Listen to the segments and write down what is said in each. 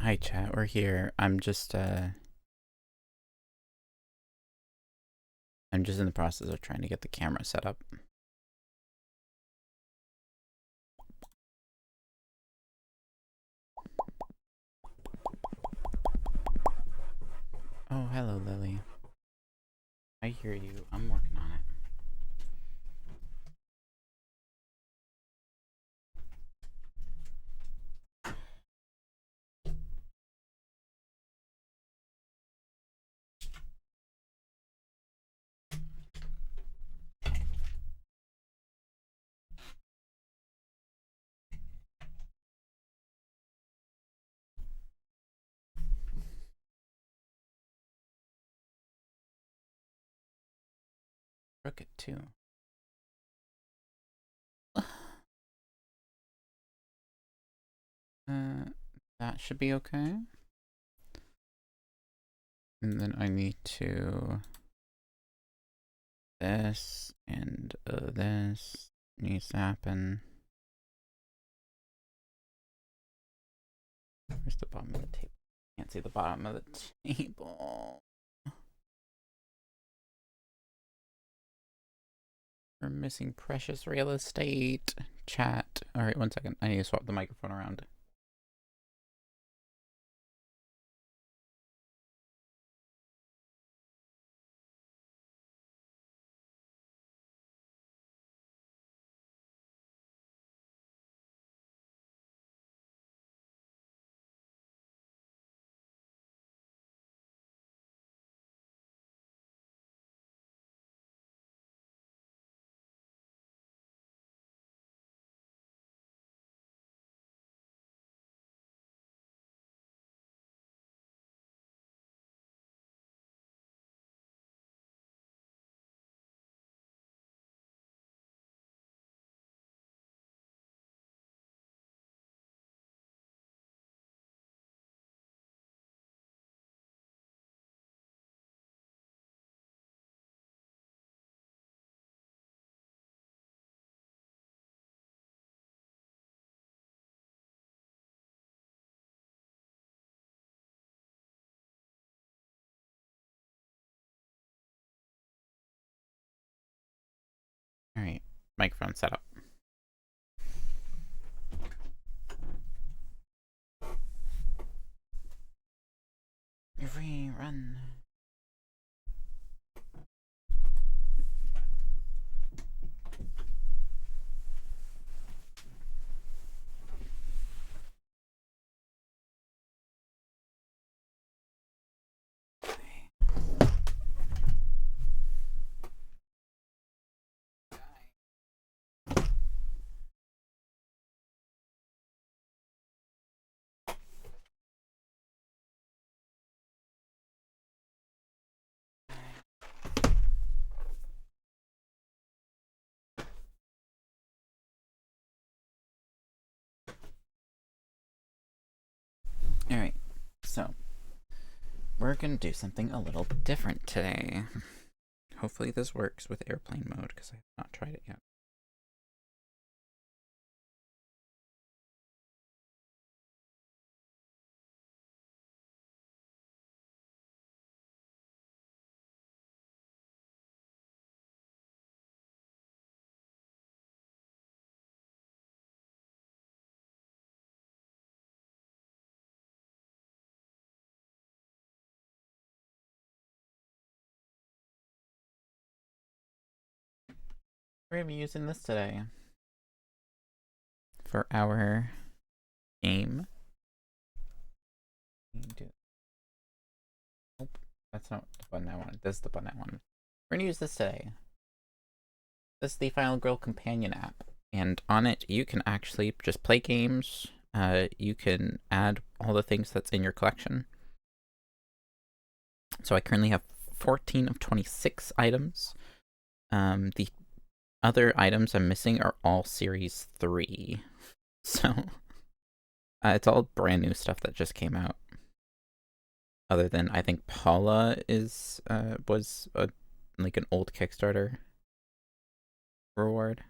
Hi chat, we're here. I'm just in the process of trying to get the camera set up. Oh, hello Lily. I hear you. I'm working on it. Crooked too. That should be okay. And then I need to this and this needs to happen. Where's the bottom of the table? Can't see the bottom of the table. We're missing precious real estate. Chat. Alright, one second. I need to swap the microphone around. Alright, microphone set up. You're free, run. Alright, so we're gonna do something a little different today. Hopefully this works with airplane mode because I have not tried it yet. We're gonna be using this today for our game. Nope, that's not the button I wanted. This is the button I wanted. We're gonna use this today. This is the Final Girl Companion app, and on it you can actually just play games. You can add all the things that's in your collection. So I currently have 14 of 26 items. The other items I'm missing are all Series 3. So it's all brand new stuff that just came out. Other than I think Paula was like an old Kickstarter reward.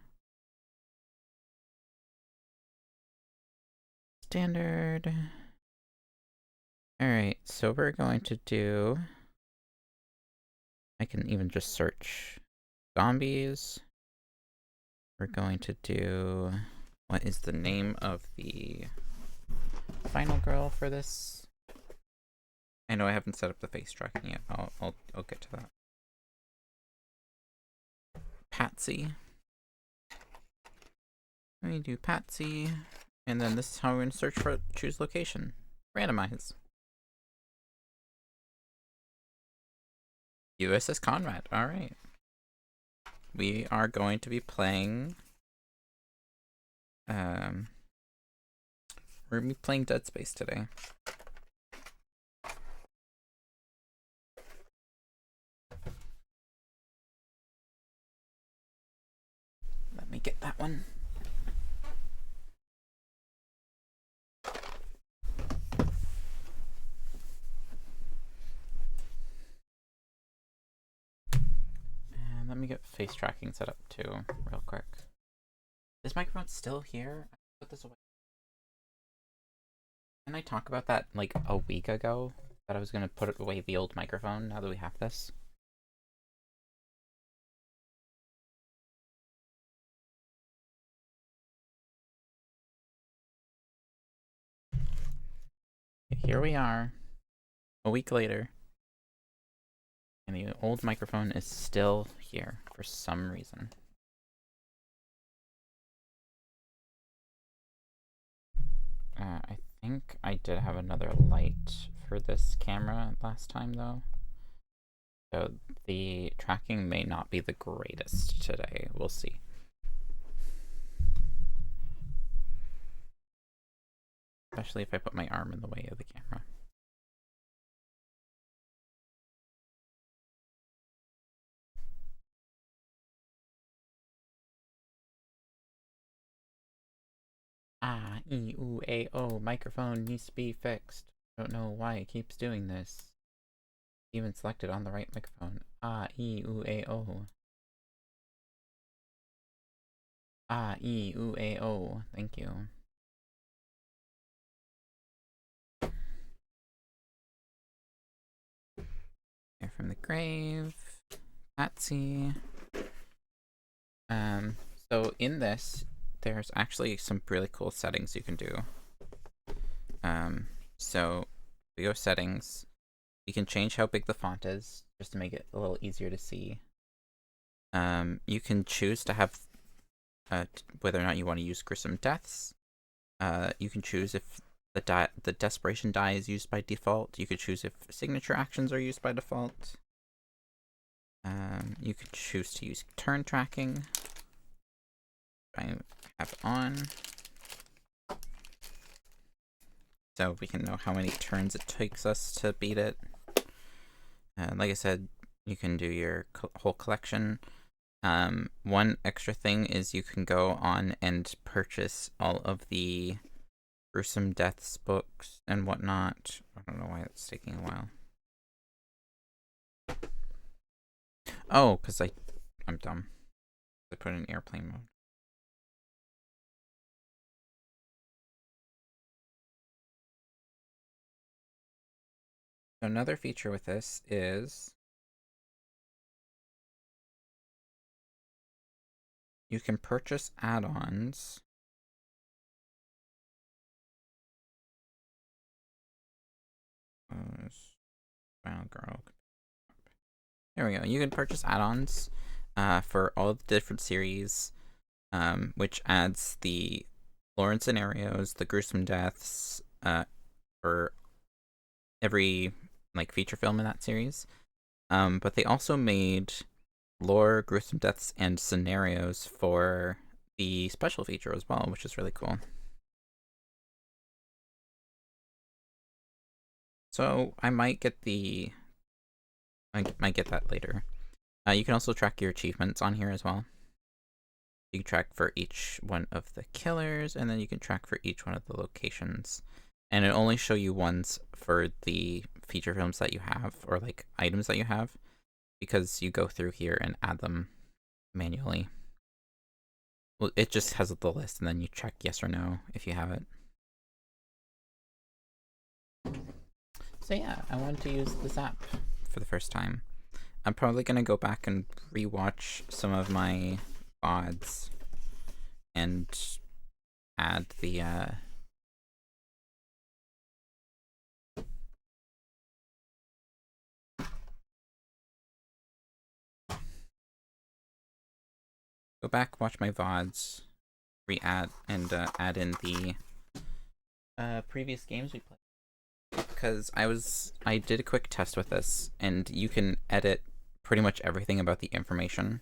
Standard. Alright, so we're going to do... I can even just search zombies. We're going to do... What is the name of the final girl for this? I know I haven't set up the face tracking yet. I'll get to that. Patsy. Let me do Patsy, and then this is how we're going to search for choose location. Randomize. USS Conrad. All right. We are going to be playing. We're gonna be playing Dead Space today. Let me get that one. And let me get face tracking set up too, real quick. This microphone's still here? I put this away. Didn't I talk about that like a week ago? That I was gonna put away the old microphone now that we have this? Here we are, a week later, and the old microphone is still here for some reason. I think I did have another light for this camera last time, though. So the tracking may not be the greatest today. We'll see. Especially if I put my arm in the way of the camera. E-U-A-O, microphone needs to be fixed. Don't know why it keeps doing this. Even selected on the right microphone. E-U-A-O. E-U-A-O. Thank you. Air from the grave. Patsy. So in this, there's actually some really cool settings you can do. So we go settings. You can change how big the font is, just to make it a little easier to see. You can choose to have whether or not you want to use gruesome deaths. You can choose if the desperation die is used by default. You could choose if signature actions are used by default. You could choose to use turn tracking. I have on, so we can know how many turns it takes us to beat it. Like I said, you can do your whole collection. One extra thing is you can go on and purchase all of the gruesome deaths books and whatnot. I don't know why it's taking a while. Oh, because I'm dumb. I put it in airplane mode. Another feature with this is you can purchase add-ons. Final girl. There we go. You can purchase add-ons for all the different series, which adds the Lauren scenarios, the gruesome deaths, for every like feature film in that series. But they also made lore, gruesome deaths, and scenarios for the special feature as well, which is really cool. So I might get that later. You can also track your achievements on here as well. You can track for each one of the killers, and then you can track for each one of the locations. And it only show you ones for the feature films that you have, or like items that you have, because you go through here and add them manually. Well, it just has the list, and then you check yes or no if you have it. So yeah, I wanted to use this app for the first time. I'm probably gonna go back and rewatch some of my VODs and add the go back, watch my VODs, re-add and add in the previous games we played. Because I did a quick test with this, and you can edit pretty much everything about the information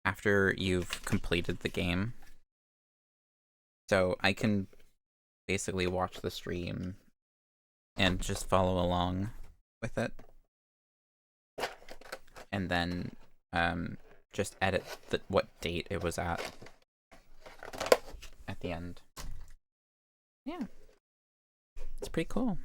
after you've completed the game. So I can basically watch the stream and just follow along with it, and then just edit what date it was at the end. Yeah, it's pretty cool.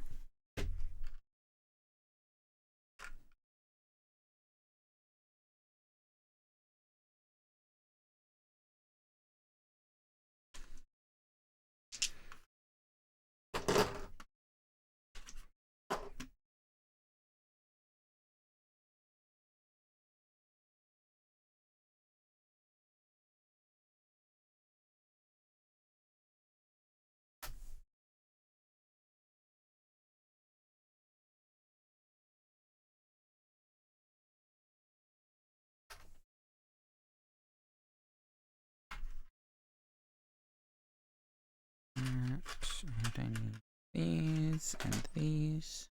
And I need these and these.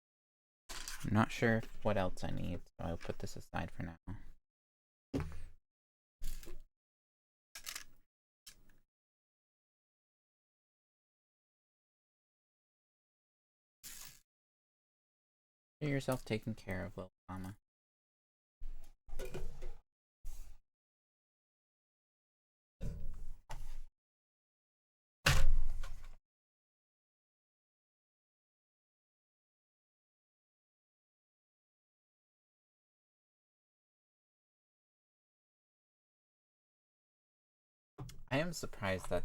I'm not sure what else I need, so I'll put this aside for now. Get yourself taken care of, little mama. I am surprised that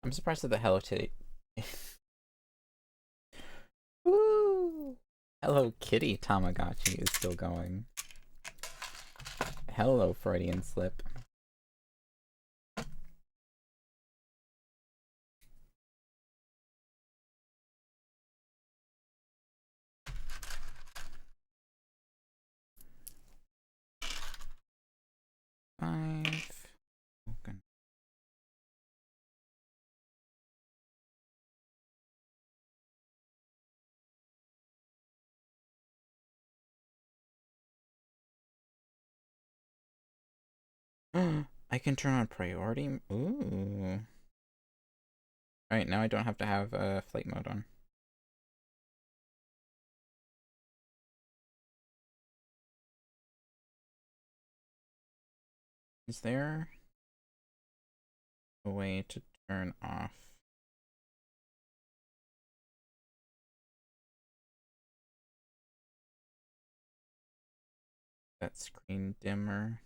I'm surprised that the Hello Kitty Woo! Hello Kitty Tamagotchi is still going. Hello Freudian slip. Five. Okay. I can turn on priority. Ooh. Alright, now I don't have to have flight mode on. Is there a way to turn off? That screen dimmer.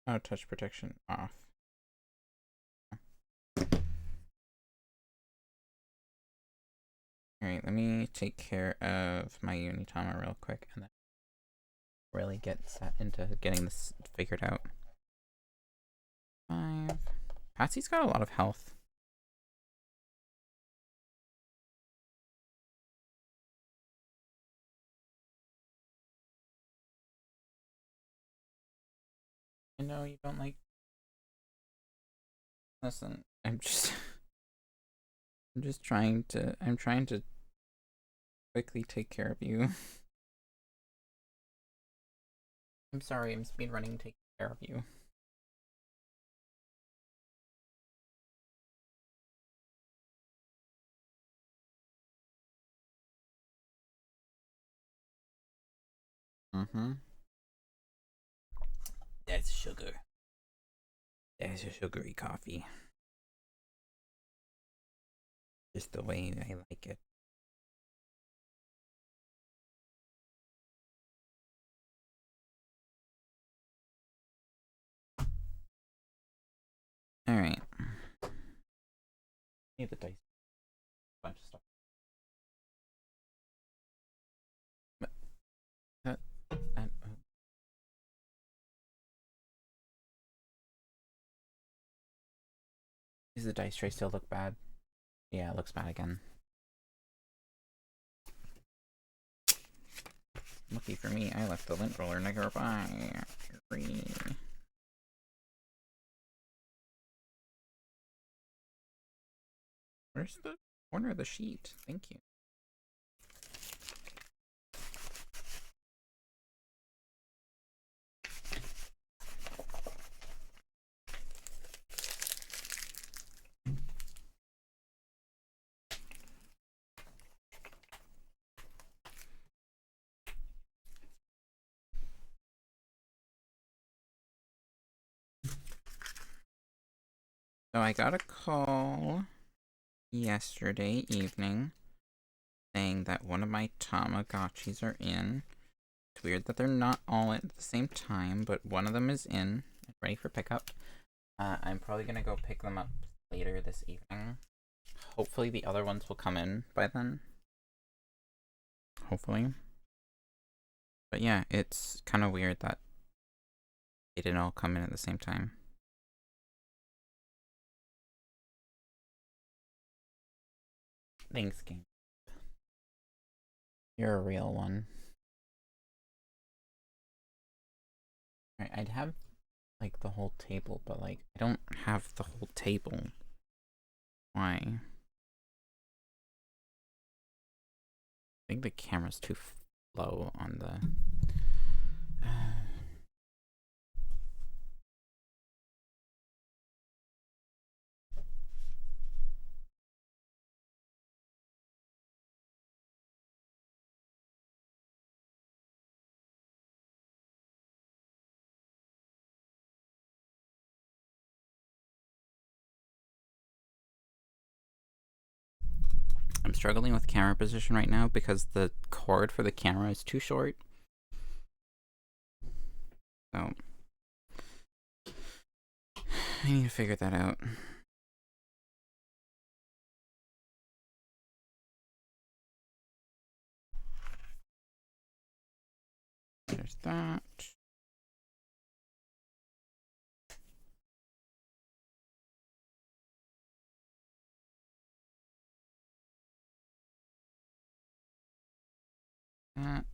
Oh, touch protection off. Alright, let me take care of my Unitama real quick and then really get set into getting this figured out. 5. Patsy's got a lot of health. I know you don't like. Listen, I'm just trying to quickly take care of you. I'm sorry, I'm speedrunning taking care of you. Mm-hmm. That's sugar. That's a sugary coffee. Just the way I like it. Need the dice. Bunch of stuff. But that. Does the dice tray still look bad? Yeah, it looks bad again. Lucky for me, I left the lint roller nearby. Where's the corner of the sheet? Thank you. So I got a call yesterday evening saying that one of my Tamagotchis are in. It's weird that they're not all at the same time, but one of them is in, ready for pickup. I'm probably gonna go pick them up later this evening. Hopefully the other ones will come in by then. Hopefully. But yeah, it's kind of weird that they didn't all come in at the same time. Thanks, game. You're a real one. Right, I'd have like the whole table, but like I don't have the whole table. Why? I think the camera's too low on the. I'm struggling with camera position right now because the cord for the camera is too short. So I need to figure that out. There's that. That.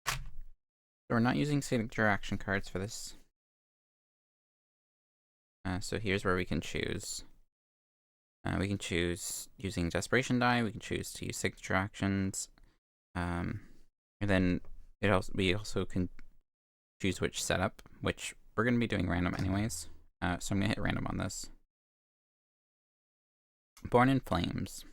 So we're not using signature action cards for this. So here's where we can choose. We can choose using Desperation Die. We can choose to use signature actions. And then we also can choose which setup, which we're going to be doing random anyways. So I'm going to hit random on this. Born in Flames.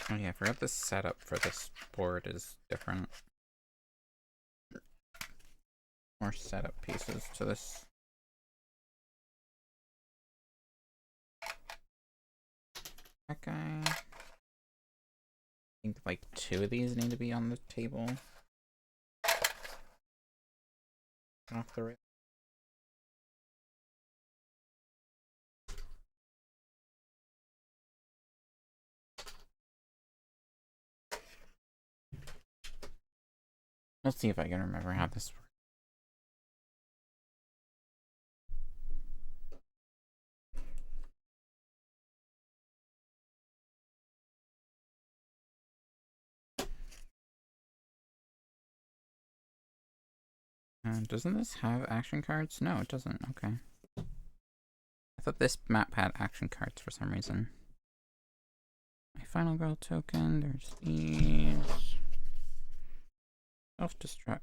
Oh yeah, I forgot the setup for this board is different. More setup pieces to this. That guy. I think like 2 of these need to be on the table. Off the rip. Let's see if I can remember how this works. Doesn't this have action cards? No, it doesn't. Okay. I thought this map had action cards for some reason. My final girl token. There's these. Self-destruct.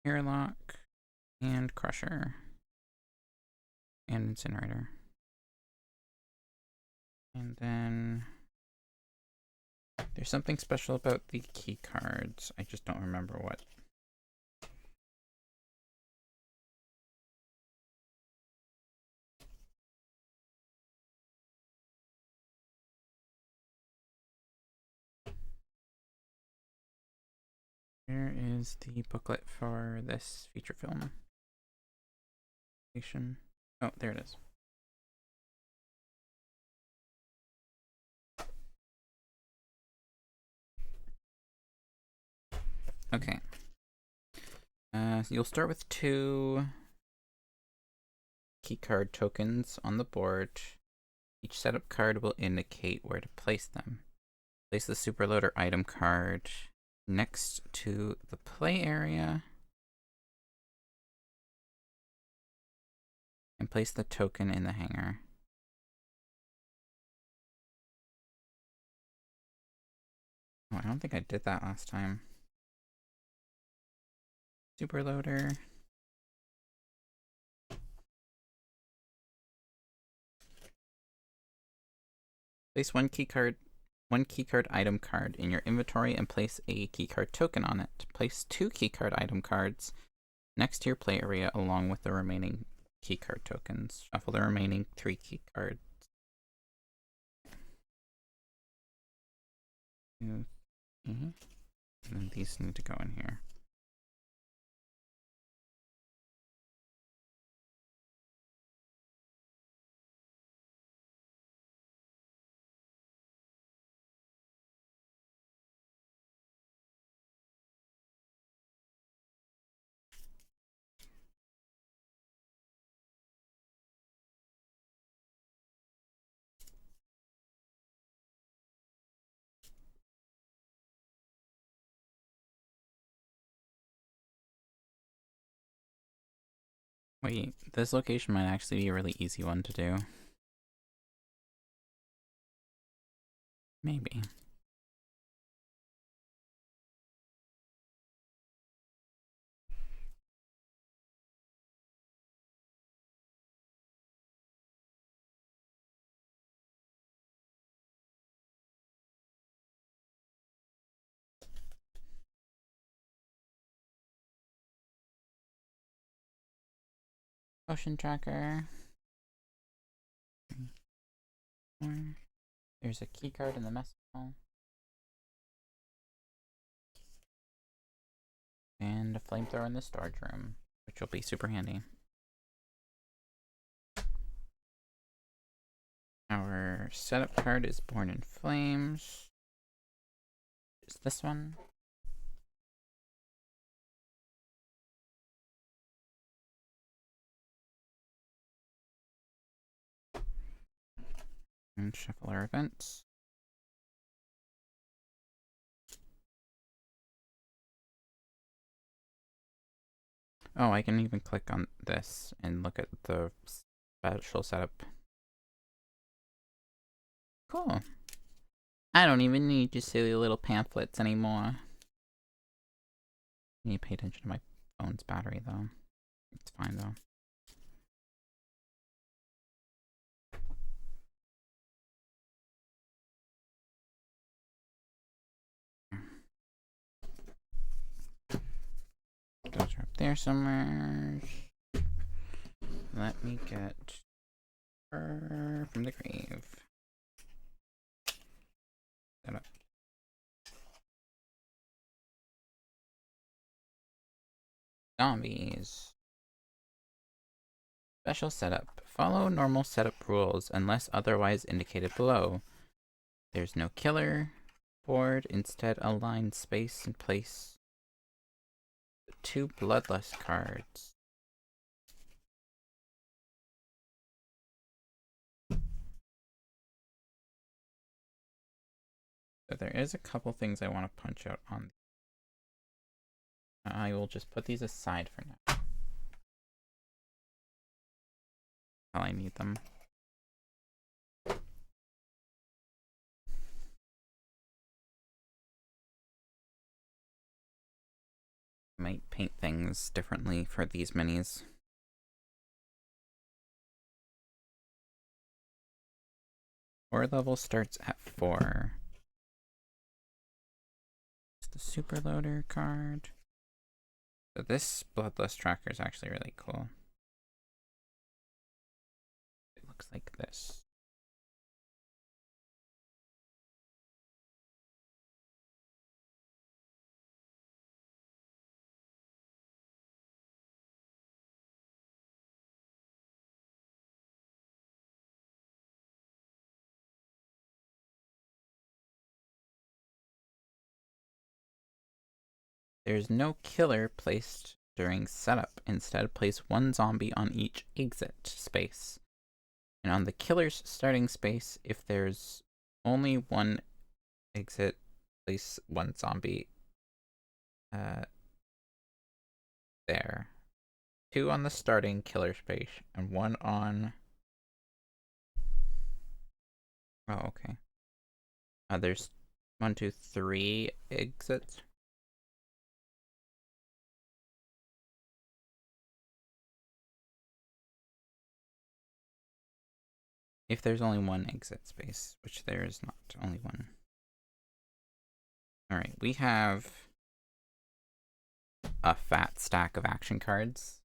Airlock. And Crusher. And Incinerator. And then There's something special about the key cards. I just don't remember what. Where is the booklet for this feature film? Oh, there it is. Okay. So you'll start with 2 keycard tokens on the board. Each setup card will indicate where to place them. Place the Superloader item card next to the play area and place the token in the hangar. Oh, I don't think I did that last time. Superloader. Place one keycard item card in your inventory and place a keycard token on it. Place 2 keycard item cards next to your play area along with the remaining keycard tokens. Shuffle the remaining 3 keycards. And then these need to go in here. Wait, this location might actually be a really easy one to do. Maybe. Ocean tracker. There's a keycard in the mess hall. And a flamethrower in the storage room, which will be super handy. Our setup card is Born in Flames. Is this one? And shuffle our events. Oh, I can even click on this and look at the special setup. Cool. I don't even need your silly little pamphlets anymore. I need to pay attention to my phone's battery, though. It's fine, though. Those are up there somewhere. Let me get her from the grave. Set up. Zombies. Special setup. Follow normal setup rules unless otherwise indicated below. There's no killer board. Instead, align space and place 2 bloodlust cards. So there is a couple things I want to punch out on. I will just put these aside for now. While I need them. Might paint things differently for these minis. Ore level starts at 4. the Superloader card. So this Bloodlust tracker is actually really cool. It looks like this. There's no killer placed during setup. Instead, place one zombie on each exit space. And on the killer's starting space, if there's only one exit, place one zombie there. 2 on the starting killer space, and 1 on... Oh, okay. There's 1, 2, 3 exits. If there's only one exit space, which there is not, only one. Alright, we have a fat stack of action cards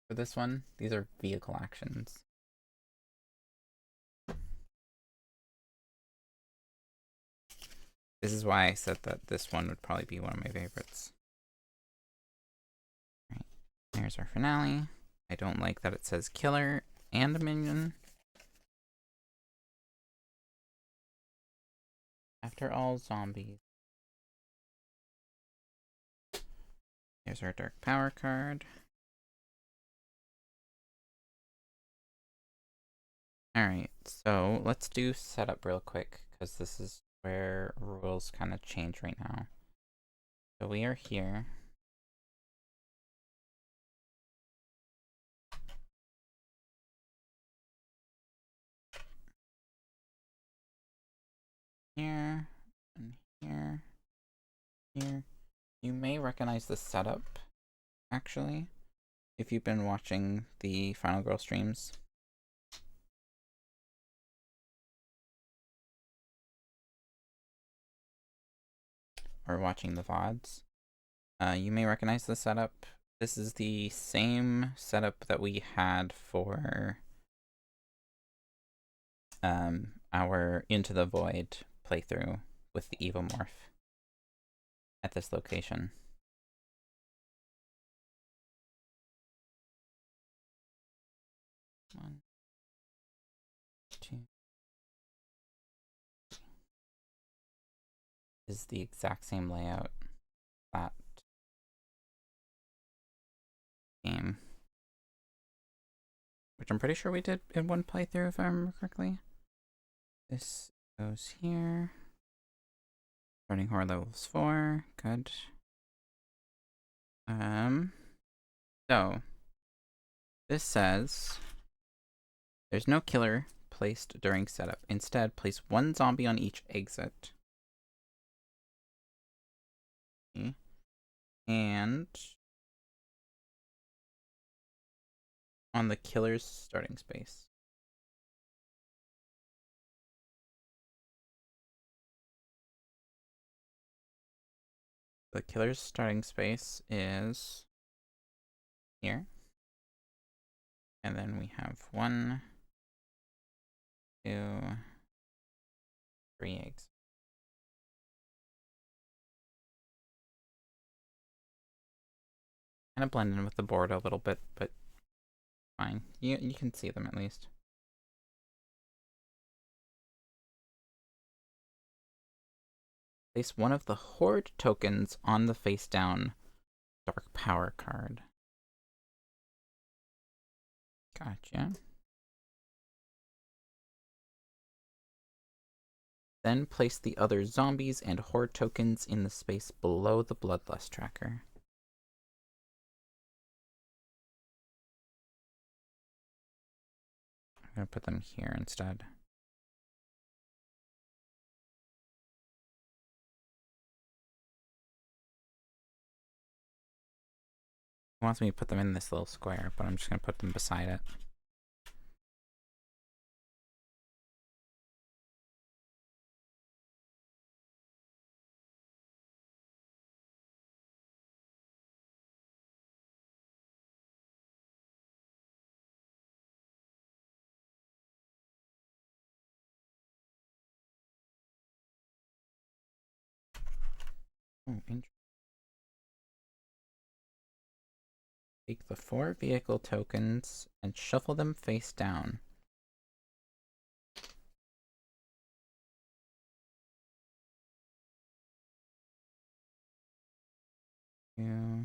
for this one. These are vehicle actions. This is why I said that this one would probably be one of my favorites. Alright, there's our finale. I don't like that it says killer and a minion. After all, zombies. Here's our Dark Power card. Alright, so let's do setup real quick, because this is where rules kind of change right now. So we are here. Here, and here, here. You may recognize the setup, actually, if you've been watching the Final Girl streams. Or watching the VODs. You may recognize the setup. This is the same setup that we had for our Into the Void playthrough with the Evomorph at this location. One, two. Is the exact same layout that game, which I'm pretty sure we did in one playthrough if I remember correctly. This goes here. Burning Horror levels 4. Good. So this says there's no killer placed during setup. Instead, place one zombie on each exit. Okay. And on the killer's starting space. The killer's starting space is here. And then we have 1, 2, 3 eggs. Kind of blend in with the board a little bit, but fine. You can see them at least. Place one of the Horde tokens on the face down Dark Power card. Gotcha. Then place the other zombies and Horde tokens in the space below the Bloodlust tracker. I'm gonna put them here instead. It wants me to put them in this little square, but I'm just gonna put them beside it. Oh, interesting. Take the 4 vehicle tokens and shuffle them face down. Yeah.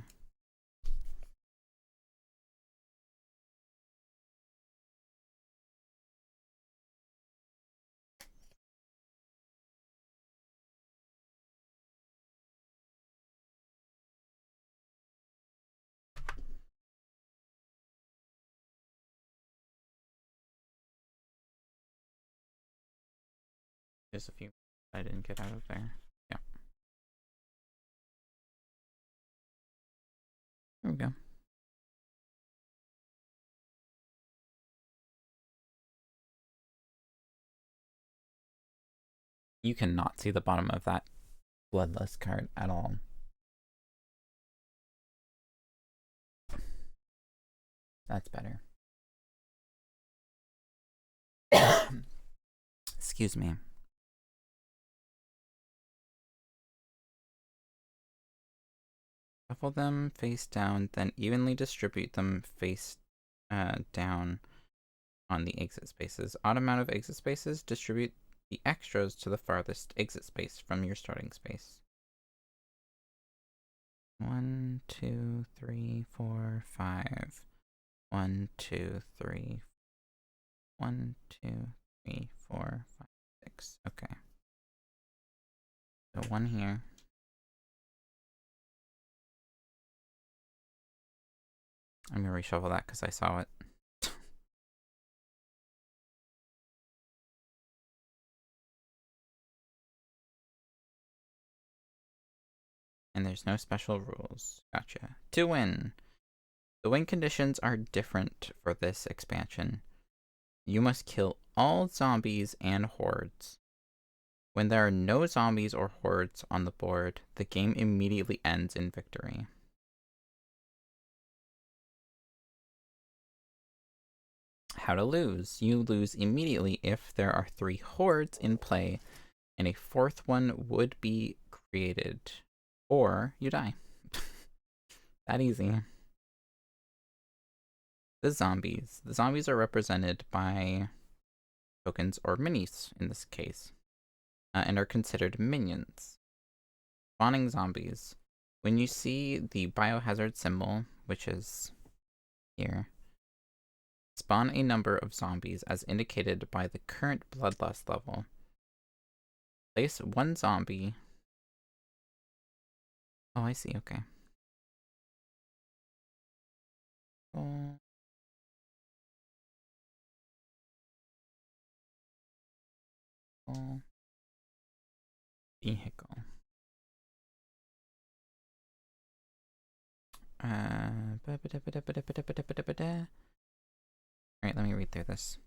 There's a few I didn't get out of there. Yeah. There we go. You cannot see the bottom of that Bloodlust card at all. That's better. Excuse me. Shuffle them face down, then evenly distribute them face down on the exit spaces. Odd amount of exit spaces, distribute the extras to the farthest exit space from your starting space. 1, 2, 3, 4, 5. 1, 2, 3. 1, 2, 3, 4, 5, 6. Okay. So 1 here. I'm gonna reshuffle that because I saw it. And there's no special rules. Gotcha. To win. The win conditions are different for this expansion. You must kill all zombies and hordes. When there are no zombies or hordes on the board, the game immediately ends in victory. How to lose. You lose immediately if there are 3 hordes in play, and a 4th one would be created. Or you die. That easy. The zombies. The zombies are represented by tokens or minis in this case, and are considered minions. Spawning zombies. When you see the biohazard symbol, which is here, spawn a number of zombies as indicated by the current bloodlust level. Place 1 zombie. Oh, I see, okay. Oh. Vehicle. Alright, let me read through this.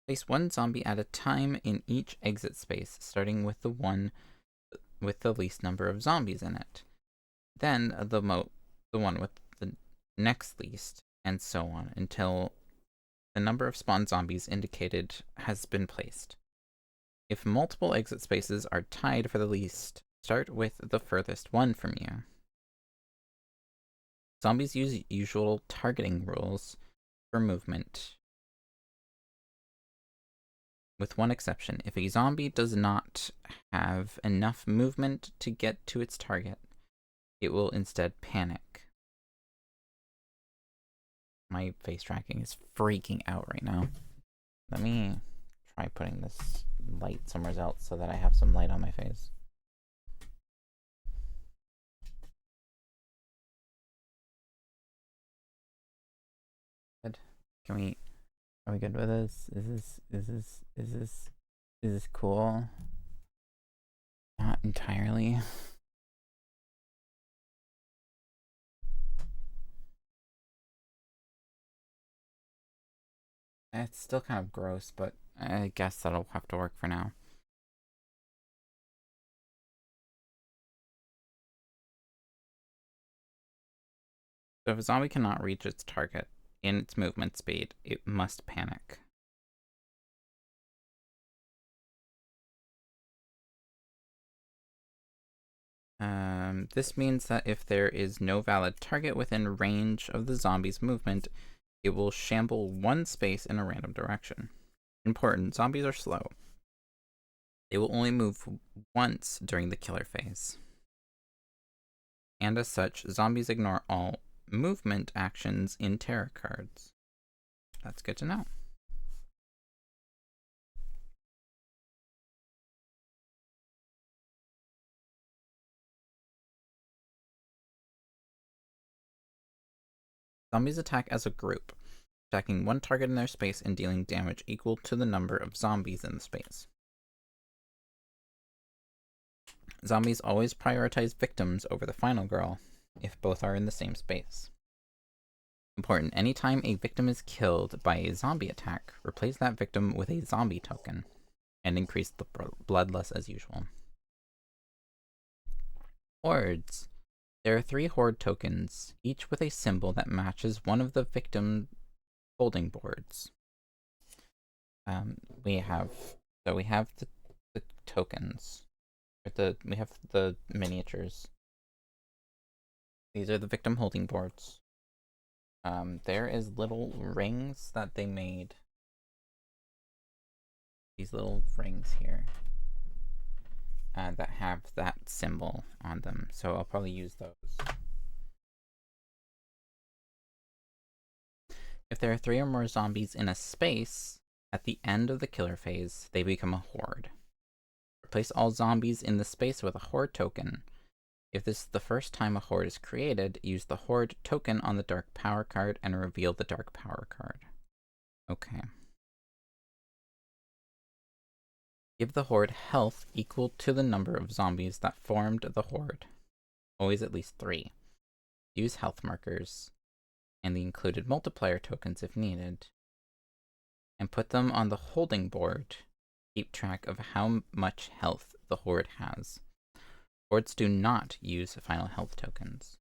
Place 1 zombie at a time in each exit space, starting with the one with the least number of zombies in it. Then the one with the next least, and so on, until the number of spawn zombies indicated has been placed. If multiple exit spaces are tied for the least, start with the furthest one from you. Zombies use usual targeting rules for movement, with one exception. If a zombie does not have enough movement to get to its target, it will instead panic. My face tracking is freaking out right now. Let me try putting this light somewhere else so that I have some light on my face. Good. Are we good with this? Is this cool? Not entirely. It's still kind of gross, but I guess that'll have to work for now. So if a zombie cannot reach its target in its movement speed, it must panic. This means that if there is no valid target within range of the zombie's movement, it will shamble one space in a random direction. Important, zombies are slow. They will only move once during the killer phase. And as such, zombies ignore all movement actions in tarot cards. That's good to know. Zombies attack as a group, attacking one target in their space and dealing damage equal to the number of zombies in the space. Zombies always prioritize victims over the final girl, if both are in the same space. Important, anytime a victim is killed by a zombie attack, replace that victim with a zombie token, and increase the bloodless as usual. Hordes. There are 3 horde tokens, each with a symbol that matches one of the victim holding boards. We have the tokens. We have the miniatures. These are the victim holding boards. There is little rings that they made. These little rings here. That have that symbol on them, so I'll probably use those. If there are 3 or more zombies in a space, at the end of the killer phase, they become a horde. Replace all zombies in the space with a horde token. If this is the first time a horde is created, use the horde token on the dark power card and reveal the dark power card. Okay. Give the horde health equal to the number of zombies that formed the horde. Always at least 3. Use health markers and the included multiplier tokens if needed. And put them on the holding board. Keep track of how much health the horde has. Hordes do not use final health tokens.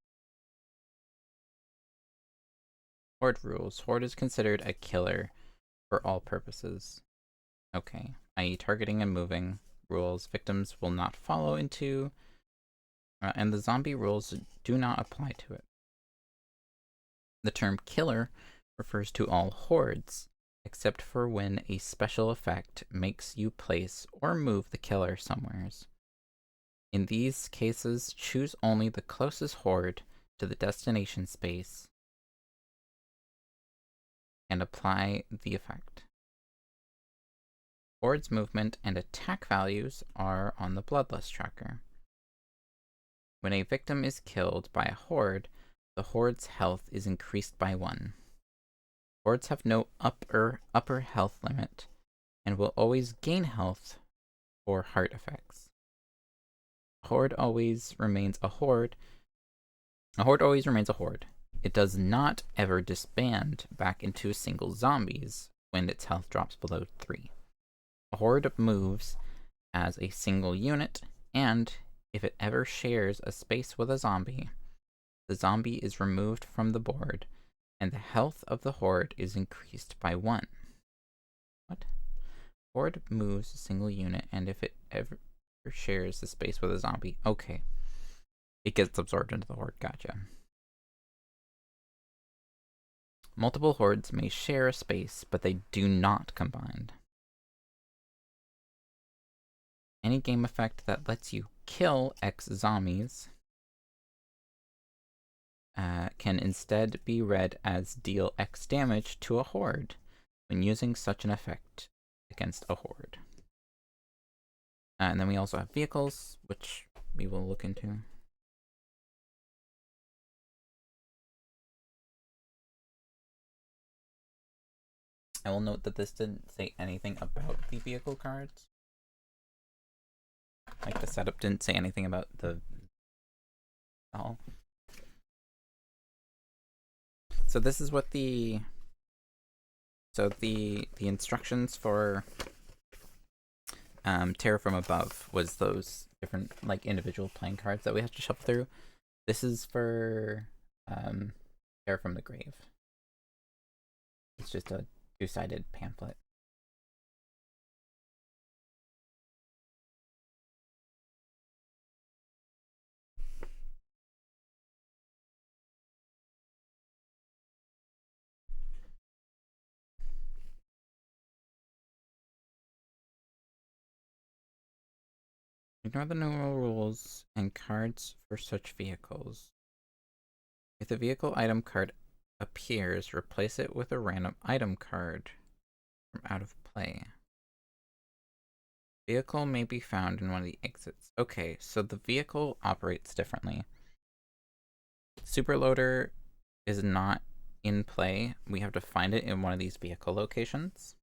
Horde rules. Horde is considered a killer for all purposes. Okay, i.e. targeting and moving rules victims will not follow into, and the zombie rules do not apply to it. The term killer refers to all hordes, except for when a special effect makes you place or move the killer somewheres. In these cases, choose only the closest horde to the destination space and apply the effect. Horde's movement and attack values are on the bloodlust tracker. When a victim is killed by a horde, the horde's health is increased by 1. Hordes have no upper health limit and will always gain health for heart effects. A horde always remains a horde. A horde always remains a horde. It does not ever disband back into single zombies when its health drops below 3. A horde moves as a single unit, and if it ever shares a space with a zombie, the zombie is removed from the board, and the health of the horde is increased by 1. What? Horde moves a single unit, and if it ever shares the space with a zombie, okay. It gets absorbed into the horde, gotcha. Multiple hordes may share a space, but they do not combine. Any game effect that lets you kill X zombies can instead be read as deal X damage to a horde when using such an effect against a horde. And then we also have vehicles, which we will look into. I will note that this didn't say anything about the vehicle cards. Like, the setup didn't say anything about the... Oh. So this is what the... So the instructions for Terror from Above was those different, like, individual playing cards that we have to shuffle through. This is for Terror from the Grave. It's just a 2-sided pamphlet. Ignore the normal rules and cards for such vehicles. If the vehicle item card appears, replace it with a random item card from out of play. Vehicle may be found in one of the exits. Okay, so the vehicle operates differently. Superloader is not in play. We have to find it in one of these vehicle locations.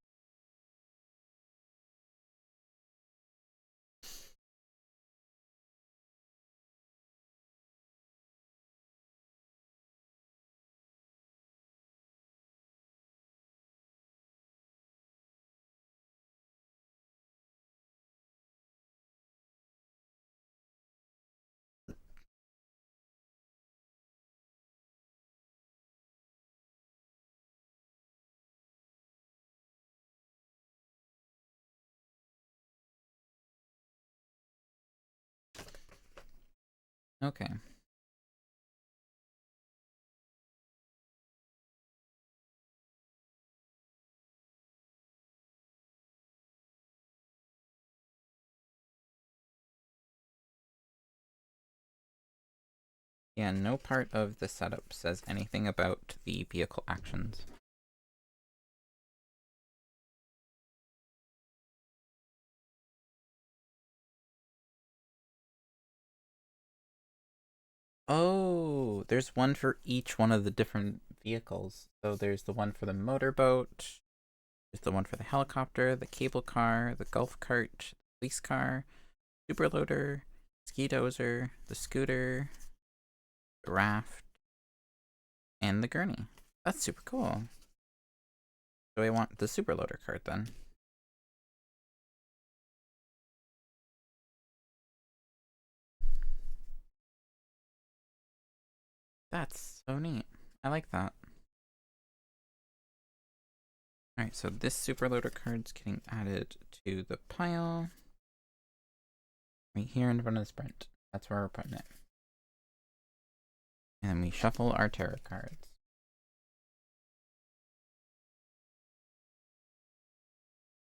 Okay. Yeah, no part of the setup says anything about the vehicle actions. Oh, there's one for each one of the different vehicles. So there's the one for the motorboat, there's the one for the helicopter, the cable car, the golf cart, police car, superloader, ski dozer, the scooter, the raft, and the gurney. That's super cool. Do I want the superloader card then? That's so neat. I like that. Alright, so this superloader card's getting added to the pile. Right here in front of the sprint. That's where we're putting it. And then we shuffle our tarot cards.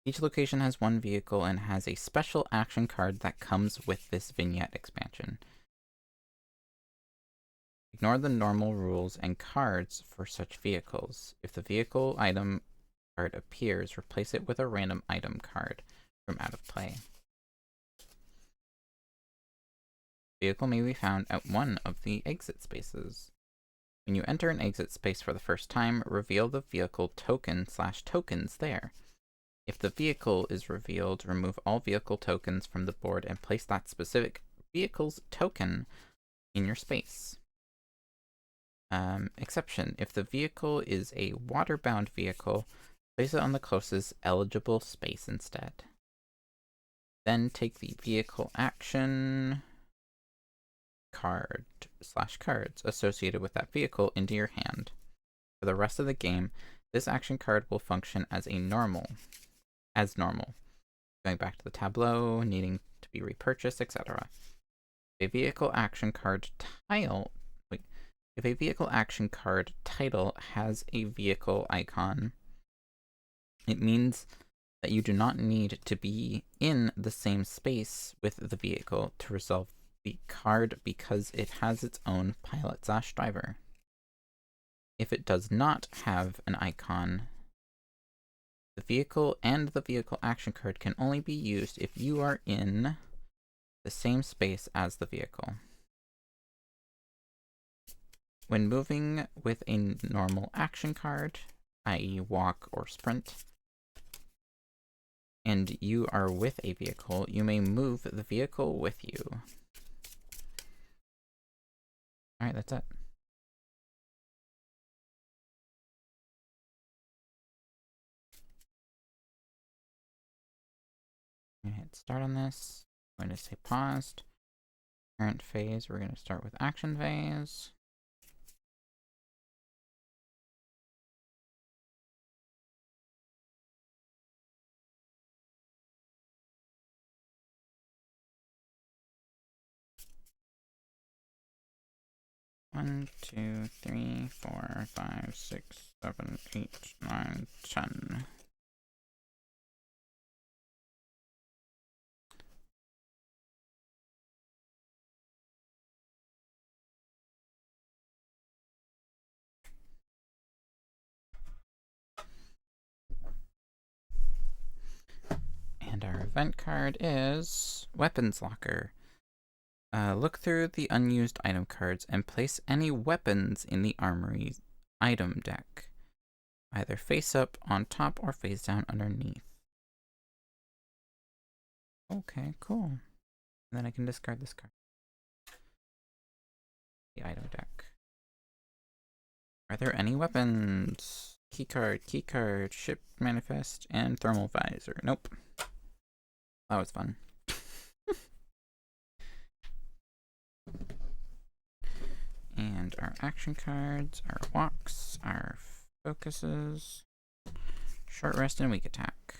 Each location has one vehicle and has a special action card that comes with this vignette expansion. Ignore the normal rules and cards for such vehicles. If the vehicle item card appears, replace it with a random item card from out of play. Vehicle may be found at one of the exit spaces. When you enter an exit space for the first time, reveal the vehicle token/tokens there. If the vehicle is revealed, remove all vehicle tokens from the board and place that specific vehicle's token in your space. Exception: if the vehicle is a water-bound vehicle, place it on the closest eligible space instead. Then take the vehicle action card/cards associated with that vehicle into your hand. For the rest of the game, this action card will function as normal. Going back to the tableau, needing to be repurchased, etc. A vehicle action card tile. If a vehicle action card title has a vehicle icon, it means that you do not need to be in the same space with the vehicle to resolve the card because it has its own pilot/driver. If it does not have an icon, the vehicle and the vehicle action card can only be used if you are in the same space as the vehicle. When moving with a normal action card, i.e. walk or sprint, and you are with a vehicle, you may move the vehicle with you. Alright, that's it. I'm gonna hit start on this. I'm going to say paused. Current phase, we're going to start with action phase. One, 2, 3, 4, 5, 6, 7, 8, 9, 10. event card is Weapons Locker. Look through the unused item cards and place any weapons in the armory's item deck, either face up on top or face down underneath. Okay, cool. And then I can discard this card. The item deck. Are there any weapons? Keycard, ship manifest, and thermal visor. Nope. That was fun. And our action cards, our walks, our focuses, short rest, and weak attack.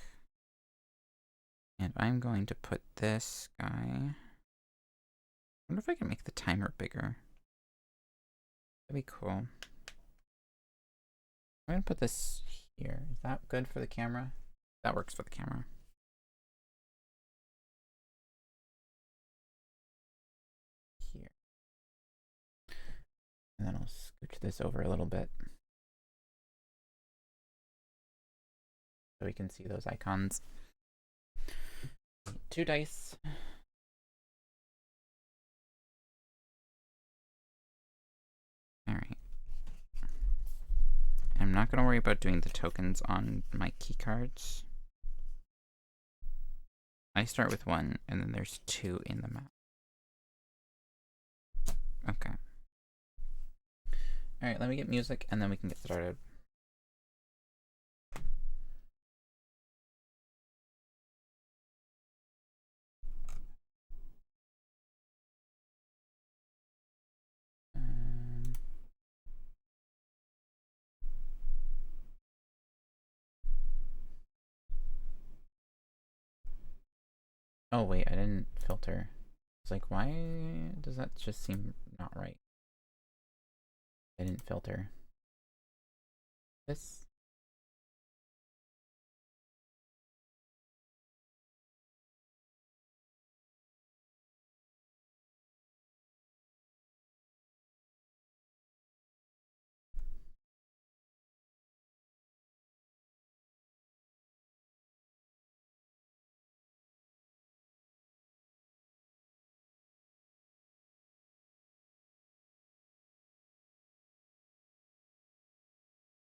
And I'm going to put this guy. I wonder if I can make the timer bigger. That'd be cool. I'm gonna put this here. Is that good for the camera? That works for the camera. Here. And then I'll scooch this over a little bit. So we can see those icons. 2 dice. Alright. I'm not going to worry about doing the tokens on my key cards. I start with 1, and then there's 2 in the map. Okay. Alright, let me get music, and then we can get started. Oh wait, I didn't filter. It's like, why does that just seem not right? I didn't filter. This?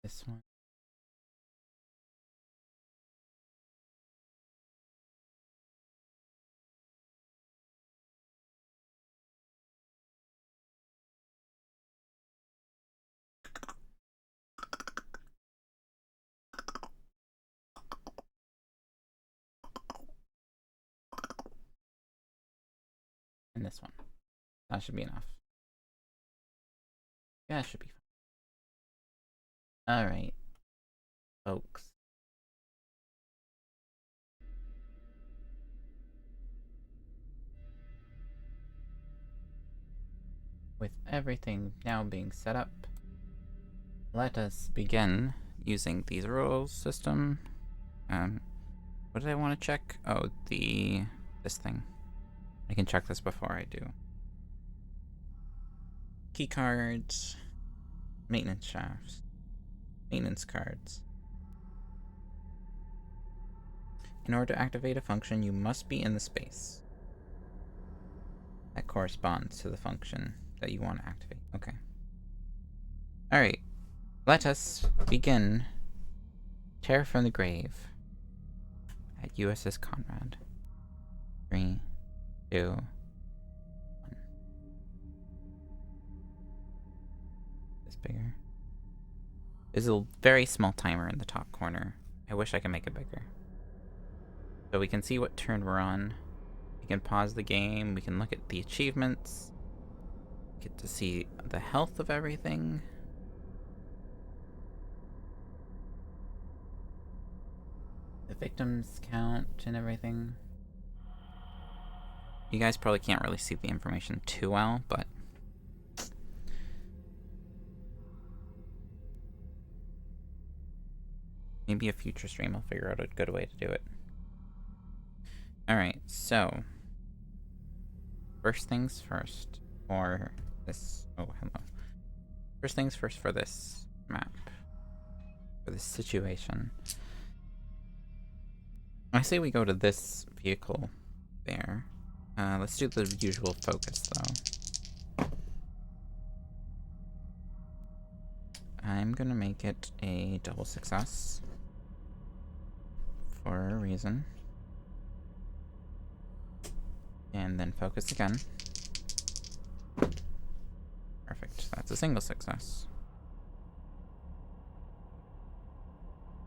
This one? And this one. That should be enough. Yeah, it should be fine. Alright, folks. With everything now being set up, let us begin using these rules system. What did I want to check? Oh, this thing. I can check this before I do. Key cards, maintenance shafts, maintenance cards. In order to activate a function, you must be in the space that corresponds to the function that you want to activate. Okay. Alright. Let us begin Terror from the Grave at USS Conrad. 3, 2, 1. This bigger. There's a very small timer in the top corner. I wish I could make it bigger. So we can see what turn we're on. We can pause the game. We can look at the achievements. Get to see the health of everything. The victims count and everything. You guys probably can't really see the information too well, but maybe a future stream I'll figure out a good way to do it. Alright, so first things first for this. Oh, hello. First things first for this map. For this situation. I say we go to this vehicle there. Let's do the usual focus, though. I'm gonna make it a double success. For a reason. And then focus again. Perfect. That's a single success.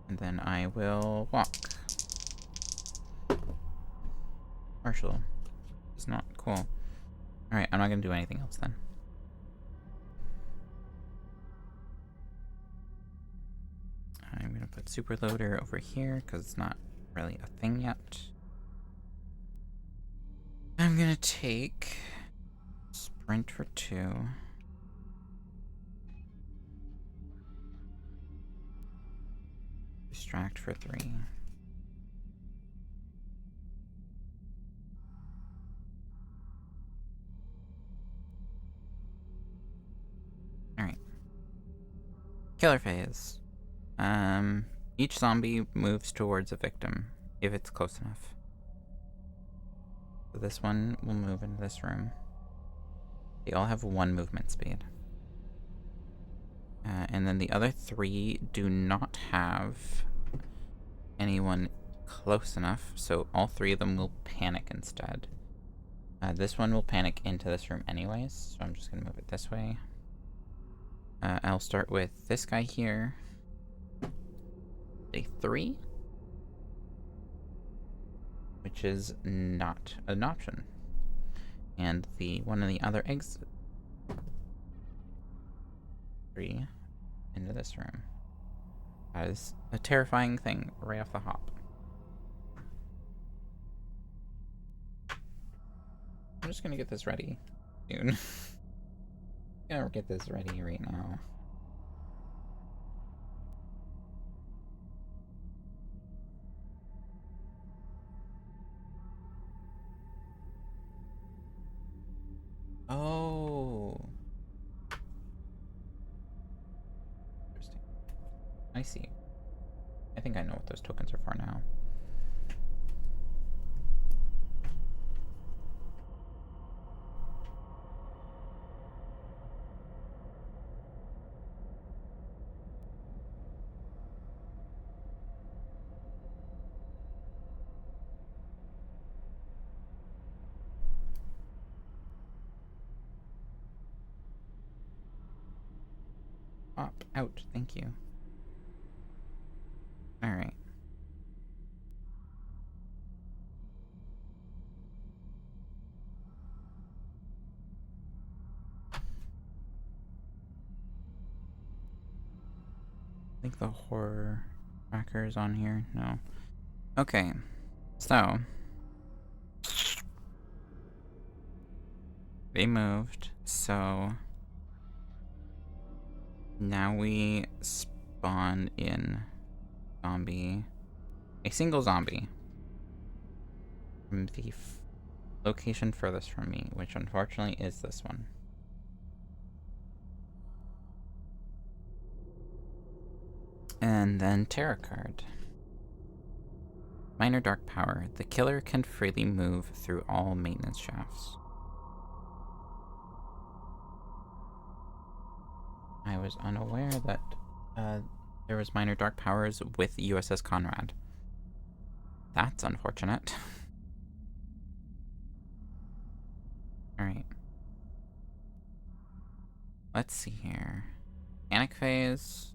And then I will walk. Partial. It's not cool. Alright, I'm not gonna do anything else then. I'm gonna put super loader over here because it's not really a thing yet. I'm gonna take sprint for 2. Distract for 3. Alright. Killer phase. Each zombie moves towards a victim, if it's close enough. So this one will move into this room. They all have 1 movement speed. And then the other 3 do not have anyone close enough, so all 3 of them will panic instead. This one will panic into this room anyways, so I'm just gonna move it this way. I'll start with this guy here. A 3, which is not an option. And the one of the other exit 3 into this room. That is a terrifying thing right off the hop. I'm just gonna get this ready soon. Gonna get this ready right now. Oh. Interesting. I see. I think I know what those tokens are for now. Pop out, thank you. Alright. I think the horror tracker is on here. No. Okay. So. They moved, so. Now we spawn in zombie. A single zombie. From the location furthest from me, which unfortunately is this one. And then tarot card. Minor dark power. The killer can freely move through all maintenance shafts. I was unaware that there was minor dark powers with USS Conrad. That's unfortunate. Alright. Let's see here. Panic phase.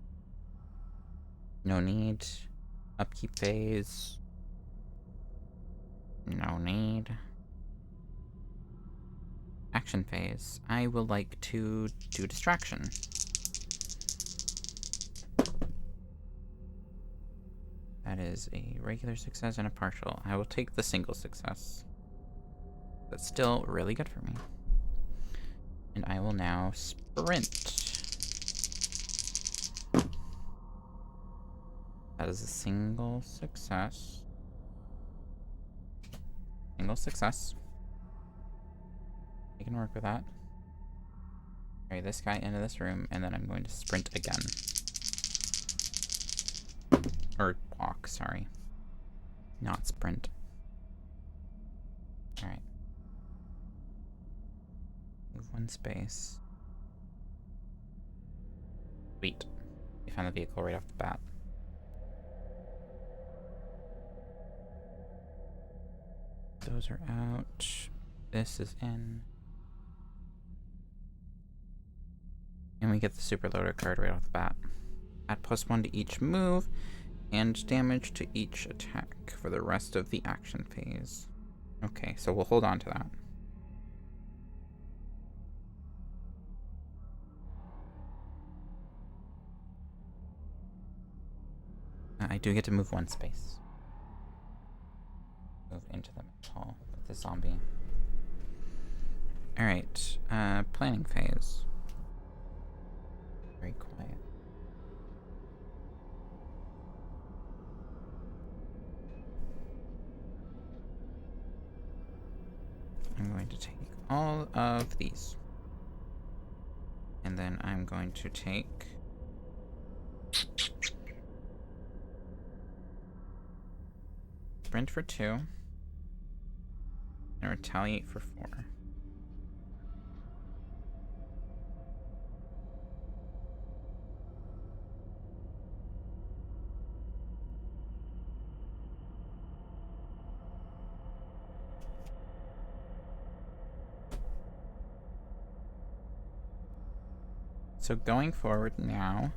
No need. Upkeep phase. No need. Action phase. I will like to do distraction. That is a regular success and a partial. I will take the single success. That's still really good for me. And I will now sprint. That is a single success. Single success. I can work with that. Carry this guy into this room, and then I'm going to sprint again. Or walk, sorry. Not sprint. Alright. Move one space. Sweet. We found the vehicle right off the bat. Those are out. This is in. And we get the super loader card right off the bat. Add +1 to each move and damage to each attack for the rest of the action phase. Okay, so we'll hold on to that. I do get to move one space. Move into the hall with the zombie. Alright, planning phase. Very quiet. I'm going to take all of these. And then I'm going to take sprint for 2 and retaliate for 4. So going forward now,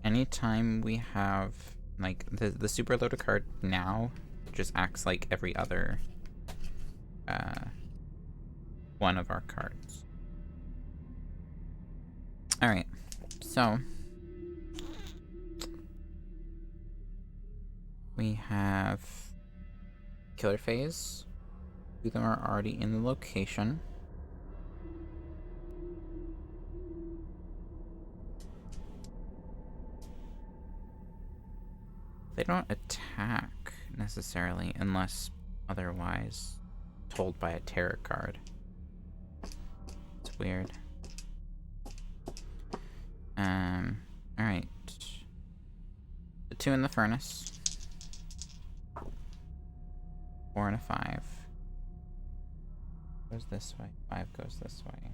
anytime we have, like, the super loader card now just acts like every other one of our cards. Alright, so we have killer phase. 2 of them are already in the location. They don't attack necessarily unless otherwise told by a terror card. It's weird. Alright. The 2 in the furnace. 4 and a 5. Goes this way. 5 goes this way.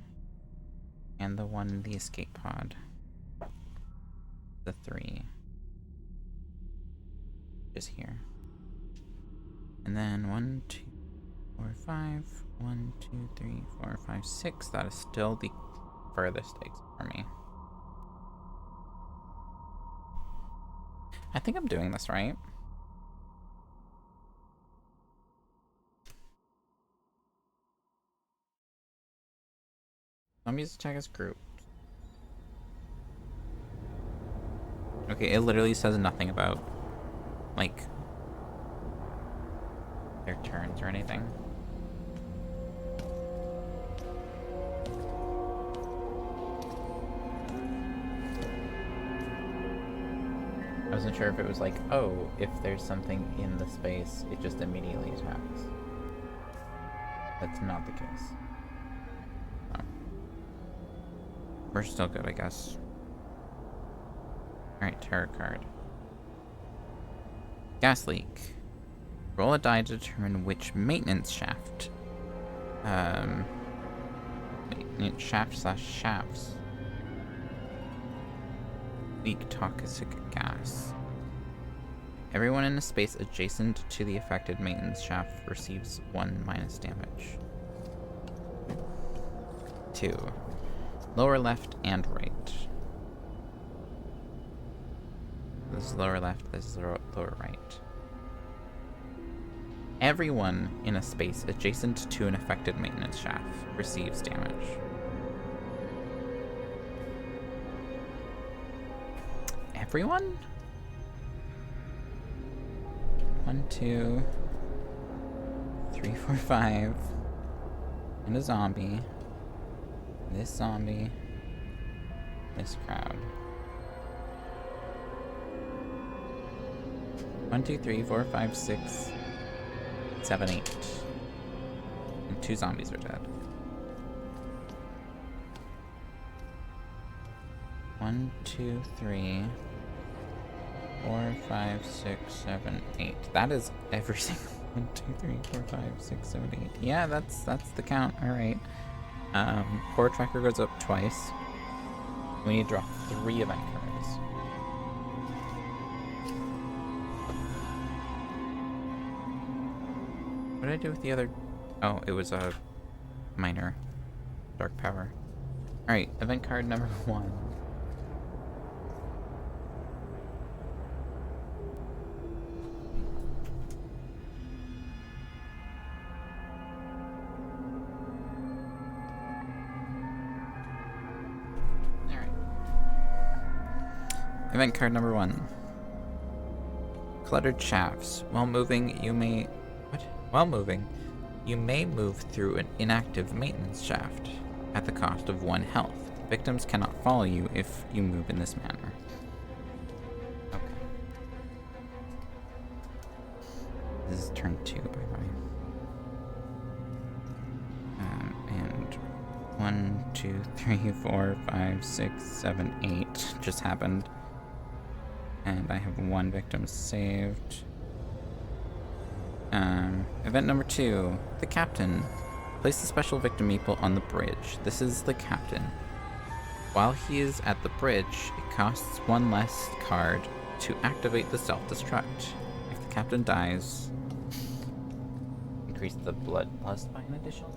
And the 1 in the escape pod. The 3. Is here. And then 1, 2, 4, 5. 1, 2, 3, 4, 5, 6. That is still the furthest exit for me. I think I'm doing this right. Zombies attack as groups. Okay, it literally says nothing about, like, their turns or anything. I wasn't sure if it was like, oh, if there's something in the space, it just immediately attacks. That's not the case. Oh. We're still good, I guess. Alright, terror card. Gas leak. Roll a die to determine which maintenance shaft. Maintenance shaft/shafts. Leak toxic gas. Everyone in a space adjacent to the affected maintenance shaft receives 1 minus damage. 2. Lower left and right. This is lower left, this is lower right. Everyone in a space adjacent to an affected maintenance shaft receives damage. Everyone? 1, 2, 3, 4, 5. And a zombie. This zombie. This crowd. 1, 2, 3, 4, 5, 6, 7, 8. And 2 zombies are dead. 1, 2, 3, 4, 5, 6, 7, 8. That is every single 1, 2, 3, 4, 5, 6, 7, 8. Yeah, that's the count. All right. Core tracker goes up twice. We need to draw 3 event cards. What did I do with the other? Oh, it was a minor dark power. All right, event card number 1. Event card number 1. Cluttered shafts. While moving, you may move through an inactive maintenance shaft at the cost of 1 health. Victims cannot follow you if you move in this manner. Okay. This is turn 2, by the way. And 1, 2, 3, 4, 5, 6, 7, 8 just happened. And I have 1 victim saved. Event number 2. The captain. Place the special victim meeple on the bridge. This is the captain. While he is at the bridge, it costs 1 less card to activate the self-destruct. If the captain dies, increase the blood plus by an additional.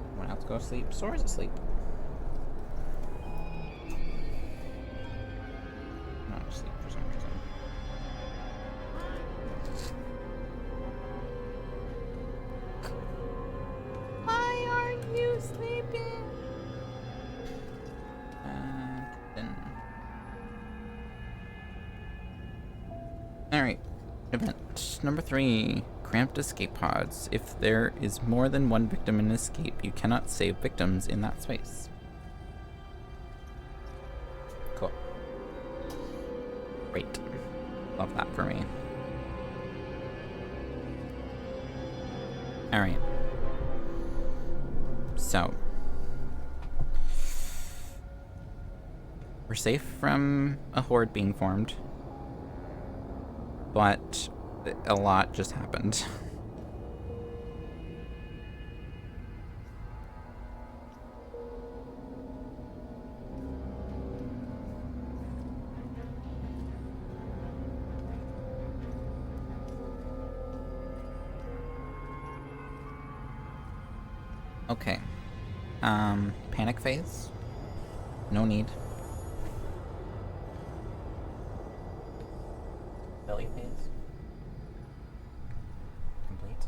Everyone else go to sleep. Sora's asleep. Not asleep for some reason. Why aren't you sleeping? Alright. Event number 3. Cramped escape pods. If there is more than 1 victim in an escape, you cannot save victims in that space. Cool. Great. Love that for me. Alright. So. We're safe from a horde being formed. But a lot just happened. Okay. Panic phase? No need. Belly phase? Complete.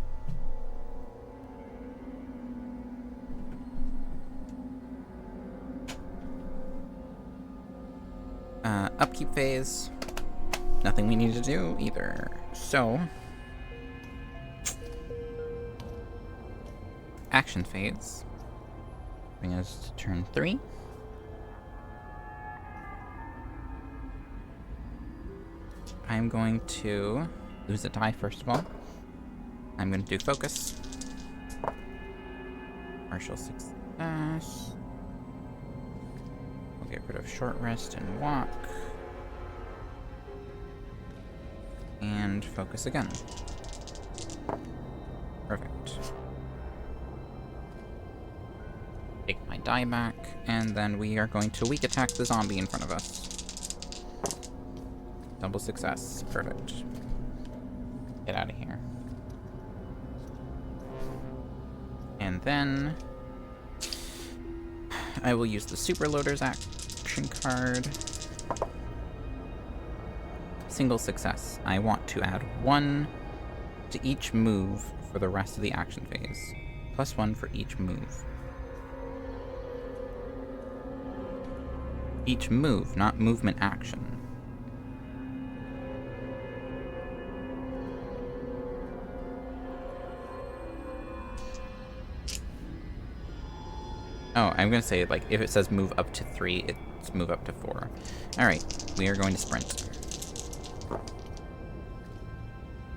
Upkeep phase. Nothing we need to do either. So, action phase. Bring us to turn 3. I'm going to lose a die first of all. I'm going to do focus. Partial success. We'll get rid of short rest and walk. And focus again. Perfect. Take my die back, and then we are going to weak attack the zombie in front of us. Double success. Perfect. Get out of here. And then I will use the Superloader's action card. Single success. I want to add 1 to each move for the rest of the action phase. Plus 1 for each move. Each move, not movement action. Oh, I'm gonna say, like, if it says move up to 3, it's move up to 4. Alright, we are going to sprint.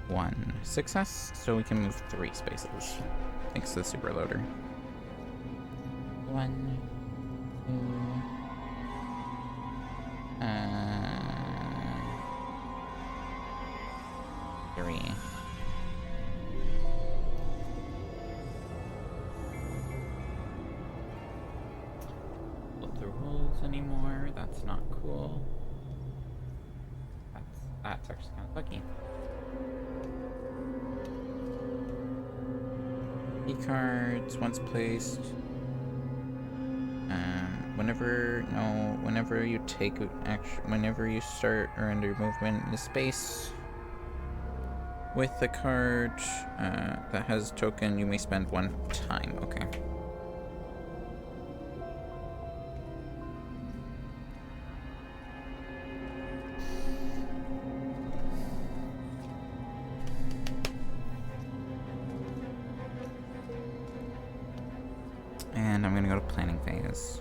1 success, so we can move 3 spaces. Thanks to the super loader. 1, 2, 3. Flip the rules anymore. That's not cool. That's actually kind of lucky. Key cards once placed. Whenever you take action, whenever you start or end your movement in a space with the card that has token, you may spend 1 time. Okay. And I'm gonna go to planning phase.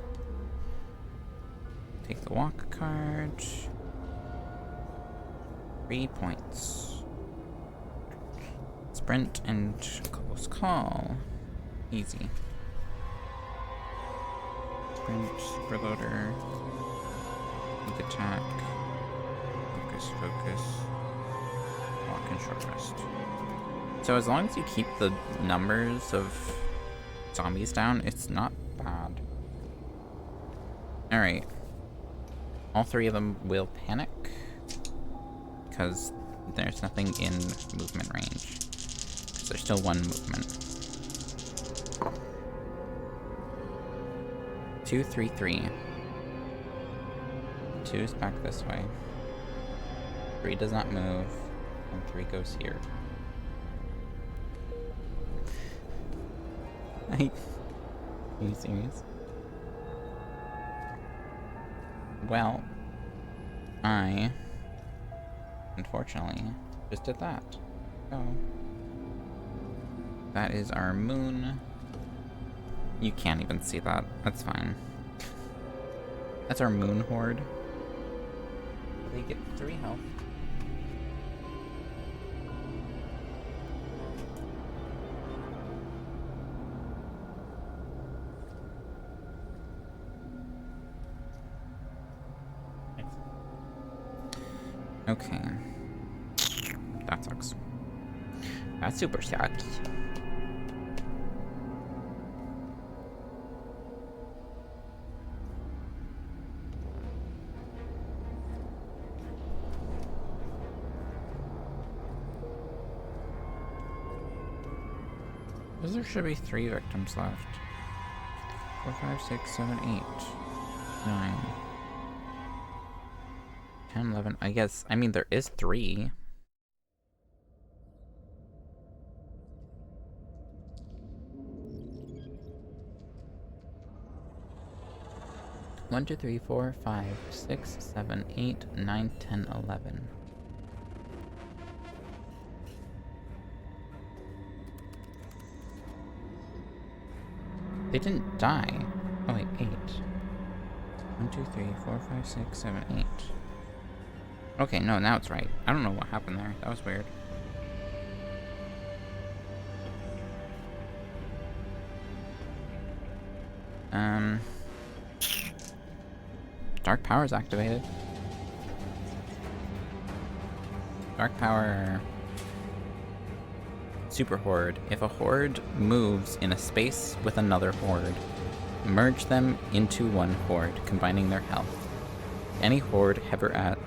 Take the walk card. 3 points. Sprint and close call. Easy. Sprint, super loader. Quick attack. Focus. Walk and short rest. So as long as you keep the numbers of zombies down, it's not bad. Alright. All 3 of them will panic because there's nothing in movement range. Because there's still 1 movement. 2, 3, 3. 2 is back this way. 3 does not move, and 3 goes here. Are you serious? Well, I, unfortunately, just did that. So, that is our moon. You can't even see that. That's fine. That's our moon horde. They get 3 health. Okay. That sucks. That super sucks. There should be 3 victims left. 4, 5, 6, 7, 8, 9, 10, 11. I guess, I mean, there is 3. One, 2, 3, 4, 5, 6, 7, 8, 9, 10, 11. They didn't die. Oh wait, 8. 1, 2, 3, 4, 5, 6, 7, 8. Okay, no, now it's right. I don't know what happened there. That was weird. Dark power is activated. Dark power. Super horde. If a horde moves in a space with another horde, merge them into one horde, combining their health. Any horde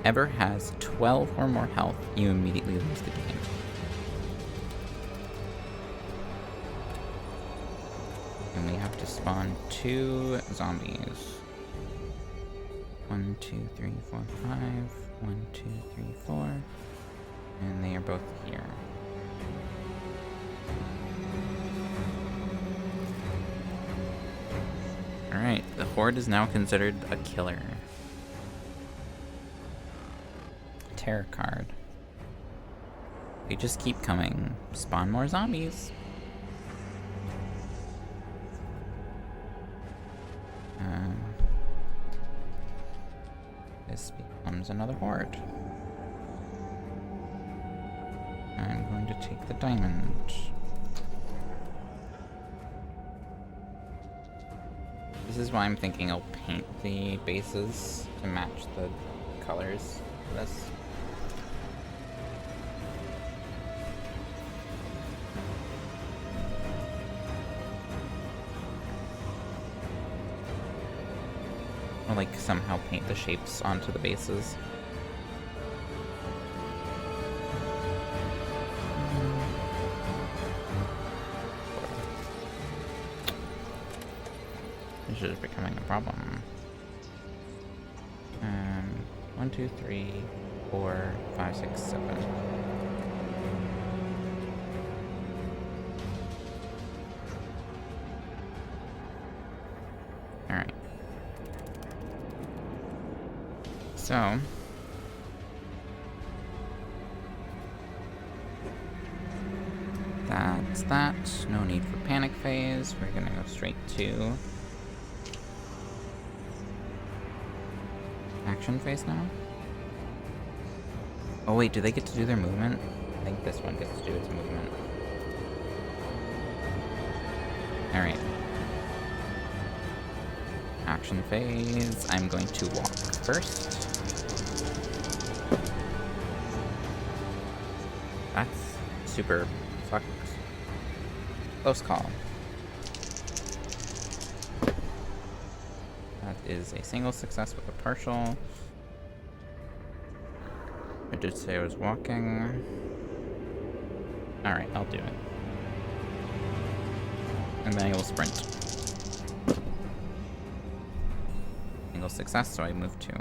ever has 12 or more health, you immediately lose the game. And we have to spawn 2 zombies. 1, 2, 3, 4, 5. 1, 2, 3, 4. And they are both here. Alright, the horde is now considered a killer. Terror card. They just keep coming. Spawn more zombies. This becomes another horde. I'm going to take the diamond. This is why I'm thinking I'll paint the bases to match the colors of this. Or like somehow paint the shapes onto the bases. This is becoming a problem. 1, 2, 3, 4, 5, 6, 7. Alright. So that's that. No need for panic phase. We're gonna go straight to action phase now. Oh wait, do they get to do their movement? I think this one gets to do its movement. Alright. Action phase. I'm going to walk first. That's super fucked. Close call. That is a single success with a partial. I did say I was walking. Alright, I'll do it. And then I will sprint. Single success, so I move 2.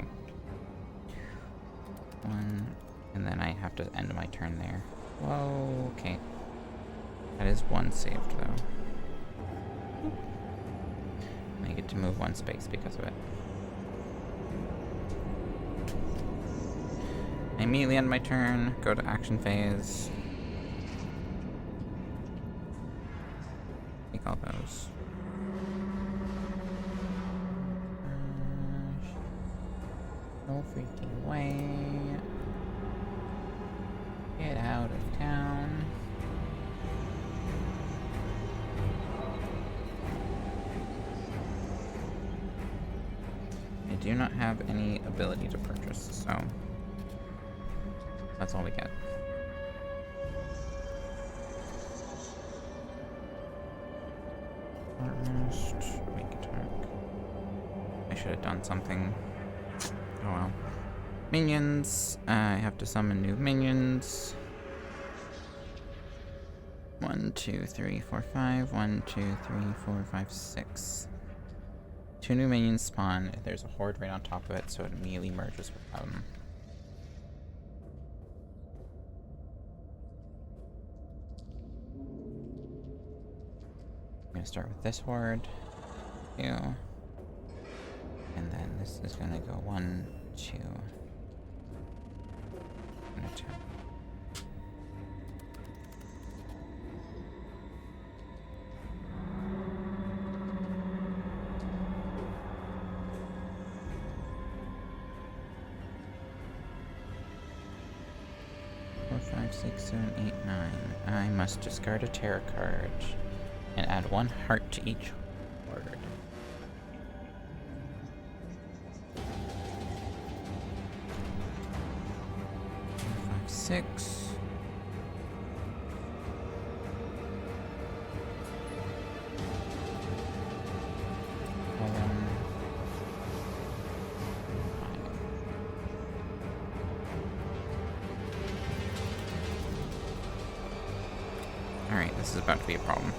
1, and then I have to end my turn there. Whoa, okay. That is 1 saved, though. I get to move 1 space because of it. I immediately end my turn, go to action phase. Take all those. No freaking way. Get out of town. I do not have any ability to purchase, so that's all we get. Make attack. I should have done something. Oh well. Minions. I have to summon new minions. 1, 2, 3, 4, 5. 1, 2, 3, 4, 5, 6. 2 new minions spawn. There's a horde right on top of it, so it immediately merges with them. I'm gonna start with this horde. 2. And then this is gonna go 1, 2. And a 2. Four, 5, 6, 7, 8, 9. I must discard a tarot card and add 1 heart to each word. 5, 6. Alright, this is about to be a problem.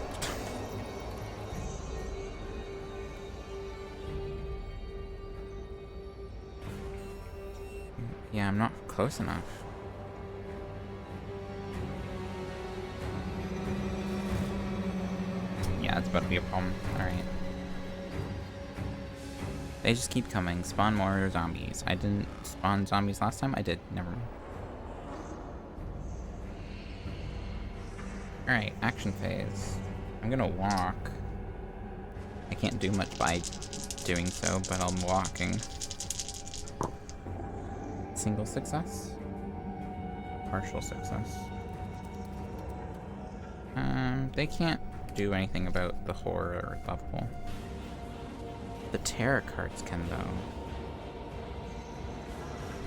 Yeah, I'm not close enough. Yeah, it's about to be a problem. Alright. They just keep coming. Spawn more zombies. I didn't spawn zombies last time? I did. Never mind. Alright, action phase. I'm gonna walk. I can't do much by doing so, but I'm walking. Single success? Partial success. They can't do anything about the horror level. The terror cards can, though.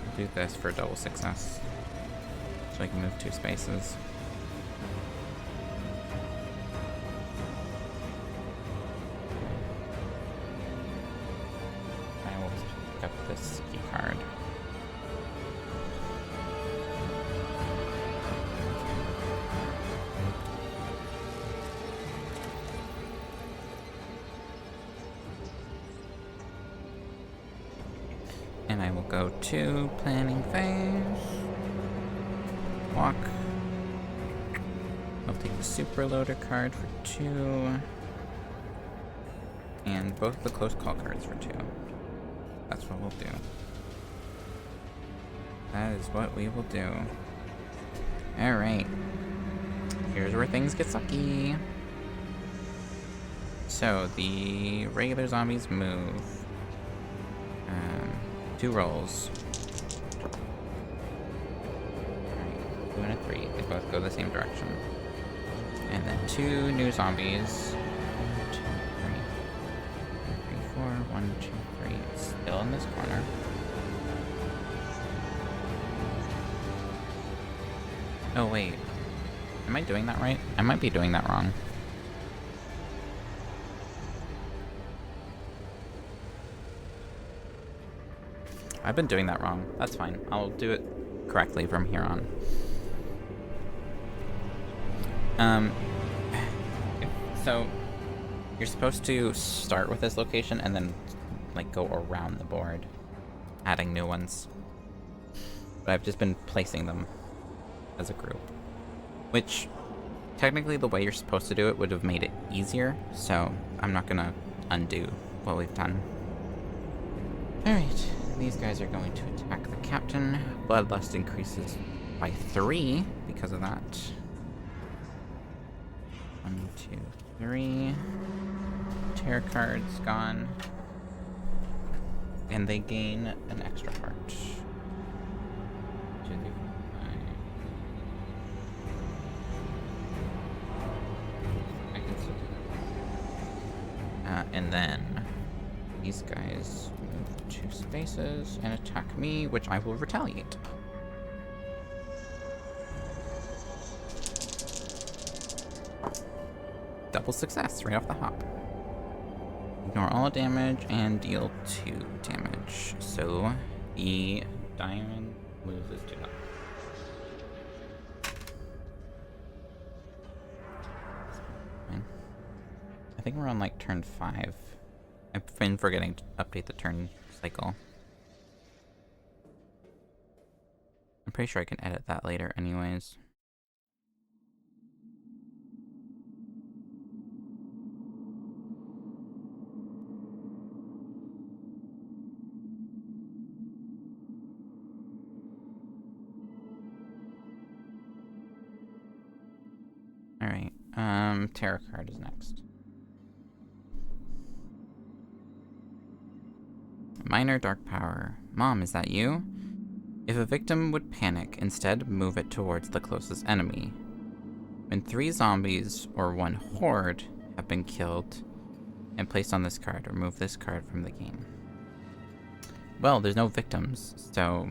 I'll do this for double success. So I can move 2 spaces. I will pick up this key card. And I will go to planning phase. Walk. I'll take the super loader card for 2. And both the close call cards for 2. That's what we'll do. That is what we will do. Alright. Here's where things get sucky. So, the regular zombies move. 2 rolls. Alright, 2 and a 3. They both go the same direction. And then 2 new zombies. 1, 2, 3. 3, 4. 1, 2, 3. It's still in this corner. Oh, wait. Am I doing that right? I might be doing that wrong. I've been doing that wrong. That's fine. I'll do it correctly from here on. So you're supposed to start with this location and then like go around the board, adding new ones. But I've just been placing them as a group, which technically the way you're supposed to do it would have made it easier, so I'm not gonna undo what we've done. Alright. These guys are going to attack the captain. Bloodlust increases by 3 because of that. 1, 2, 3. Terror cards gone. And they gain an extra heart. 2, 3, 4, 5. I can still do that. And then these guys move 2 spaces and attack me, which I will retaliate. Double success right off the hop. Ignore all damage and deal 2 damage. So the diamond loses 2 damage. I think we're on like turn 5. I've been forgetting to update the turn cycle. I'm pretty sure I can edit that later anyways. Alright, tarot card is next. Minor dark power. Mom, is that you? If a victim would panic, instead move it towards the closest enemy. When 3 zombies or 1 horde have been killed and placed on this card, remove this card from the game. Well, there's no victims, so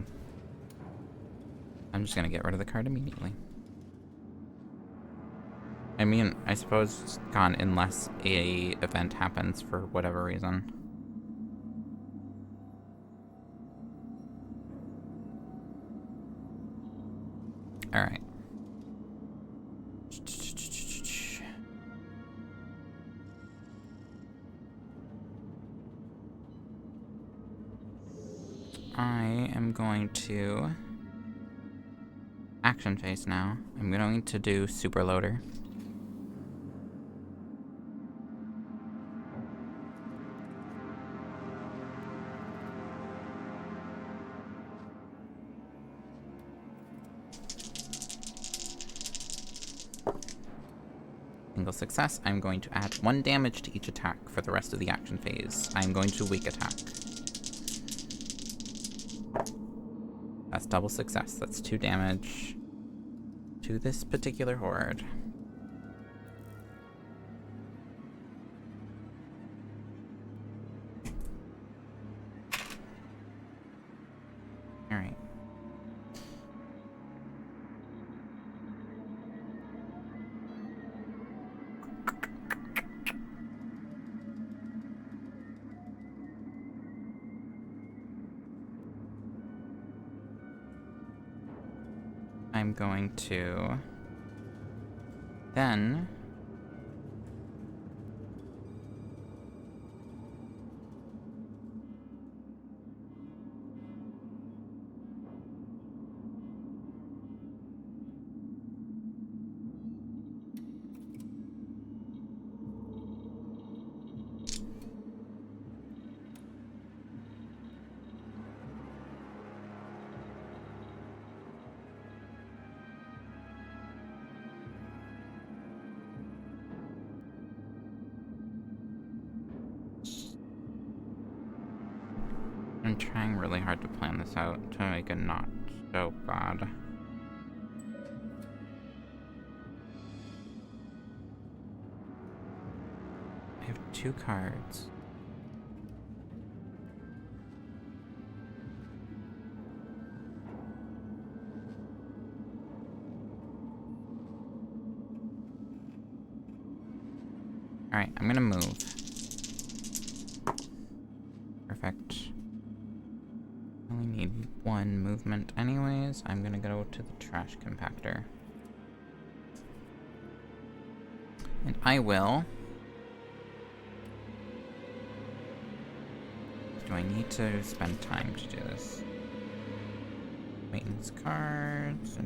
I'm just gonna get rid of the card immediately. I mean, I suppose it's gone unless a event happens for whatever reason. Alright. I am going to action phase now. I'm going to do super loader. Single success. I'm going to add 1 damage to each attack for the rest of the action phase. I'm going to weak attack. That's double success. That's 2 damage to this particular horde. I'm going to then I'm trying really hard to plan this out to make it not so bad. I have 2 cards. Alright, I'm gonna move. Perfect. I only need 1 movement anyways. I'm gonna go to the trash compactor. And I will... Do I need to spend time to do this? Maintenance cards...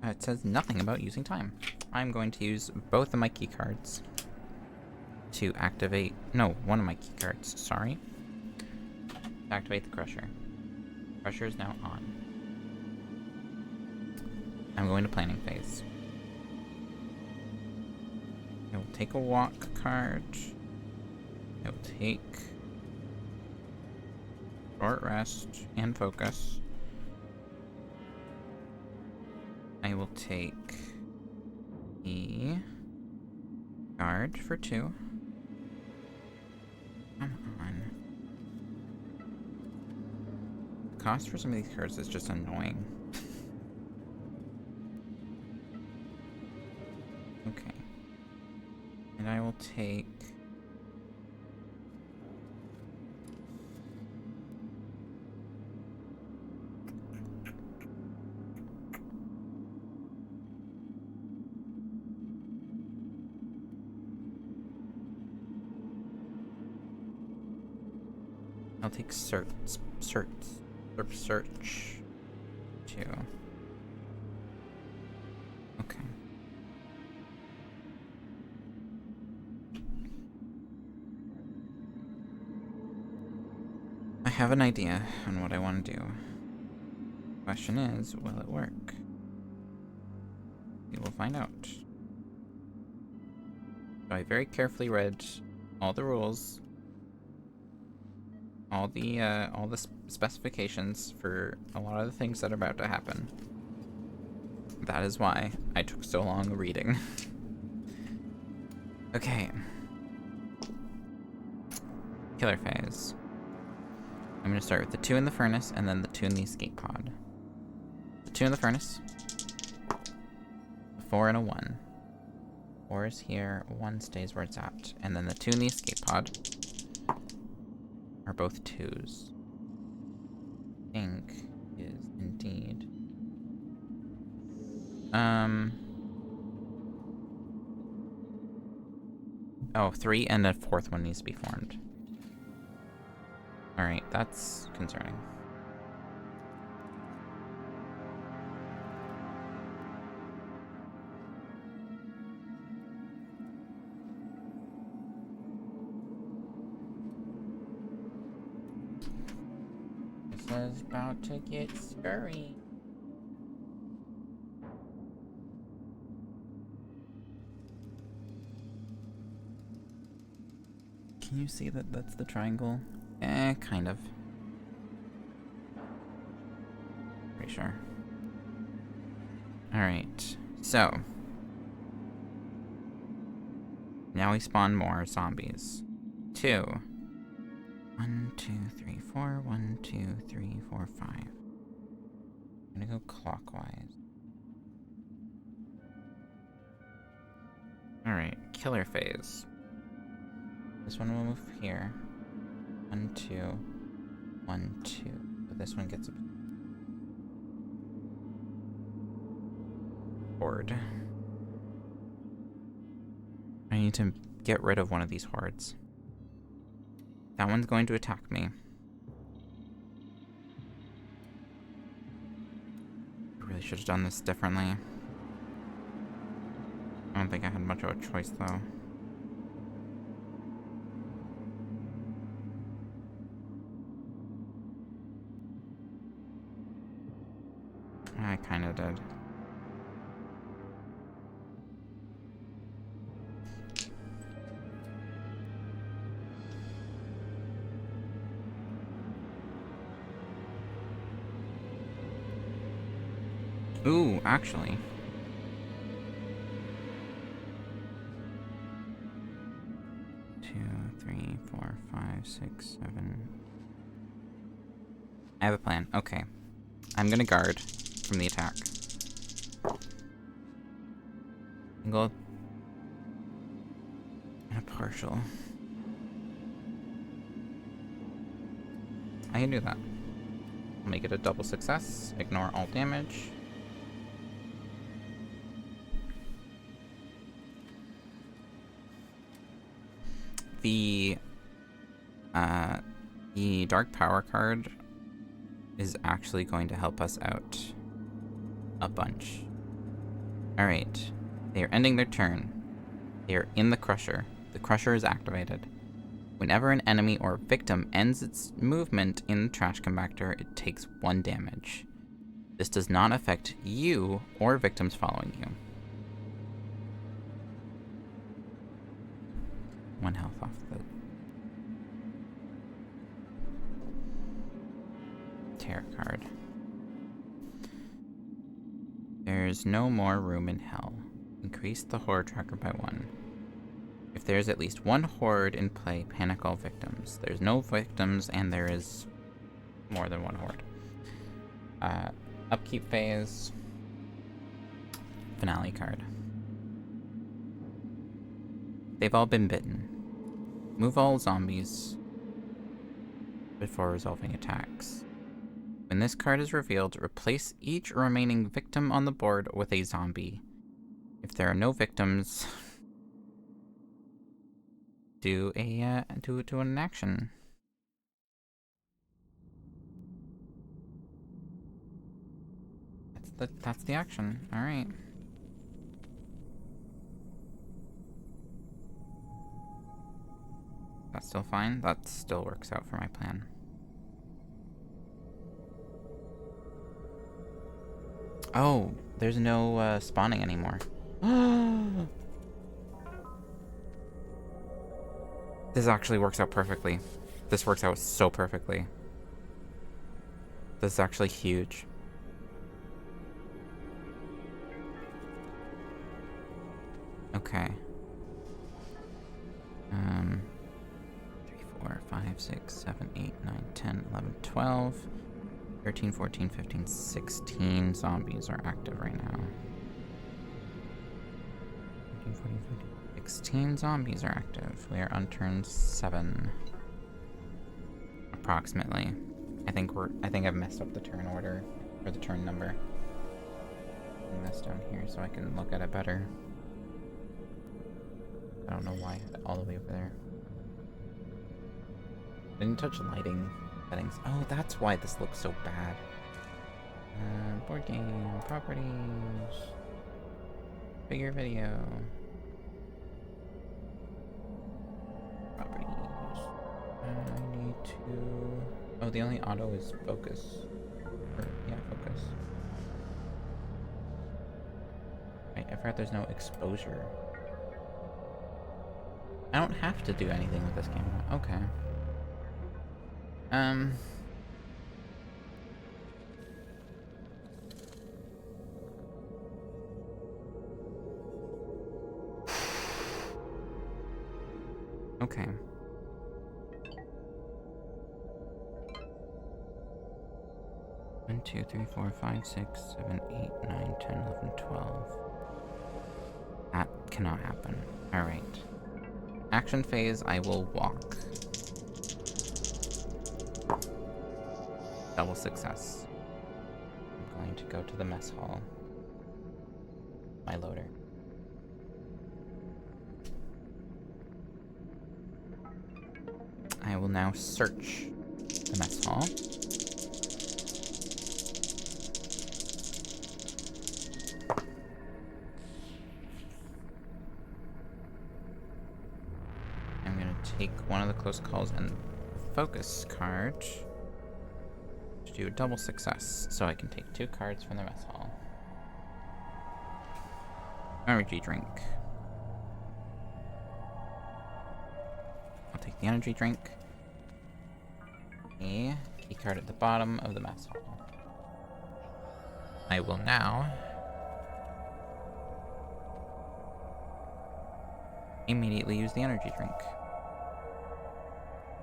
It says nothing about using time. I'm going to use both of my key cards to activate... No, one of my key cards, sorry. To activate the crusher. Crusher is now on. I'm going to planning phase. I will take a walk card. I will take short rest and focus. I will take the guard for 2. Come on. The cost for some of these cards is just annoying. Okay. And I will take... I'll take search 2. Okay. I have an idea on what I want to do. Question is, will it work? We will find out. So I very carefully read all the rules, all the specifications for a lot of the things that are about to happen. That is why I took so long reading. Okay. Killer phase. I'm gonna start with the 2 in the furnace and then the 2 in the escape pod. The 2 in the furnace. A 4 and a 1. 4 is here, 1 stays where it's at. And then the 2 in the escape pod are both 2s. I think is indeed. Oh, 3 and a 4th one needs to be formed. Alright, that's concerning. This is about to get scurry. Can you see that that's the triangle? Kind of. Pretty sure. Alright, so. Now we spawn more zombies. 2. 1, 2, 3, 4. 1, 2, 3, 4, 5. I'm gonna go clockwise. Alright, killer phase. This one will move here. 1, 2. 1, 2. But this one gets a horde. I need to get rid of one of these hordes. That one's going to attack me. I really should have done this differently. I don't think I had much of a choice, though. I kinda did. Ooh, actually. Two, 3, 4, 5, 6, 7. I have a plan. Okay. I'm gonna guard from the attack. Go and a partial. I can do that. I'll make it a double success. Ignore all damage. The Dark Power card is actually going to help us out a bunch. Alright. They are ending their turn. They are in the Crusher. The Crusher is activated. Whenever an enemy or victim ends its movement in the Trash Compactor, it takes 1 damage. This does not affect you or victims following you. 1 health off the Terror card. There's no more room in hell. Increase the horde tracker by 1. If there's at least 1 horde in play, panic all victims. There's no victims, and there is more than 1 horde. Upkeep phase. Finale card. They've all been bitten. Move all zombies before resolving attacks. When this card is revealed, replace each remaining victim on the board with a zombie. If there are no victims, do an action. That's the action. All right. That's still fine. That still works out for my plan. Oh, there's no spawning anymore. This actually works out perfectly. This works out so perfectly. This is actually huge. Okay. 3, 4, 5, 6, 7, 8, 9, 10, 11, 12. 13, 14, 15, 16 zombies are active right now. 13, 14, 15, 16 zombies are active. We are on turn 7. Approximately. I think I've messed up the turn order, or the turn number. Bring this down here so I can look at it better. I don't know why I had it all the way over there. Didn't touch lighting settings. Oh, that's why this looks so bad. Board game, properties, figure video, properties. I need to. Oh, the only auto is focus. Yeah, focus. Right, I forgot there's no exposure. I don't have to do anything with this camera. Okay. Okay. One, 2, 3, 4, 5, 6, 7, 8, 9, 10, 11, 12. That cannot happen. Alright. Action phase, I will walk. Double success. I'm going to go to the mess hall. My loader. I will now search the mess hall. I'm going to take one of the close calls and focus card to do a double success, so I can take 2 cards from the mess hall. Energy drink. I'll take the energy drink. A key card at the bottom of the mess hall. I will now immediately use the energy drink.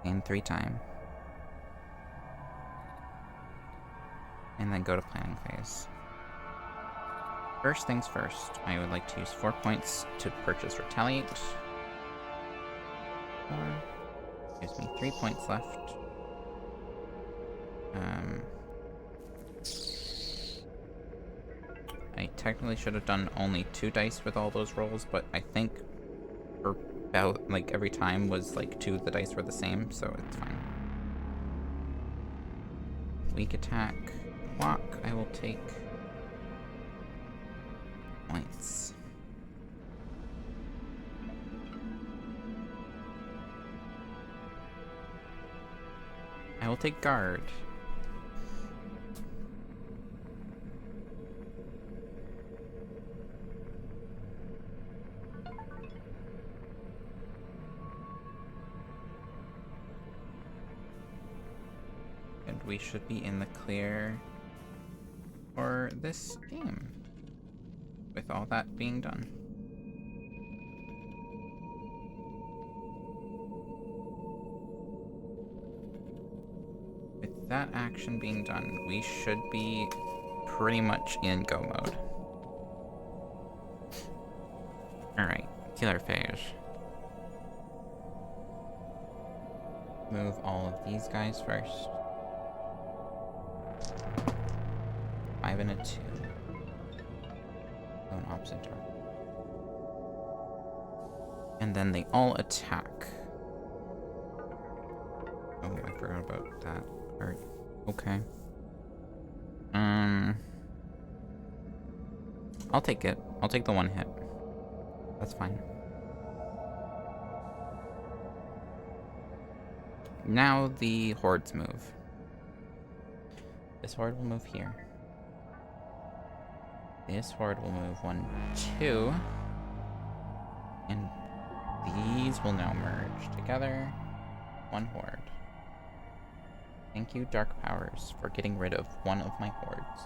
Gain 3 time. And then go to planning phase. First things first, I would like to use 4 points to purchase Retaliate. 4. Gives me 3 points left. I technically should have done only 2 dice with all those rolls, but I think for about, like, every time was, like, 2 of the dice were the same, so it's fine. Weak attack. Walk, I will take points. I will take guard. And we should be in the clear for this game, with all that being done. With that action being done, we should be pretty much in go mode. Alright, killer phase. Move all of these guys first. 5 and a 2. Go in opposite direction. And then they all attack. Oh, I forgot about that part. Okay. I'll take it. I'll take the 1 hit. That's fine. Now the hordes move. This horde will move here. This horde will move 1, 2. And these will now merge together. 1 horde. Thank you, Dark Powers, for getting rid of one of my hordes.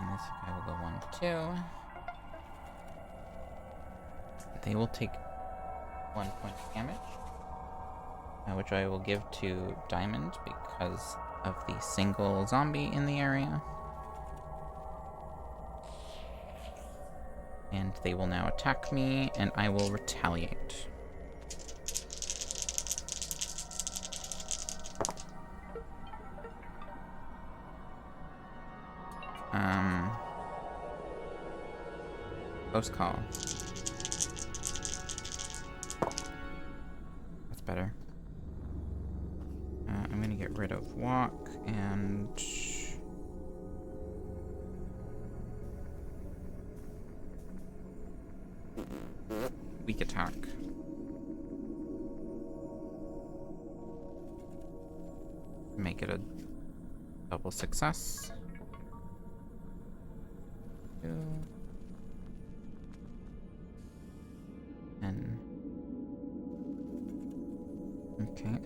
And this guy will go 1, 2. They will take 1 point of damage, which I will give to Diamond because of the single zombie in the area. And they will now attack me, and I will retaliate. Close call. That's better. I'm gonna get rid of walk and weak attack. Make it a double success. 2. And okay.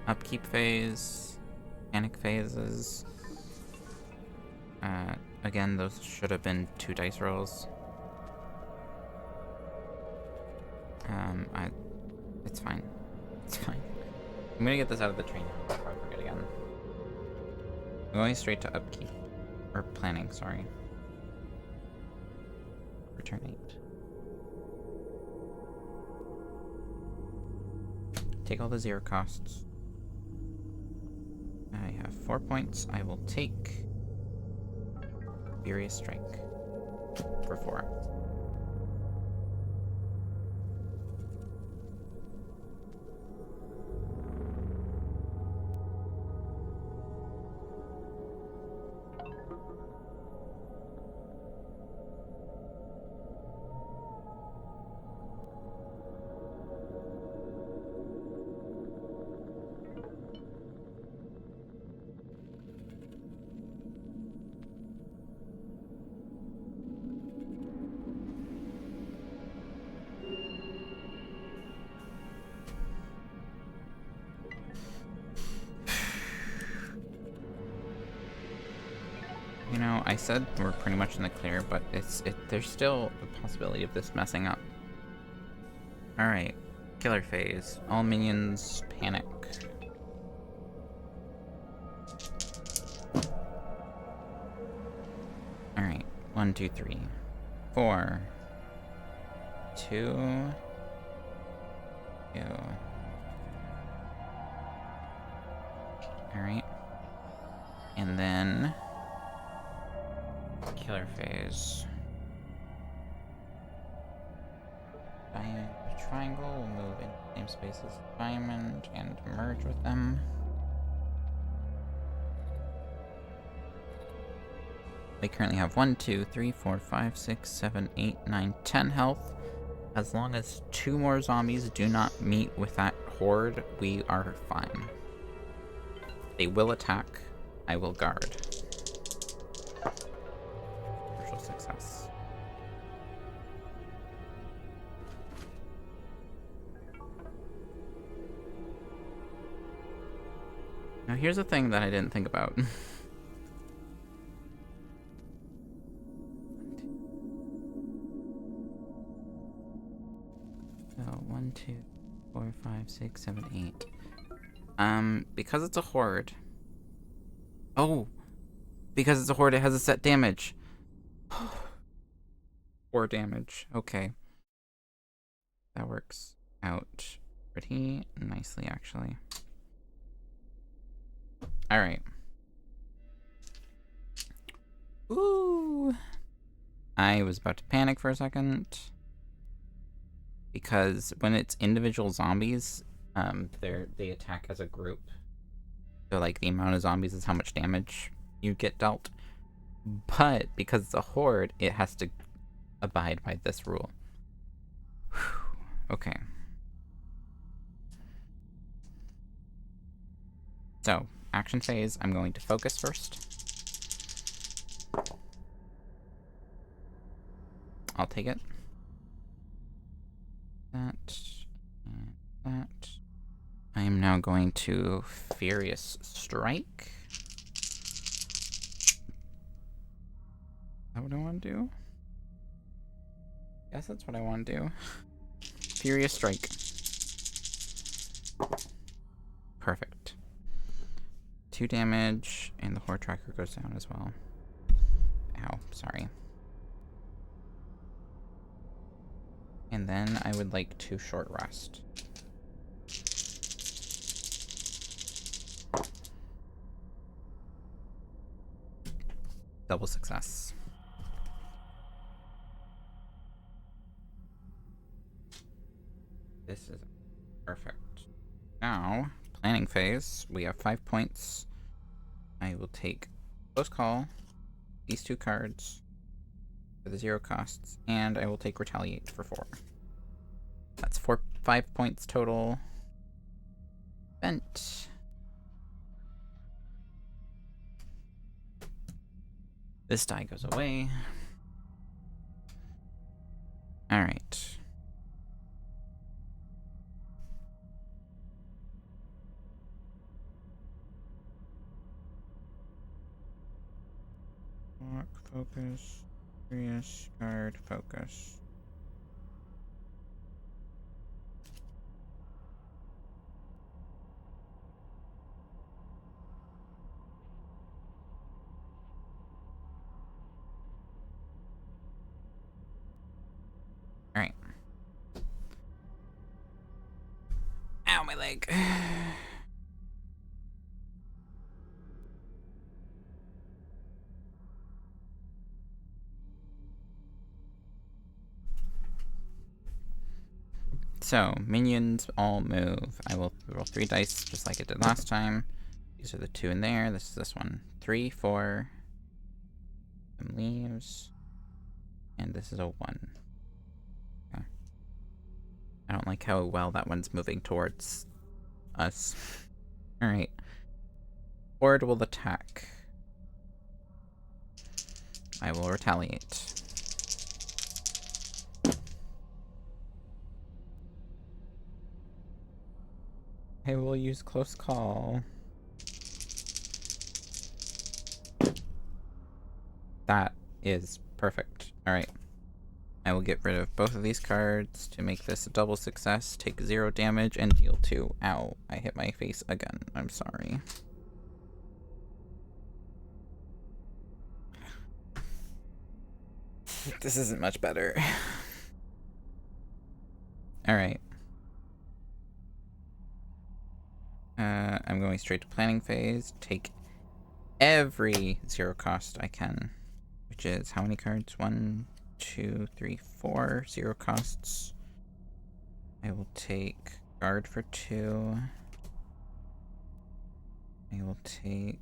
Upkeep phase, panic phases. Again, those should have been 2 dice rolls. It's fine. It's fine. I'm gonna get this out of the train now before I forget again. I'm going straight to upkeep. Or planning, sorry. Return 8. Take all the 0 costs. I have 4 points. I will take Furious Strike for 4. You know, I said we're pretty much in the clear, but there's still a possibility of this messing up. Alright. Killer phase. All minions panic. Alright. 1, 2, 3. 4. 2. 2. Alright. And then killer phase. Triangle will move in namespaces diamond and merge with them. They currently have 1, 2, 3, 4, 5, 6, 7, 8, 9, 10 health. As long as 2 more zombies do not meet with that horde, we are fine. They will attack. I will guard. Partial success. Now here's a thing that I didn't think about. So 1, 2, 4, 5, 6, 7, 8. Because it's a horde. Oh, because it's a horde, it has a set damage. 4 damage. Okay. That works out pretty nicely, actually. Alright. Ooh. I was about to panic for a second. Because when it's individual zombies, they attack as a group. So, like, the amount of zombies is how much damage you get dealt. But because it's a horde, it has to abide by this rule. Whew. Okay. So, action phase, I'm going to focus first. I'll take it. That. And that. I am now going to Furious Strike. Is that what I want to do? Guess that's what I want to do. Furious Strike. Perfect. 2 damage, and the horde tracker goes down as well. Ow, sorry. And then I would like to short rest. Double success. This is perfect. Now, planning phase. We have 5 points. I will take Close Call, these 2 cards for the 0 costs, and I will take Retaliate for 4. That's 5 points total. Spent. This die goes away. Alright. Walk, focus, furious, guard, focus. Alright. Ow, my leg. So, minions all move. I will roll 3 dice just like I did last time. These are the 2 in there. This is this one. 3, 4. And leaves. And this is a 1. Okay. I don't like how well that one's moving towards us. Alright. Horde will attack. I will retaliate. I will use close call. That is perfect. Alright. I will get rid of both of these cards to make this a double success, take 0 damage, and deal 2. Ow, I hit my face again. I'm sorry. This isn't much better. Alright. I'm going straight to planning phase. Take every 0 cost I can. Which is how many cards? 1, 2, 3, 4 0 costs. I will take guard for 2. I will take...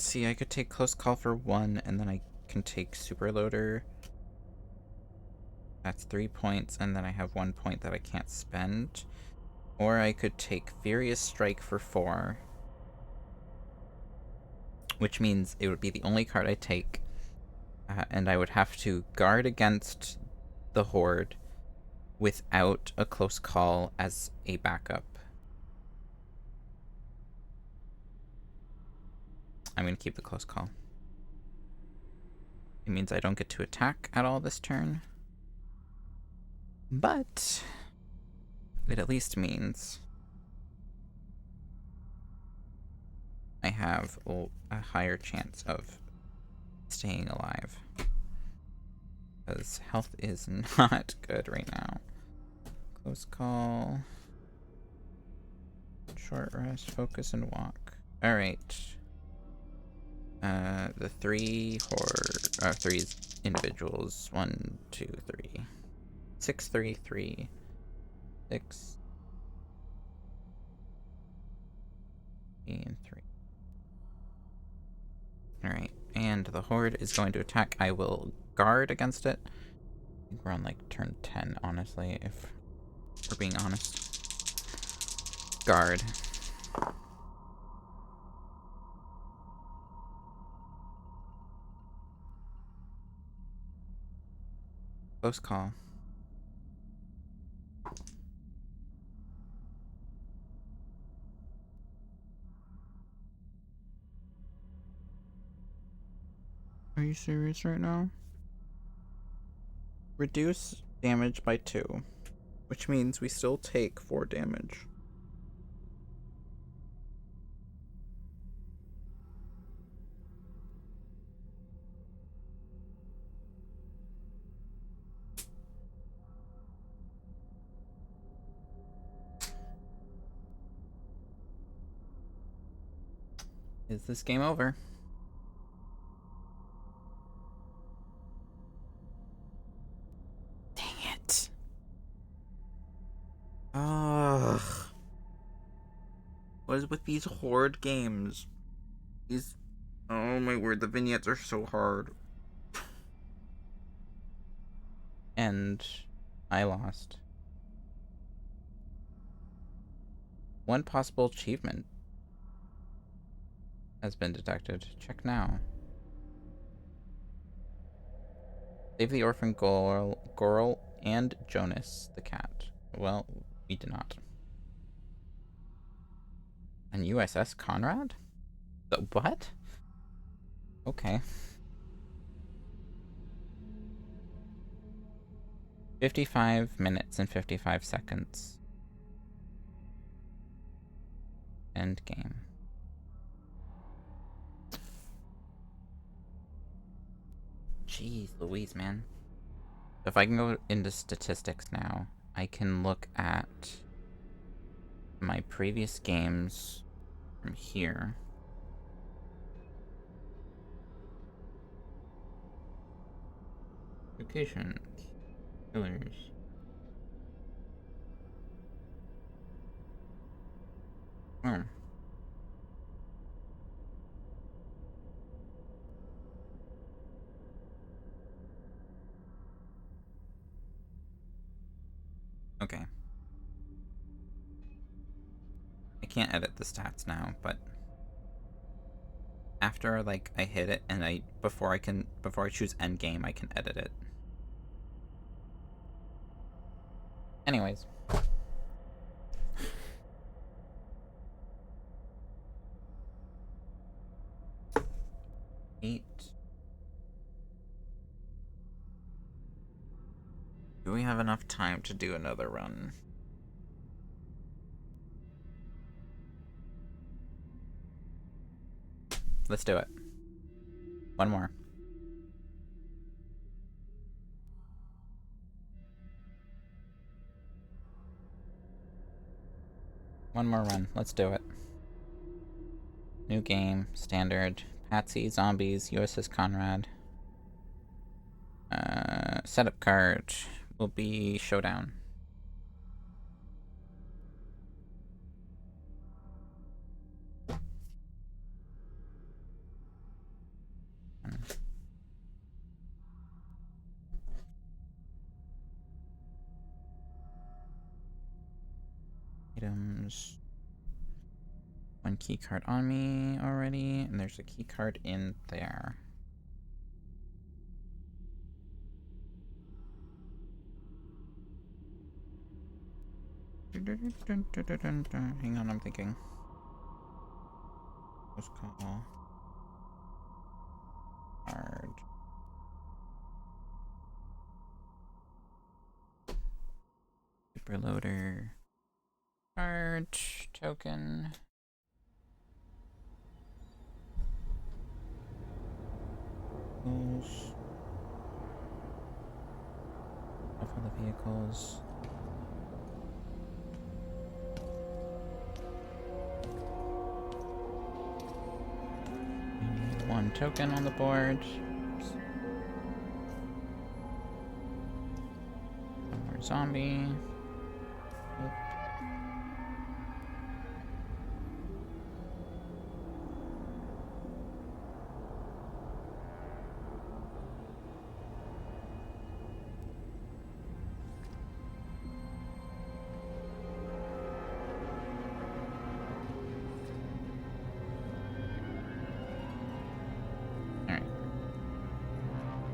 see, I could take close call for 1, and then I can take super loader. That's 3 points, and then I have 1 point that I can't spend. Or I could take Furious Strike for 4. Which means it would be the only card I take. And I would have to guard against the Horde without a close call as a backup. I'm going to keep the close call. It means I don't get to attack at all this turn. But it at least means I have a higher chance of staying alive. Because health is not good right now. Close call. Short rest, focus, and walk. Alright. The 3 3 individuals. 1, 2, 3. 6, 3, 3. 6. And 3. Alright, and the Horde is going to attack. I will guard against it. I think we're on like turn 10, honestly, if we're being honest. Guard. Close call. Are you serious right now? Reduce damage by 2, which means we still take 4 damage. Is this game over? Dang it. Ugh. What is with these Horde games? These... Oh my word, the vignettes are so hard. And I lost. One possible achievement has been detected. Check now. Save the orphan girl And Jonas the cat. Well, we did not. And USS Conrad? The what? Okay. 55 minutes and 55 seconds. End game. Jeez Louise, man. If I can go into statistics now, I can look at my previous games from here. Locations. Killers. Oh. Okay. I can't edit the stats now, but after like I hit it and before I choose end game, I can edit it. Anyways. Eight. Do we have enough time to do another run? Let's do it. One more. One more run. Let's do it. New game. Standard. Patsy, zombies, USS Conrad. Setup card will be Showdown. Items. One key card on me already, and there's a key card in there. Hang on, I'm thinking. Let's call card. Superloader. Card. Token. Vehicles. Off of the vehicles. One token on the board. Oops. One more zombie. Oop.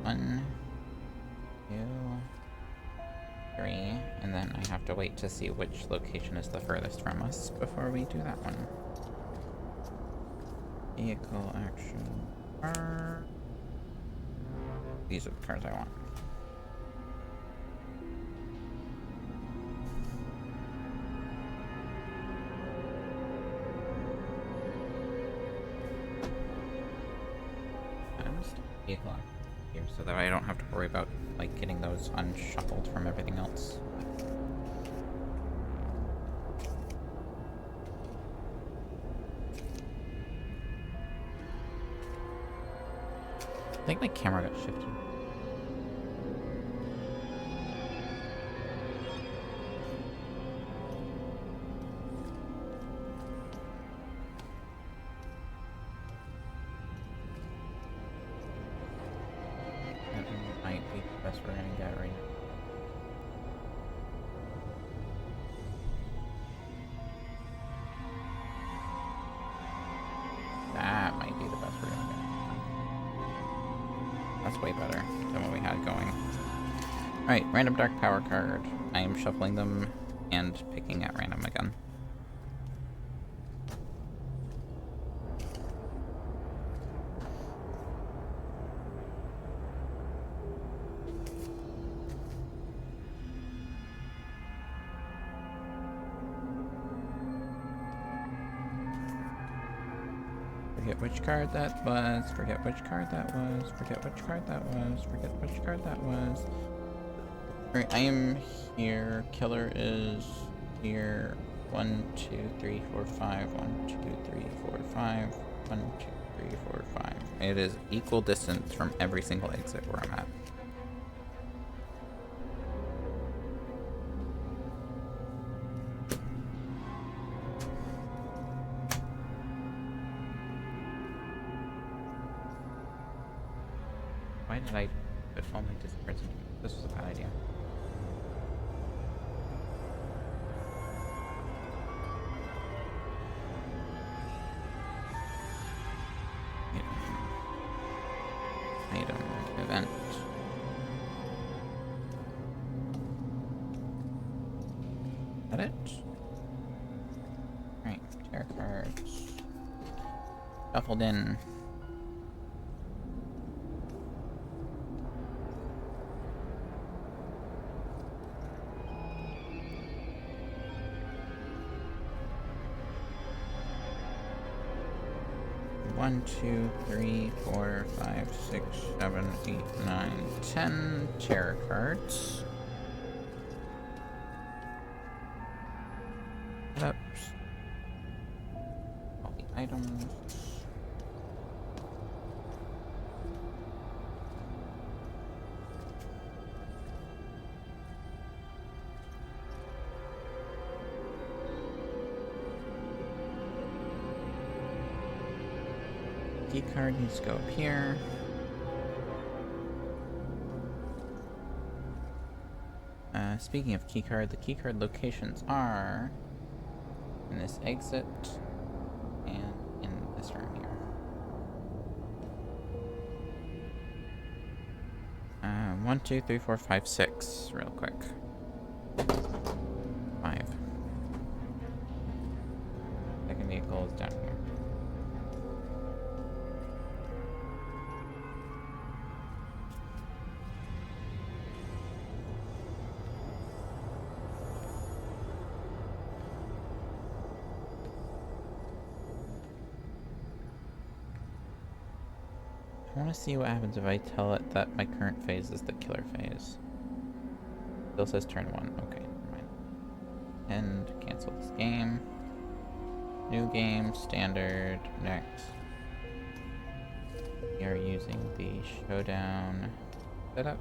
One, two, three, and then I have to wait to see which location is the furthest from us before we do that one. Vehicle action card. These are the cards I want. I'm just vehicle action here so that I don't have to worry about like getting those unshuffled from everything else. I think my camera got shifted. That might be the best we're gonna get right now. That might be the best we're gonna get. That's way better than what we had going. Alright, random dark power card. I am shuffling them and picking at random again. Forget which card that was, forget which card that was, forget which card that was, forget which card that was. Alright, I am here. Killer is here. 1, 2, 3, 4, 5. 1, 2, 3, 4, 5. 1, 2, 3, 4, 5. It is equal distance from every single exit where I'm at. Why did I put all my discards into it? This was a bad idea. Item. Event. Is that it? Alright, tarot cards. Shuffled in. One, 2, 3, 4, 5, 6, 7, 8, 9, 10 tarot cards. Oops. All the items. Key card needs to go up here. Speaking of key card, the key card locations are in this exit and in this room here. 1, 2, 3, 4, 5, 6, real quick. 5. Second vehicle is down here. I want to see what happens if I tell it that my current phase is the killer phase. Still says turn 1. Okay, never mind. End. Cancel this game. New game. Standard. Next. We are using the showdown setup.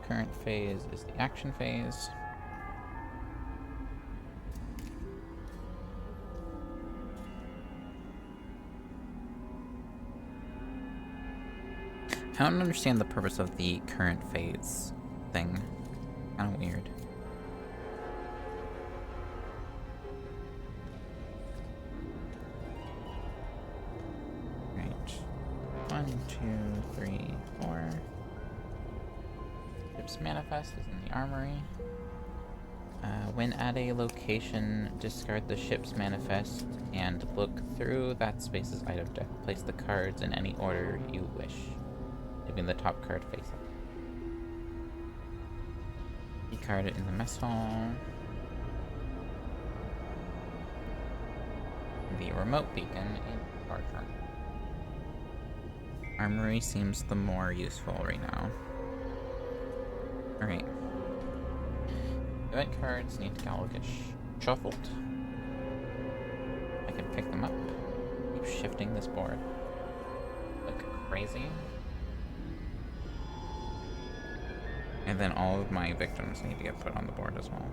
Current phase is the action phase. I don't understand the purpose of the current phase thing. Kind of weird. Right. 1, 2, 3, 4. Ship's manifest is in the armory. When at a location, discard the ship's manifest and look through that space's item deck. Place the cards in any order you wish, leaving the top card face up. Key card it in the mess hall. The remote beacon in the card room. Armory seems the more useful right now. Alright. Event cards need to all get shuffled. I can pick them up. Keep shifting this board. Like crazy. And then all of my victims need to get put on the board as well.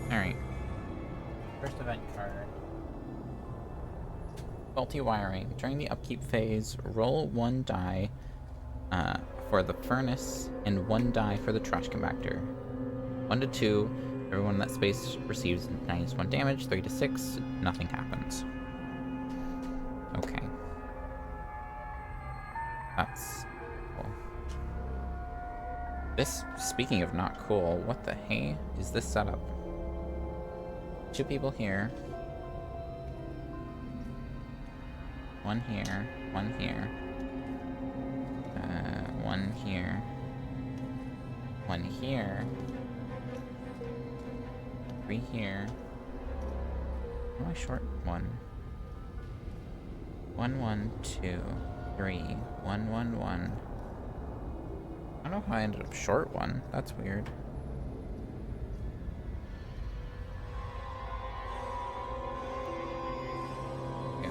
Alright. First event card. Faulty wiring. During the upkeep phase, roll 1 die for the furnace and 1 die for the trash compactor. 1 to 2, everyone in that space receives -1 damage. 3 to 6, nothing happens. Okay. That's cool. This, speaking of not cool, what the hey is this setup? 2 people here. 1 here, 1 here. 1 here. 1 here. 3 here. How am I short? 1. 1, 1, 2, 3. 1, 1, 1. I don't know how I ended up short 1. That's weird. Okay.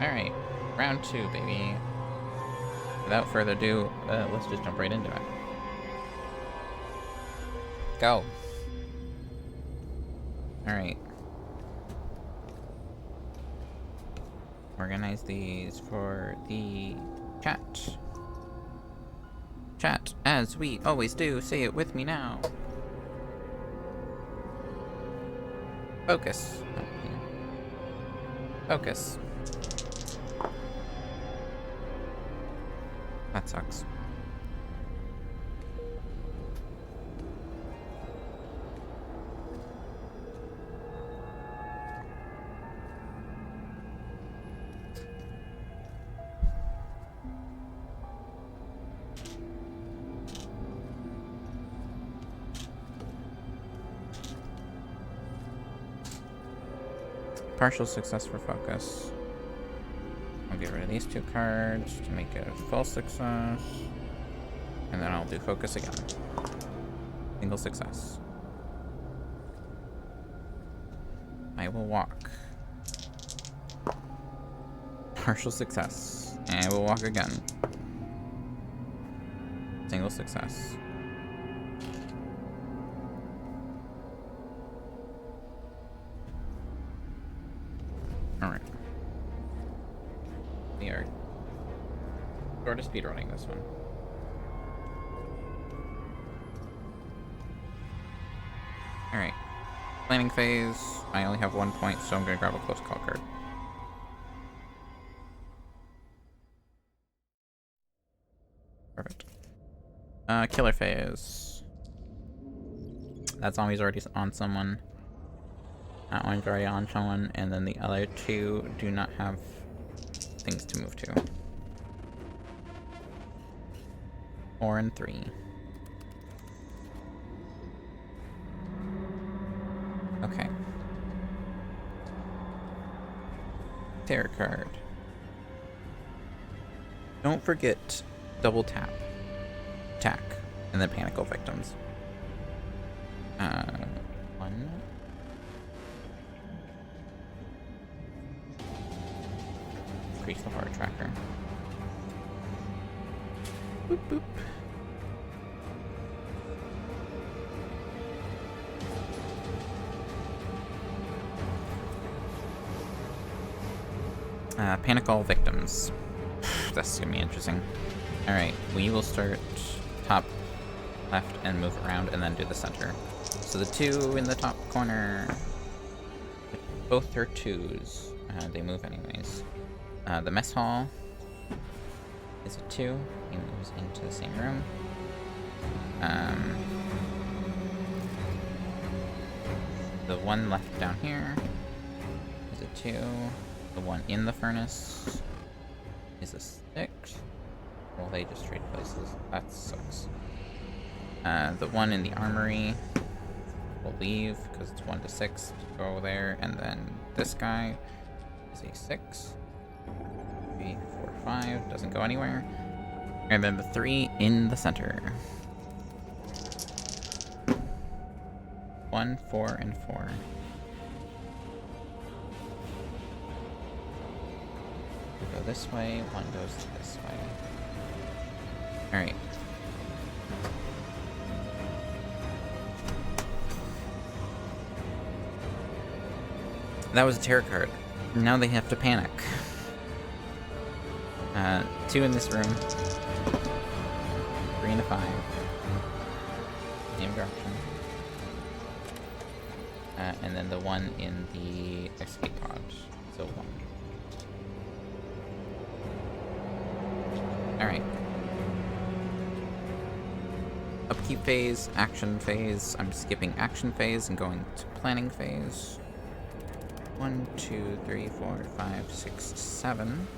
Alright. Round 2, baby. Without further ado, let's just jump right into it. Go. Alright. Organize these for the chat. Chat, as we always do, say it with me now. Focus. Focus. That sucks. Partial success for focus. I'll get rid of these 2 cards to make it a full success. And then I'll do focus again. Single success. I will walk. Partial success. And I will walk again. Single success. Alright. We are sort of speedrunning this one. Alright. Planning phase. I only have 1 point, so I'm gonna grab a close call card. Perfect. Killer phase. That zombie's already on someone. That one's already on someone, and then the other 2 do not have things to move to. 4 and 3. Okay. Terror card. Don't forget double tap, attack, and then panicle victims. 1. Increase the heart tracker. Boop boop. Panicle victims. This is gonna be interesting. Alright, we will start top left and move around and then do the center. So the 2 in the top corner, both are 2s. They move anyways. The mess hall is a 2. He moves into the same room. The 1 left down here is a 2. The 1 in the furnace is a 6. Well, they just trade places. That sucks. The 1 in the armory will leave because it's 1 to 6 to go there, and then this guy is a 6. 3, 4, 5 doesn't go anywhere, and then the 3 in the center. 1, 4, and 4. We go this way. 1 goes this way. All right. That was a terror card. Now they have to panic. 2 in this room. 3 and a 5. Same direction. And then the 1 in the escape pod. So 1. Alright. Upkeep phase, action phase. I'm skipping action phase and going to planning phase. 1, 2, 3, 4, 5, 6, 7.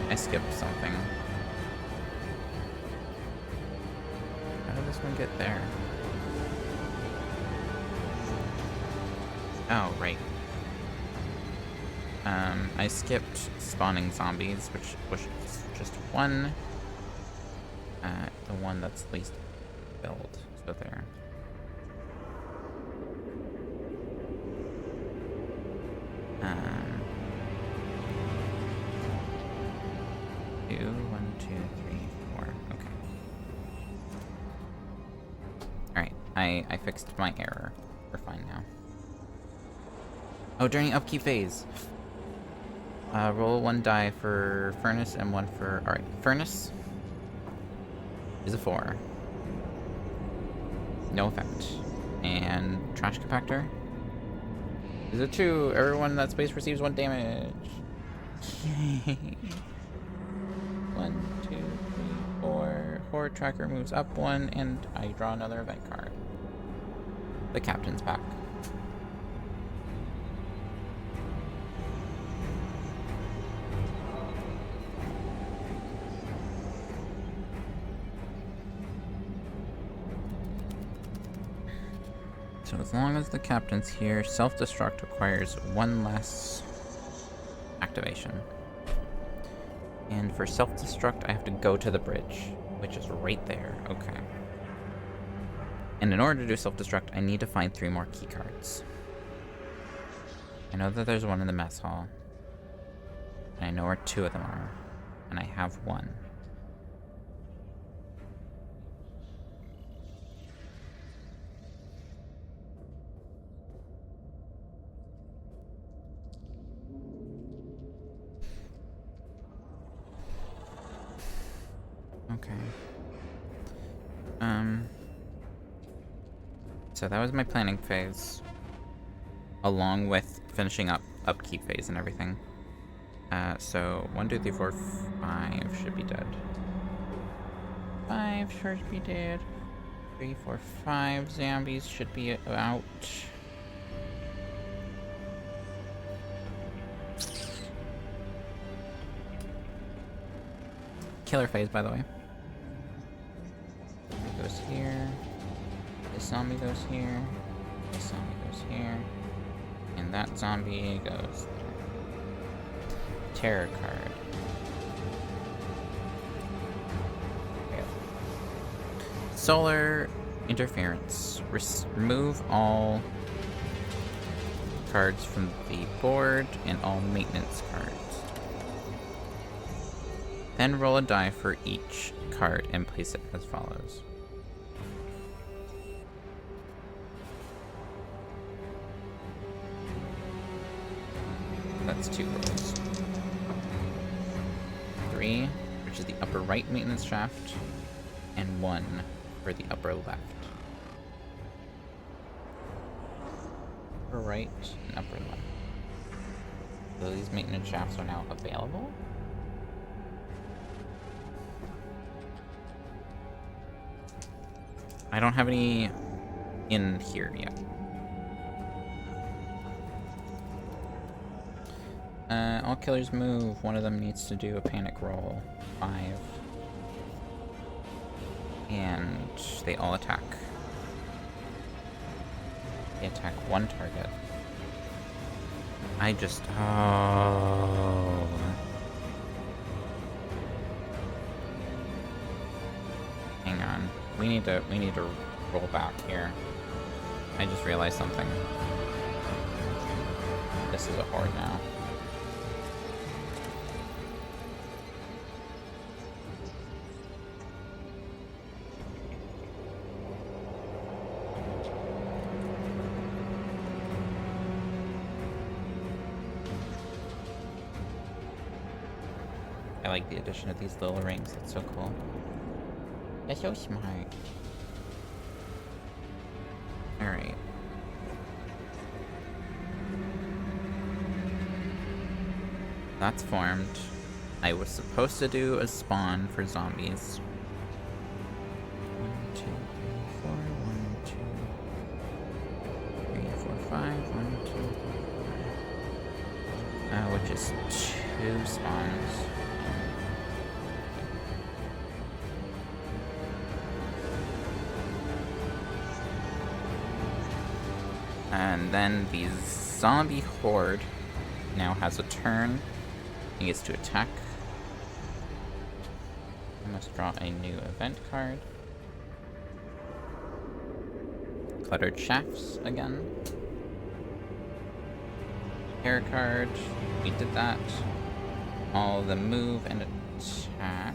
I skipped something. How did this one get there? Oh, right. I skipped spawning zombies, which was just 1. The one that's least built. So there. Two, 1, 2, 3, 4. Okay. Alright, I fixed my error. We're fine now. Oh, during upkeep phase. Roll 1 die for furnace and 1 for... Alright, furnace is a 4. No effect. And trash compactor is a 2. Everyone in that space receives 1 damage. Yay. 1, 2, 3, 4. Horde tracker moves up 1, and I draw another event card. The captain's pack. So as long as the captain's here, self-destruct requires 1 less activation. And for self-destruct, I have to go to the bridge, which is right there. Okay. And in order to do self-destruct, I need to find 3 more key cards. I know that there's 1 in the mess hall. And I know where 2 of them are. And I have 1. Okay. So that was my planning phase, along with finishing up upkeep phase and everything. So 1, 2, 3, 4, 5 should be dead. 5 should be dead. 3, 4, 5 zombies should be out. Killer phase, by the way. It goes here. This zombie goes here. This zombie goes here. And that zombie goes there. Terror card. Okay. Solar interference. Remove all cards from the board and all maintenance cards. Then roll a die for each card and place it as follows. That's 2 rolls. 3, which is the upper right maintenance shaft, and 1 for the upper left. Upper right and upper left. So these maintenance shafts are now available. I don't have any in here yet. All killers move. One of them needs to do a panic roll. 5. And they all attack. They attack 1 target. I just... Oh... Hang on. need to roll back here. I just realized something. This is a horde now. I like the addition of these little rings. That's so cool. That's so smart. Alright. That's formed. I was supposed to do a spawn for zombies. 1, 2, 3, 4, 1, 2, 3, 4, 5, 1, 2, 3, 4. Which is 2 spawns. And then the zombie horde now has a turn. He gets to attack. I must draw a new event card. Cluttered Shafts again. Hair card. We did that. All the move and attack.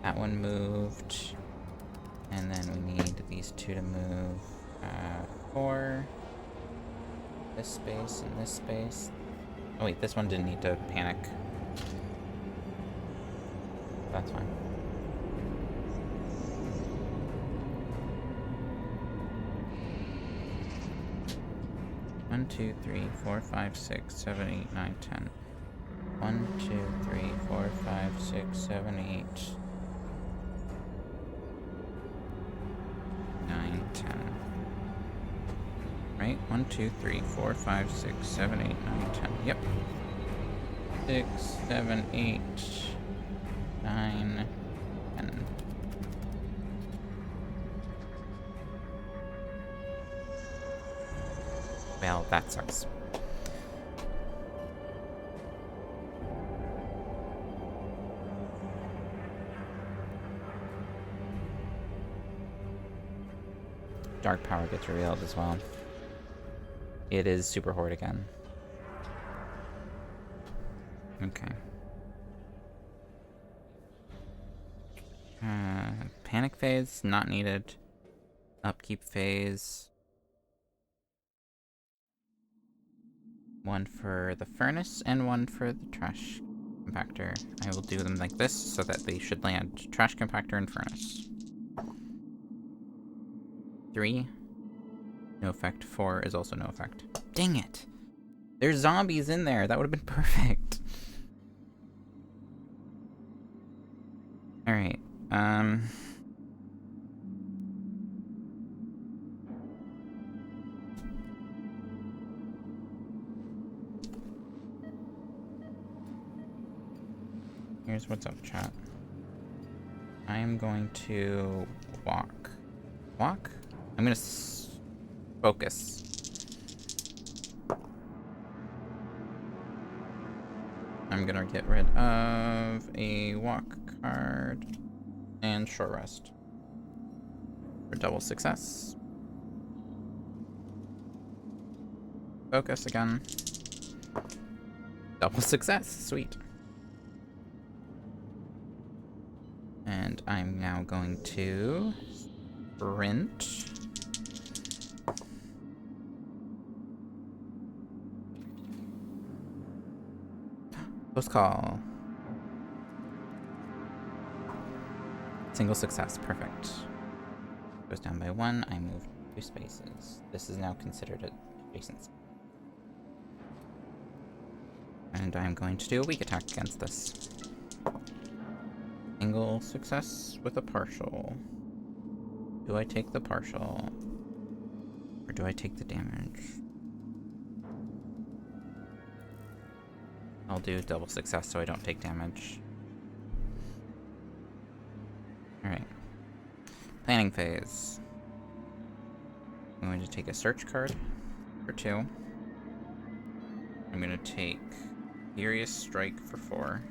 That one moved. And then we need these 2 to move. 4. This space and this space. Oh wait, this one didn't need to panic. That's fine. One, 2, 3, 4, 5, 6, 7, 8, 9, 10. 1, 2, 3, 4, 5, 6, 7, 8. 9, 10. Right? 1, 2, 3, 4, 5, 6, 7, 8, 9, 10. Yep. 6, 7, 8, 9, 10. Well, that sucks. Dark power gets revealed as well. It is Super Horde again. Okay. Panic phase, not needed. Upkeep phase. 1 for the furnace and 1 for the trash compactor. I will do them like this so that they should land trash compactor and furnace. 3. No effect. 4 is also no effect. Dang it! There's zombies in there. That would have been perfect. Alright. Here's what's up, chat. I am going to walk. Walk? I'm gonna focus. I'm gonna get rid of a walk card and short rest for double success. Focus again. Double success, sweet. And I'm now going to sprint. Post call. Single success, perfect. Goes down by 1, I move 2 spaces. This is now considered adjacent. And I'm going to do a weak attack against this. Single success with a partial. Do I take the partial? Or do I take the damage? I'll do double success so I don't take damage. Alright. Planning phase. I'm going to take a search card for 2. I'm going to take Furious Strike for 4.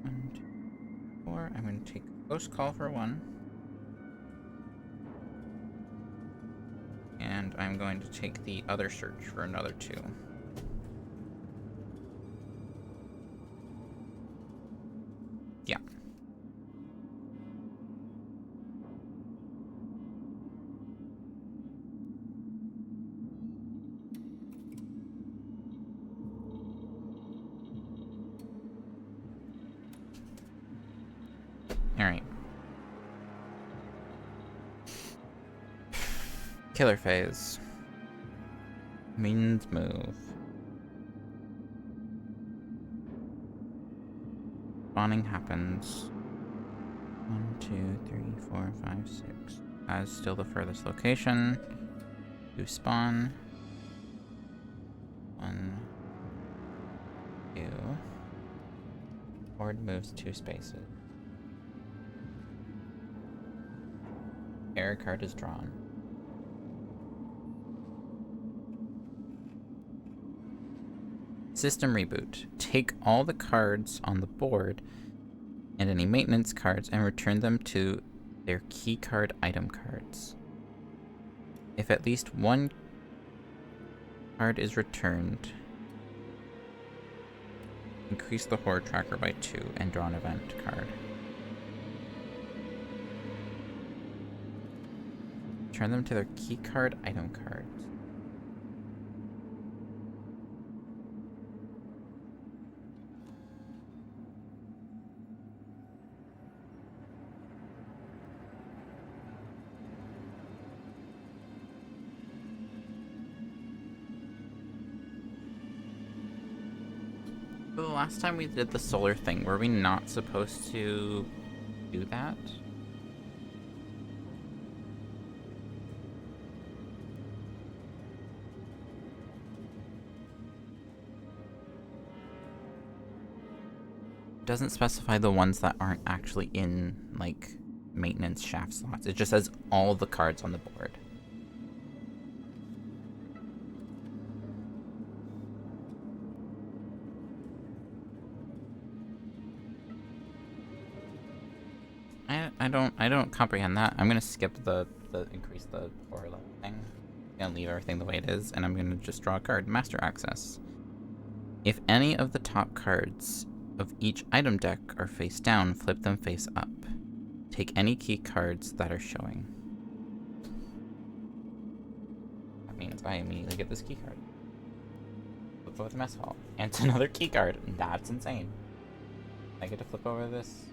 1, 2, for. I'm going to take Close Call for 1. And I'm going to take the Other Search for another 2. Yeah. Alright. Killer phase. Means move. Spawning happens. 1, 2, 3, 4, 5, 6. As still the furthest location. Do spawn. 1, 2. Horde moves 2 spaces. Error card is drawn. System reboot. Take all the cards on the board and any maintenance cards and return them to their keycard item cards. If at least one card is returned, increase the Horde tracker by 2 and draw an event card. Turn them to their keycard item cards. The last time we did the solar thing, were we not supposed to do that? It doesn't specify the ones that aren't actually in, like, maintenance shaft slots. It just says all the cards on the board. I don't comprehend that. I'm gonna skip the increase the horror level thing. I'm gonna leave everything the way it is, and I'm gonna just draw a card. Master Access. If any of the top cards of each item deck are face down, flip them face up. Take any key cards that are showing. That means I immediately get this key card. Flip over the mess hall. And it's another key card. That's insane. I get to flip over this.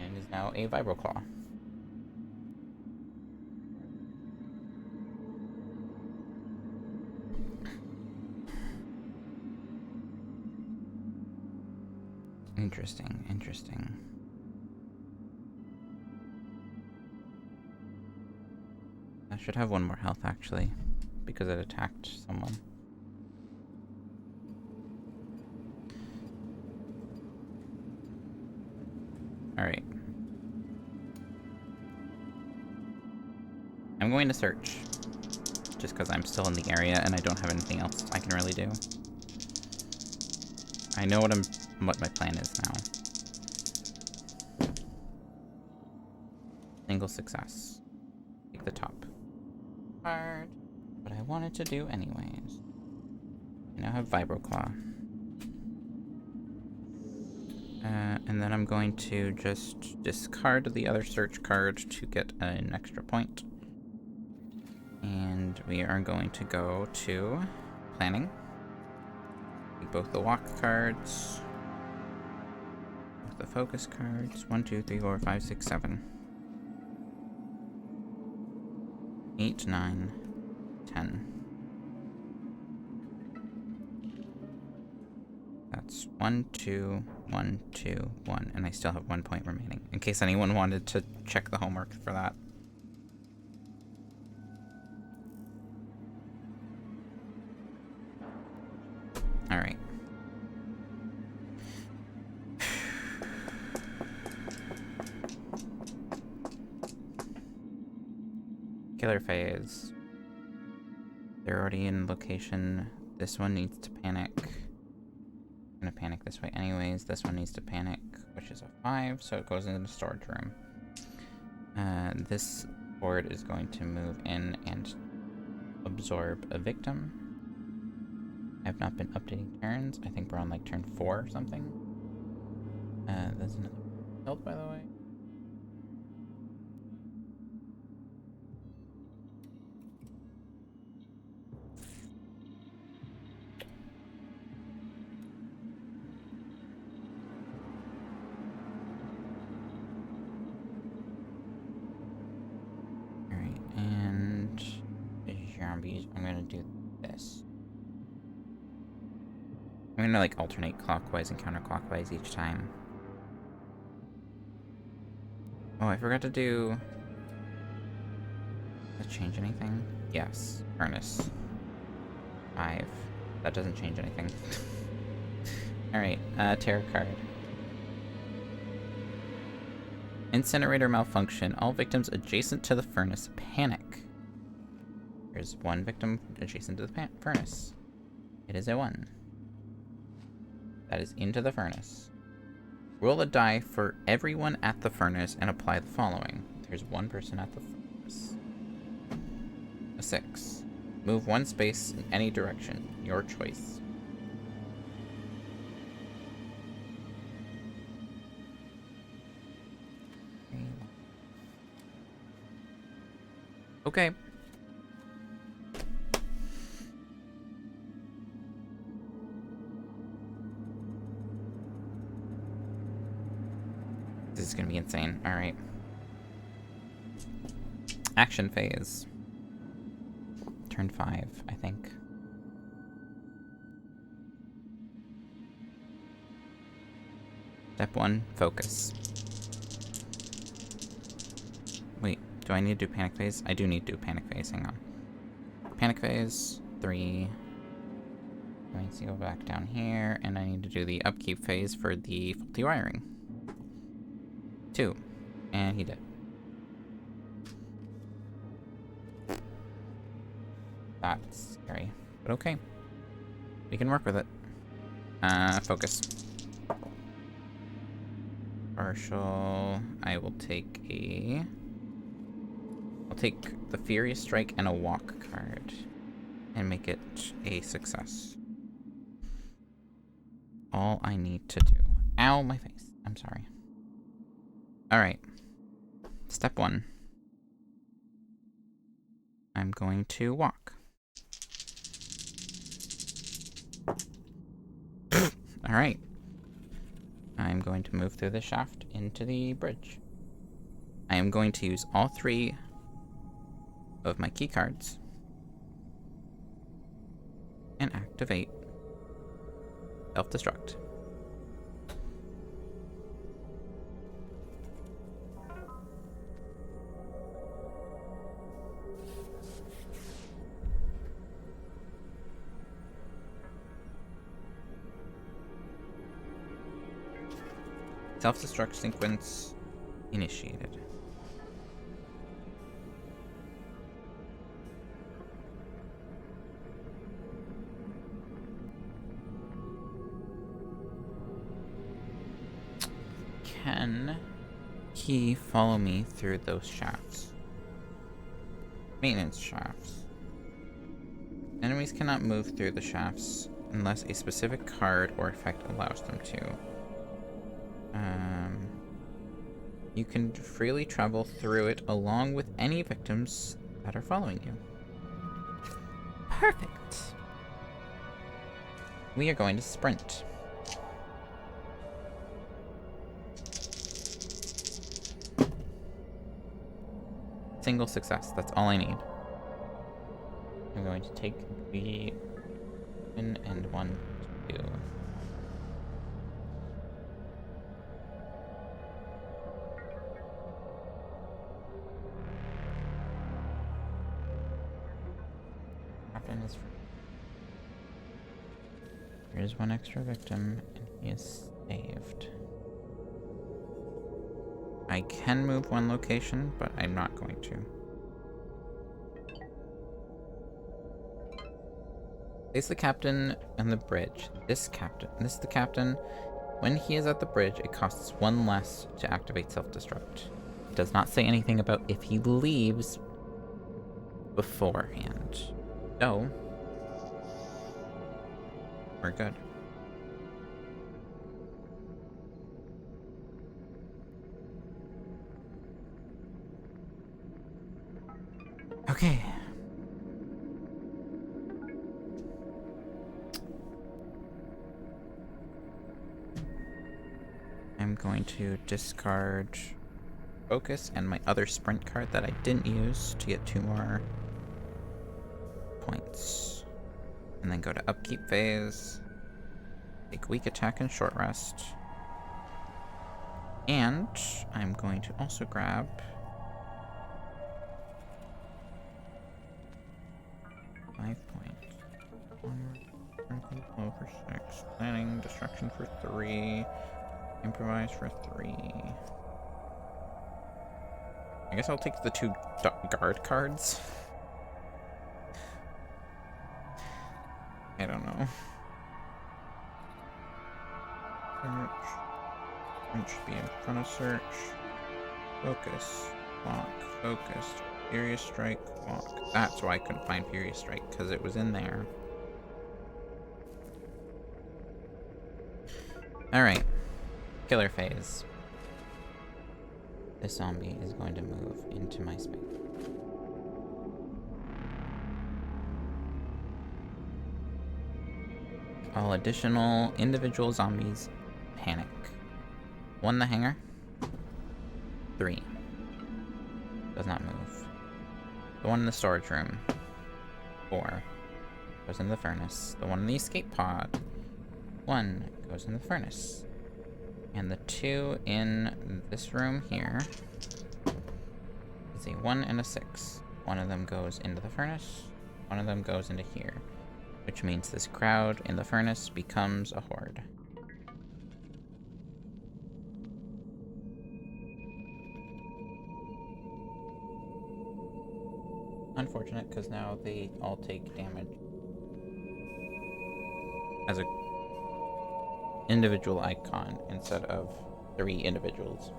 And is now a Vibroclaw. Interesting, interesting. I should have one more health, actually, because it attacked someone. Alright. I'm going to search. Just because I'm still in the area and I don't have anything else I can really do. I know what my plan is now. Single success. Take the top card. What I wanted to do anyways. I now have Vibroclaw. And then I'm going to just discard the other search card to get an extra point. And we are going to go to planning. Take both the walk cards, both the focus cards. 1, 2, 3, 4, 5, 6, 7, 8, 9, 10. That's 1, 2, 1, 2, 1, and I still have 1 point remaining, in case anyone wanted to check the homework for that. Alright. Killer phase. They're already in location. This one needs to panic. gonna panic this way anyways. This one needs to panic, which is a 5, so it goes into the storage room. This board is going to move in and absorb a victim. I have not been updating turns. I think we're on like turn 4 or something. There's another health, by the way. Alright, and zombies. I'm gonna do this. I'm gonna like alternate clockwise and counterclockwise each time. Oh, I forgot to do... Does that change anything? Yes. Furnace. 5. That doesn't change anything. Alright, tarot card. Incinerator malfunction. All victims adjacent to the furnace panic. There's one victim adjacent to the furnace. It is a 1. That is into the furnace. Roll a die for everyone at the furnace and apply the following. There's one person at the furnace. A 6. Move 1 space in any direction. Your choice. Okay. This is gonna be insane. Alright. Action phase. Turn 5, I think. Step 1, focus. Wait, do I need to do panic phase? I do need to do panic phase, hang on. Panic phase, 3. I need to go back down here, and I need to do the upkeep phase for the faulty wiring. 2. And he did. That's scary. But okay. We can work with it. Focus. Partial. I will take a... I'll take the Furious Strike and a Walk card. And make it a success. All I need to do. Ow, my face. I'm sorry. Alright. Step 1. I'm going to walk. Alright. I'm going to move through the shaft into the bridge. I am going to use all 3 of my key cards and activate self-destruct. Self-destruct sequence initiated. Can he follow me through those shafts? Maintenance shafts. Enemies cannot move through the shafts unless a specific card or effect allows them to. You can freely travel through it along with any victims that are following you. Perfect. We are going to sprint. Single success. That's all I need. I'm going to take the 1 and 1, 2. Captain is free. Here's 1 extra victim, and he is saved. I can move 1 location, but I'm not going to. Place the captain on the bridge. This is the captain. When he is at the bridge, it costs 1 less to activate self-destruct. It does not say anything about if he leaves beforehand. So, we're good. Okay. I'm going to discard focus and my other sprint card that I didn't use to get 2 more points. And then go to upkeep phase. Take weak attack and short rest. And I'm going to also grab for 6. Planning, destruction for 3. Improvise for 3. I guess I'll take the 2 guard cards. I don't know. Search. It should be in front of search. Focus. Walk. Focus. Furious Strike. Walk. That's why I couldn't find Furious Strike, because it was in there. Alright. Killer phase. This zombie is going to move into my space. All additional individual zombies panic. 1 the hangar. 3. Does not move. The one in the storage room. 4. Goes in the furnace. The one in the escape pod. 1 goes in the furnace. And the 2 in this room here is a 1 and a 6. One of them goes into the furnace. One of them goes into here. Which means this crowd in the furnace becomes a horde. Unfortunate, because now they all take damage as a individual icon instead of 3 individuals.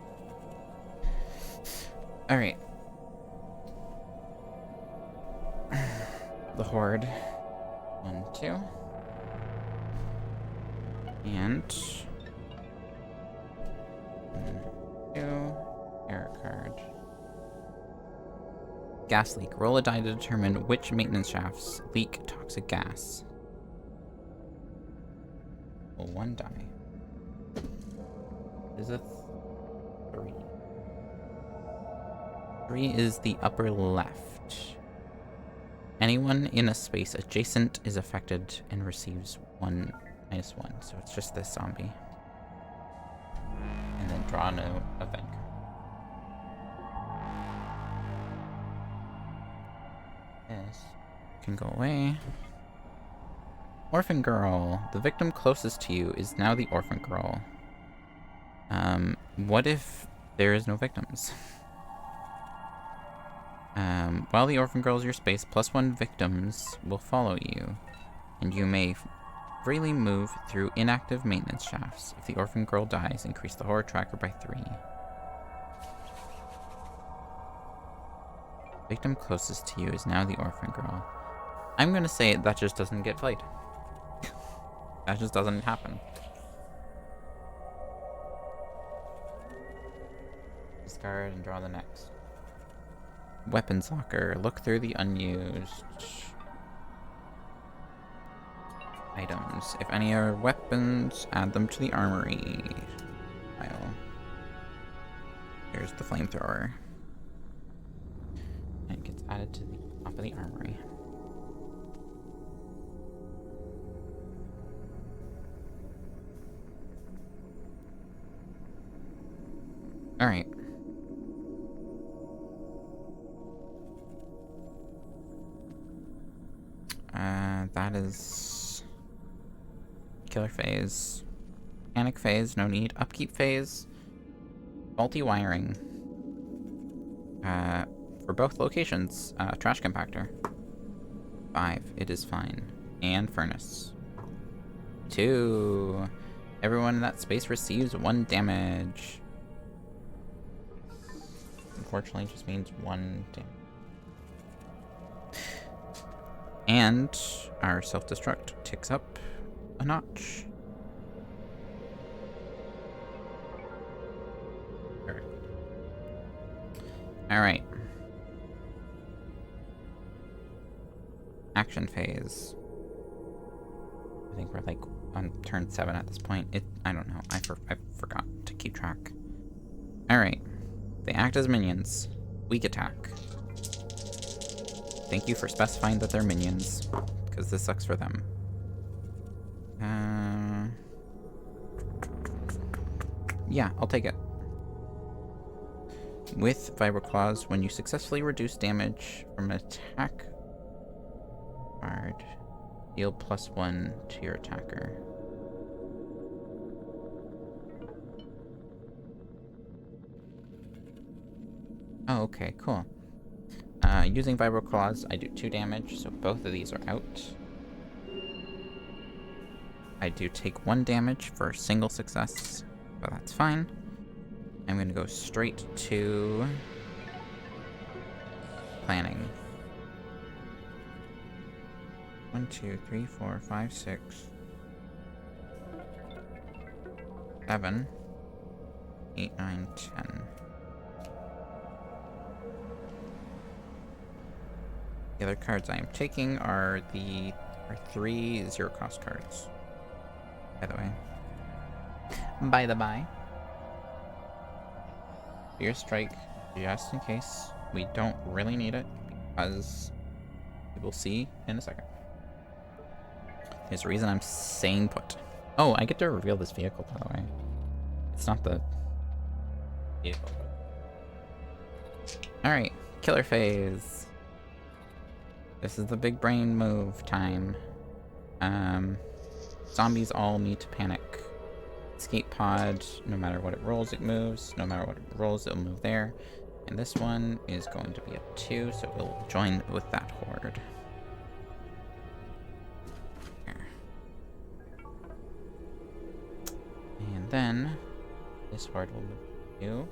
Alright. The horde. 1, 2. And 1, 2. Error card. Gas leak. Roll a die to determine which maintenance shafts leak toxic gas. Roll 1 die. Is it 3? 3 is the upper left. Anyone in a space adjacent is affected and receives 1 -1. So it's just this zombie. And then draw an event. This can go away. Orphan girl. The victim closest to you is now the orphan girl. What if there is no victims? While the orphan girl is your space, +1 victims will follow you, and you may freely move through inactive maintenance shafts. If the orphan girl dies, increase the horror tracker by 3. Victim closest to you is now the orphan girl. I'm gonna say that just doesn't get played. That just doesn't happen. Discard and draw the next. Weapons locker. Look through the unused items. If any are weapons, add them to the armory pile. Here's the flamethrower. And it gets added to the top of the armory. Alright. That is killer phase. Panic phase, no need. Upkeep phase. Faulty wiring. For both locations, trash compactor. 5, it is fine. And furnace. 2. Everyone in that space receives 1 damage. Unfortunately, it just means 1 damage. And our self-destruct ticks up a notch. Alright. Action phase. I think we're like on turn 7 at this point. I don't know. I forgot to keep track. Alright. They act as minions. Weak attack. Thank you for specifying that they're minions, because this sucks for them. Yeah, I'll take it. With Vibroclaws, when you successfully reduce damage from an attack card, deal +1 to your attacker. Oh, okay, cool. Using Vibroclaws, I do 2 damage, so both of these are out. I do take 1 damage for a single success, but that's fine. I'm gonna go straight to planning. 1, 2, 3, 4, 5, 6, 7, 8, 9, 10. The other cards I am taking are 3 zero-cost cards. By the way. By the by. Fierce Strike, just in case. We don't really need it, because we will see in a second. There's a reason I'm staying put. Oh, I get to reveal this vehicle, by the way. It's not the vehicle. Alright, killer phase. This is the big brain move time. Zombies all need to panic. Escape pod, no matter what it rolls, it moves. No matter what it rolls, it'll move there. And this one is going to be a 2, so we'll join with that horde. Here. And then this horde will move 2.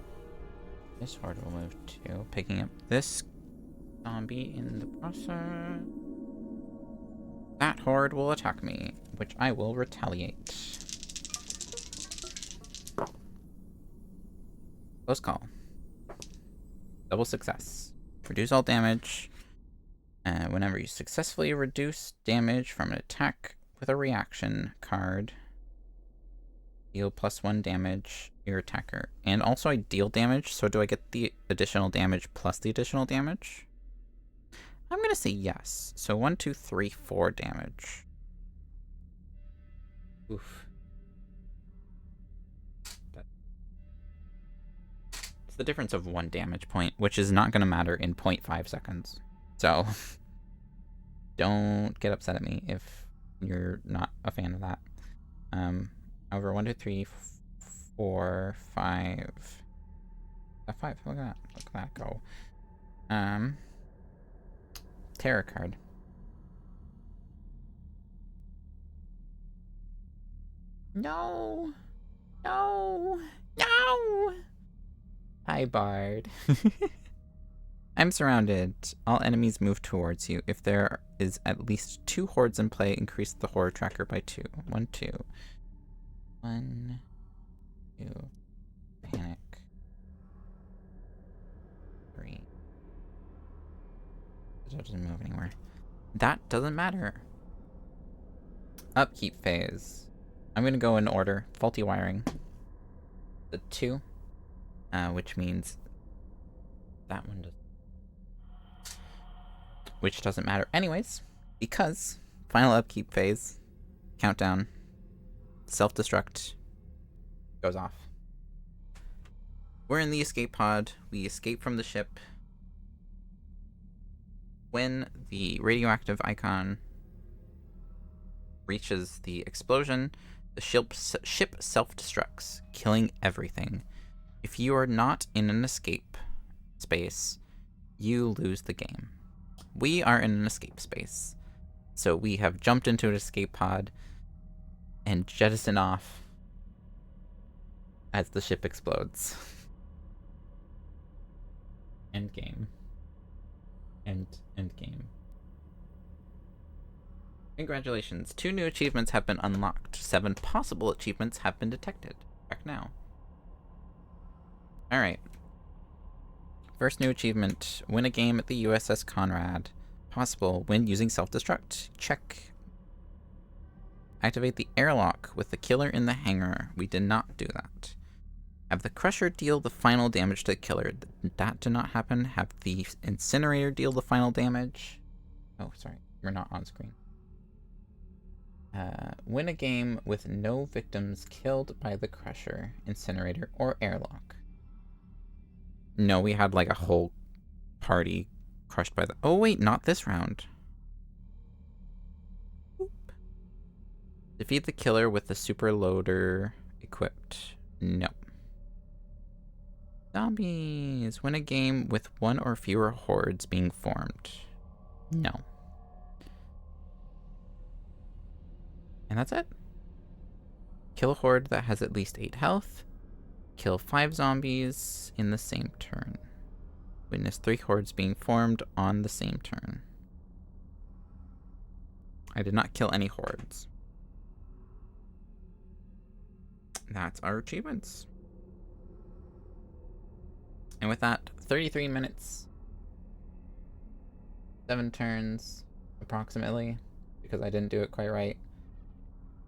This horde will move 2, picking up this zombie in the process. That horde will attack me, which I will retaliate. Close call. Double success. Reduce all damage. Whenever you successfully reduce damage from an attack with a reaction card, deal +1 damage your attacker. And also I deal damage, so do I get the additional damage plus the additional damage? I'm gonna say yes. So 1, 2, 3, 4 damage. Oof. It's the difference of 1 damage point, which is not gonna matter in 0.5 seconds. So don't get upset at me if you're not a fan of that. Over 1, 2, 3, 4, 5. That 5. Look at that. Look at that go. Terror card. No. No. No. Hi, Bard. I'm surrounded. All enemies move towards you. If there is at least 2 hordes in play, increase the horde tracker by 2. 1, 2. 1, 2. Panic. 3. That doesn't move anywhere. That doesn't matter. Upkeep phase. I'm gonna go in order. Faulty wiring. The 2. Which means that one does. Which doesn't matter anyways, because final upkeep phase, countdown, self-destruct goes off. We're in the escape pod. We escape from the ship. When the radioactive icon reaches the explosion, the ship self-destructs, killing everything. If you are not in an escape space, you lose the game. We are in an escape space. So we have jumped into an escape pod and jettisoned off as the ship explodes. End game. End game. Congratulations. 2 new achievements have been unlocked. 7 possible achievements have been detected. Check now. Alright. First new achievement. Win a game at the USS Conrad. Possible. Win using self-destruct. Check. Activate the airlock with the killer in the hangar. We did not do that. Have the Crusher deal the final damage to the killer. That did not happen. Have the Incinerator deal the final damage. Oh, sorry. We're not on screen. Win a game with no victims killed by the Crusher, Incinerator, or airlock. No, we had like a whole party crushed by the... Oh, wait, not this round. Oop. Defeat the killer with the super loader equipped. No. Zombies. Win a game with 1 or fewer hordes being formed. No. And that's it. Kill a horde that has at least 8 health. Kill 5 zombies in the same turn. Witness 3 hordes being formed on the same turn. I did not kill any hordes. That's our achievements. And with that, 33 minutes, 7 turns, approximately, because I didn't do it quite right.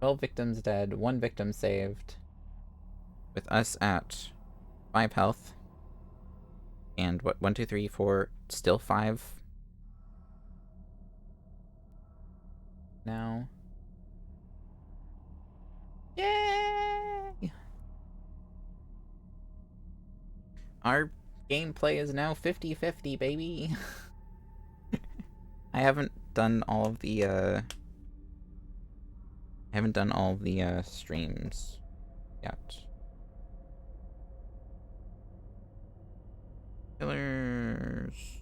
12 victims dead, 1 victim saved, with us at 5 health. And what, 1, 2, 3, 4, still 5 now. Yay! Our gameplay is now 50-50, baby. I haven't done all of the streams yet. Killers.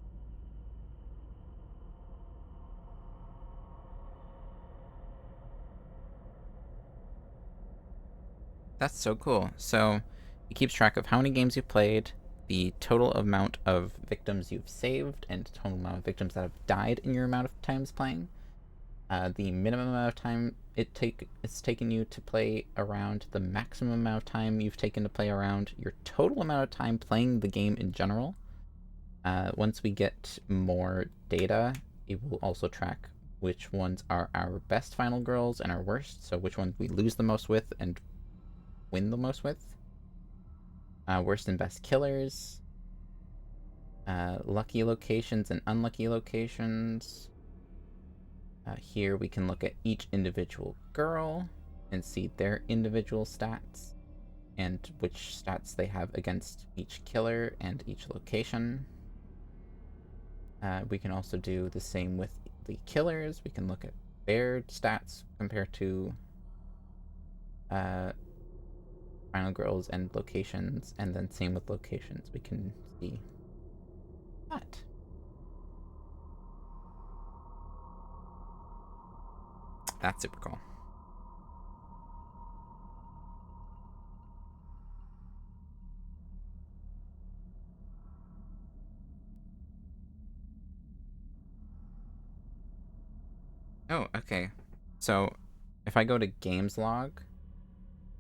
That's so cool. So it keeps track of how many games you've played, the total amount of victims you've saved, and the total amount of victims that have died in your amount of times playing. The minimum amount of time it's taken you to play around, the maximum amount of time you've taken to play around, your total amount of time playing the game in general. Once we get more data, it will also track which ones are our best final girls and our worst, so which ones we lose the most with and win the most with. Worst and best killers. Lucky locations and unlucky locations. Here we can look at each individual girl and see their individual stats and which stats they have against each killer and each location. We can also do the same with the killers. We can look at their stats compared to final girls and locations, and then same with locations. We can see that. That's super cool. Oh, okay. So if I go to games log,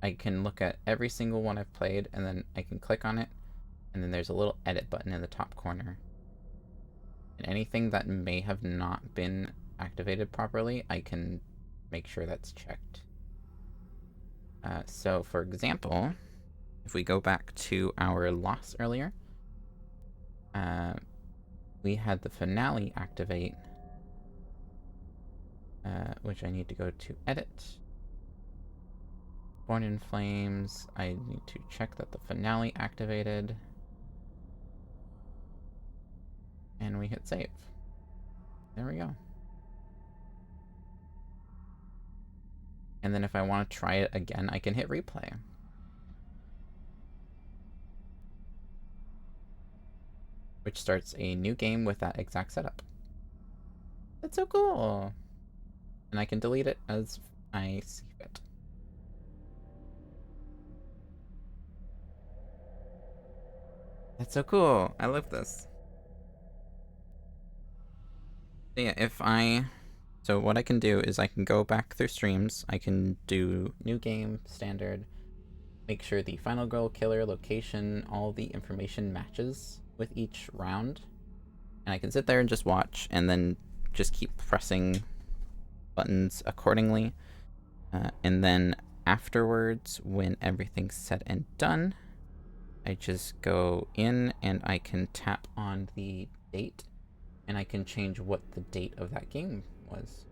I can look at every single one I've played, and then I can click on it, and then there's a little edit button in the top corner. And anything that may have not been activated properly, I can make sure that's checked. So for example, if we go back to our loss earlier, we had the finale activate, which I need to go to edit. Born in Flames, I need to check that the finale activated. And we hit save. There we go. And then if I want to try it again, I can hit replay. Which starts a new game with that exact setup. That's so cool. and I can delete it as I see fit. That's so cool. I love this. So yeah, so what I can do is I can go back through streams. I can do new game, standard, make sure the final girl, killer, location, all the information matches with each round. And I can sit there and just watch and then just keep pressing buttons accordingly. And then afterwards, when everything's said and done, I just go in and I can tap on the date and I can change what the date of that game was.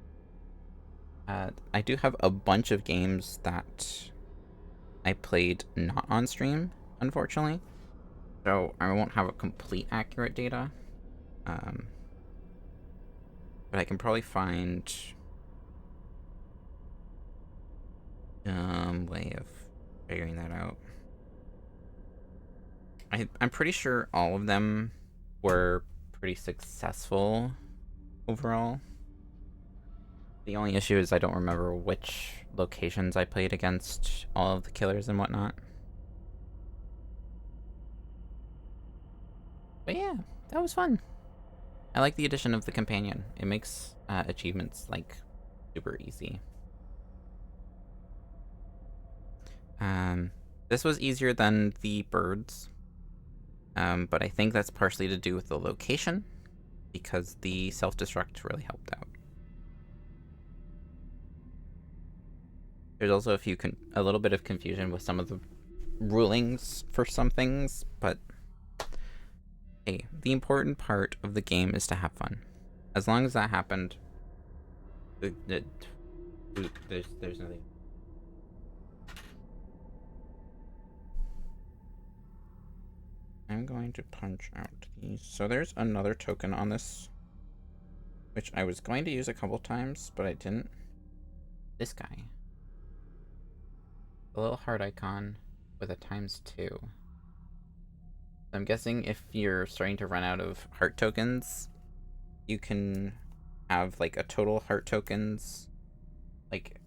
I do have a bunch of games that I played not on stream, unfortunately. So I won't have a complete accurate data. But I can probably find way of figuring that out. I'm pretty sure all of them were pretty successful overall. The only issue is I don't remember which locations I played against all of the killers and whatnot. But yeah, that was fun. I like the addition of the companion. It makes achievements like super easy. This was easier than the birds, but I think that's partially to do with the location, because the self-destruct really helped out. There's also a little bit of confusion with some of the rulings for some things, but hey, the important part of the game is to have fun. As long as that happened, there's nothing. I'm going to punch out these. So there's another token on this, which I was going to use a couple times, but I didn't. This guy. A little heart icon with a ×2. I'm guessing if you're starting to run out of heart tokens, you can have like a total heart tokens. Like,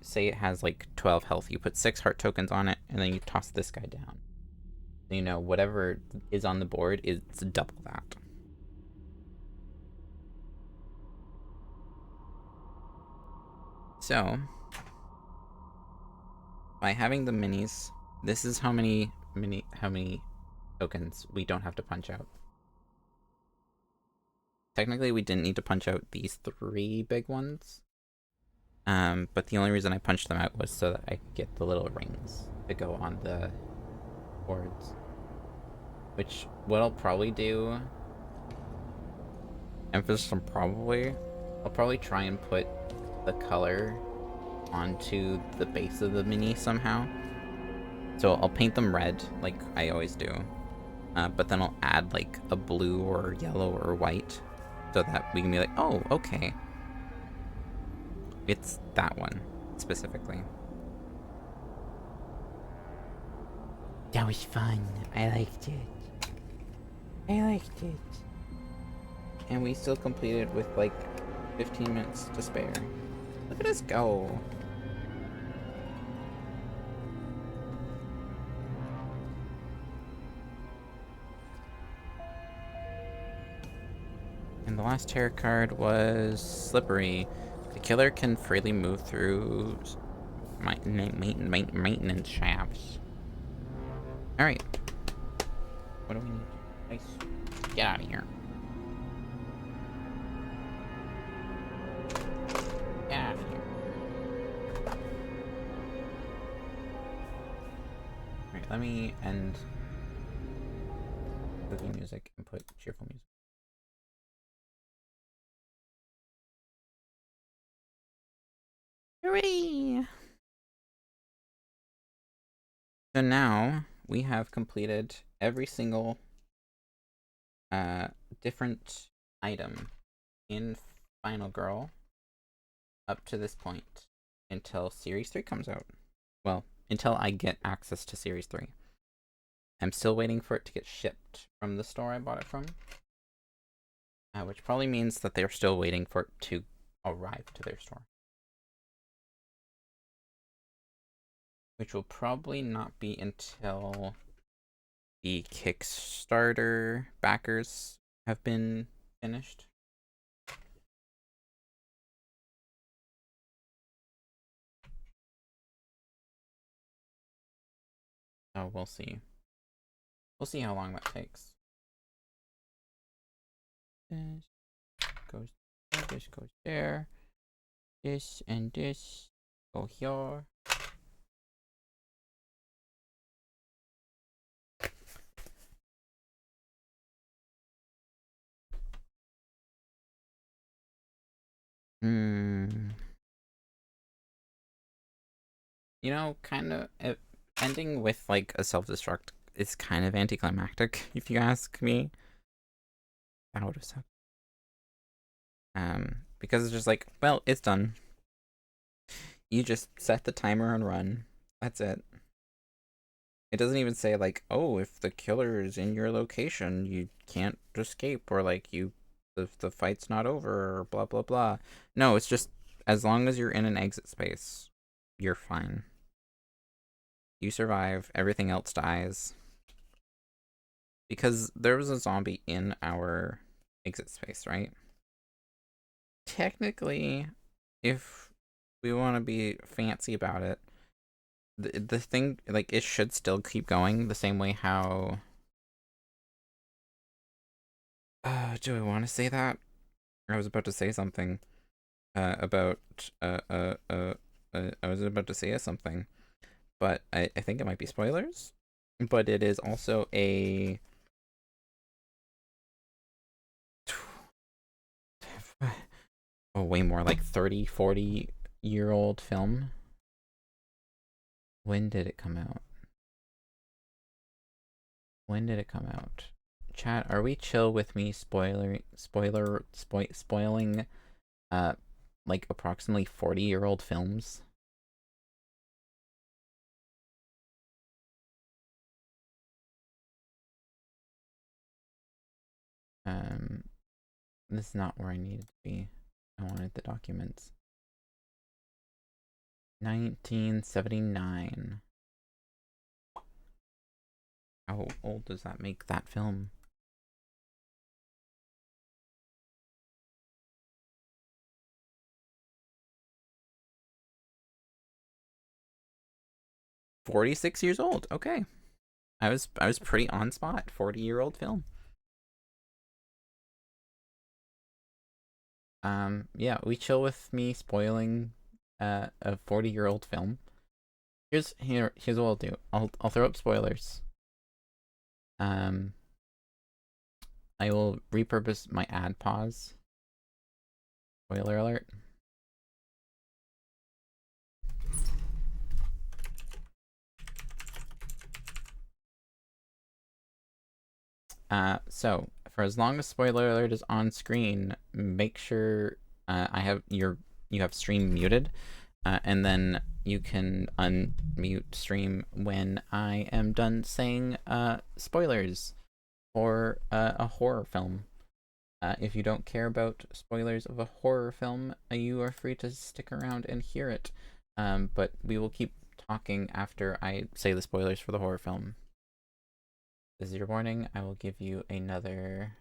say it has like 12 health, you put 6 heart tokens on it, and then you toss this guy down. You know, whatever is on the board is double that. So, by having the minis, this is how many tokens we don't have to punch out. Technically, we didn't need to punch out these 3 big ones. But the only reason I punched them out was so that I could get the little rings to go on the boards. Which, what I'll probably do, emphasis on probably, I'll probably try and put the color onto the base of the mini somehow. So I'll paint them red, like I always do. But then I'll add like a blue or yellow or white so that we can be like, oh, okay. It's that one, specifically. That was fun. I liked it. And we still completed with like 15 minutes to spare. Look at us go. And the last tarot card was Slippery. The killer can freely move through maintenance shafts. Alright. What do we need? Nice. Get out of here. Get out of here. Alright, let me end cooking music and put cheerful music. Hooray! So now we have completed every single different item in Final Girl up to this point until Series 3 comes out. Well, until I get access to Series 3. I'm still waiting for it to get shipped from the store I bought it from. Which probably means that they're still waiting for it to arrive to their store. which will probably not be until the Kickstarter backers have been finished. So we'll see. We'll see how long that takes. This goes there, this goes there. This and this go here. You know, kind of ending with like a self-destruct is kind of anticlimactic, if you ask me. That would have sucked. Because it's just like, well, it's done. You just set the timer and run. That's it. It doesn't even say like, oh, if the killer is in your location, you can't escape, or like the fight's not over, or blah blah blah. No, it's just as long as you're in an exit space, you're fine. You survive, everything else dies. Because there was a zombie in our exit space, right? Technically, if we want to be fancy about it, the thing, like, it should still keep going the same way how... do I want to say that? I was about to say something about... I was about to say something, but I think it might be spoilers. But it is also a... oh, way more, like 30, 40-year-old film. When did it come out? When did it come out? Chat, are we chill with me spoiling like approximately 40-year-old films? This is not where I needed to be. I wanted the documents. 1979. How old does that make that film? $46 years old. Okay. I was pretty on spot. 40-year-old film. Yeah, we chill with me spoiling a 40-year-old film. Here's what I'll do. I'll throw up spoilers. I will repurpose my ad pause. Spoiler alert. So for as long as spoiler alert is on screen, make sure you have stream muted, and then you can unmute stream when I am done saying spoilers for a horror film. If you don't care about spoilers of a horror film, you are free to stick around and hear it. But we will keep talking after I say the spoilers for the horror film. This is your warning. I will give you another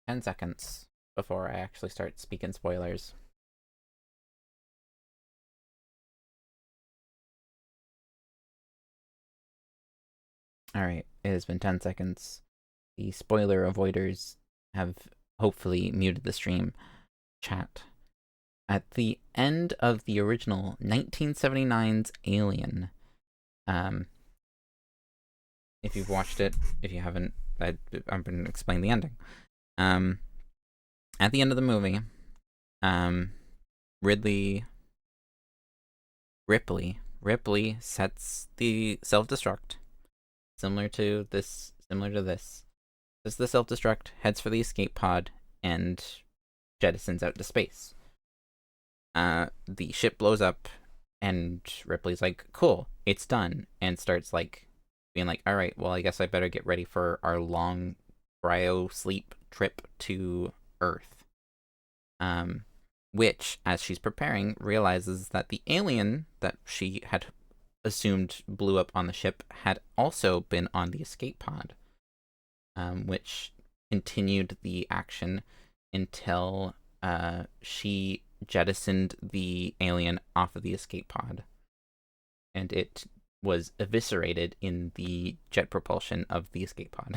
10 seconds before I actually start speaking spoilers. Alright, it has been 10 seconds. The spoiler avoiders have hopefully muted the stream. Chat. At the end of the original 1979's Alien, if you've watched it, if you haven't, I'm going to explain the ending. At the end of the movie, Ripley sets the self-destruct, similar to this. Does the self-destruct, heads for the escape pod, and jettisons out to space. The ship blows up, and Ripley's like, cool, it's done, and starts like being like, all right, well, I guess I better get ready for our long cryo sleep trip to Earth. which, as she's preparing, realizes that the alien that she had assumed blew up on the ship had also been on the escape pod, which continued the action until she jettisoned the alien off of the escape pod, and it was eviscerated in the jet propulsion of the escape pod.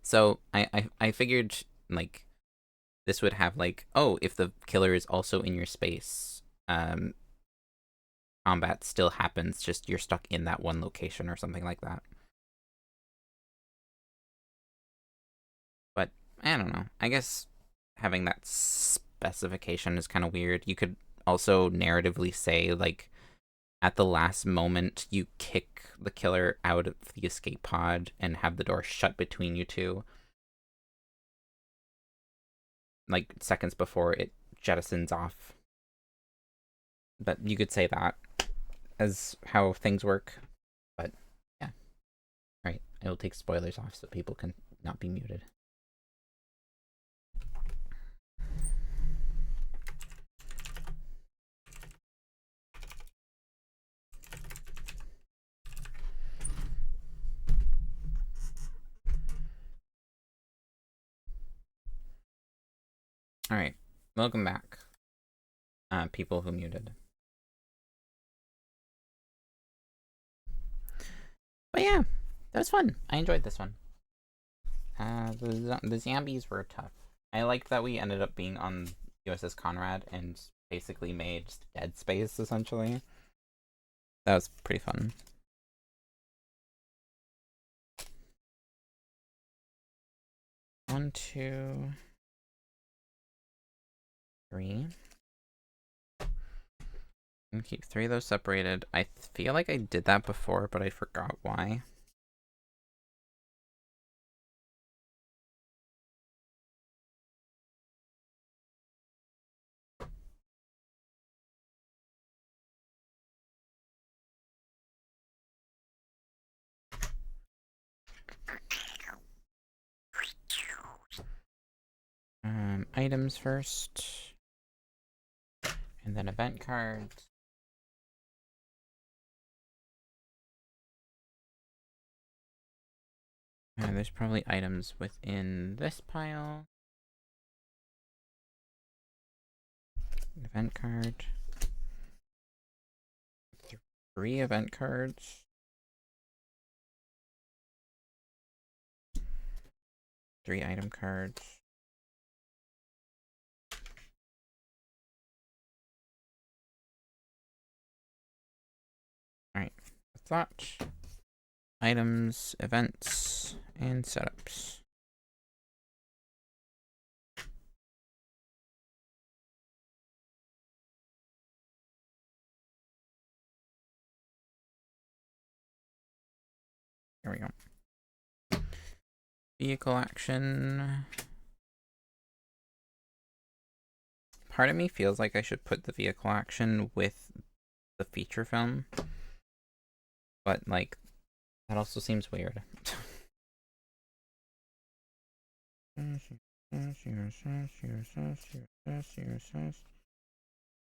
So I figured, like, this would have, like, oh, if the killer is also in your space, combat still happens, just you're stuck in that one location or something like that. But I don't know. I guess having that specification is kind of weird. You could also narratively say, like, at the last moment, you kick the killer out of the escape pod and have the door shut between you two, like seconds before it jettisons off. But you could say that as how things work. But yeah. All right. I will take spoilers off so people can not be muted. All right. Welcome back, people who muted. But yeah, that was fun. I enjoyed this one. The zombies were tough. I liked that we ended up being on USS Conrad and basically made Dead Space, essentially. That was pretty fun. One, two, three. And keep 3 of those separated. I feel like I did that before, but I forgot why. Items first, and then event cards. And there's probably items within this pile. Event card. 3 event cards. 3 item cards. Alright, that's that. Items, events, and setups. There we go. Vehicle action. Part of me feels like I should put the vehicle action with the feature film, but, like, that also seems weird.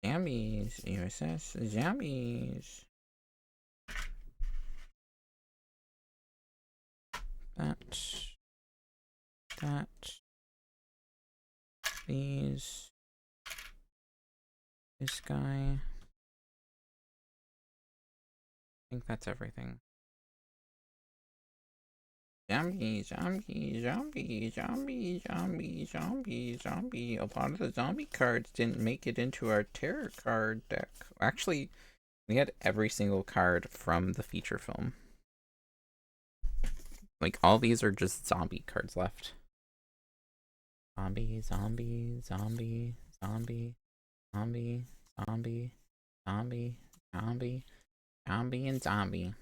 Zombies, USS, zombies. That, these, this guy. I think that's everything. Zombie, zombie, zombie, zombie, zombie, zombie, zombie. A lot of the zombie cards didn't make it into our terror card deck. Actually, we had every single card from the feature film. Like, all these are just zombie cards left. Zombie, zombie, zombie, zombie, zombie, zombie, zombie, zombie, zombie, and zombie.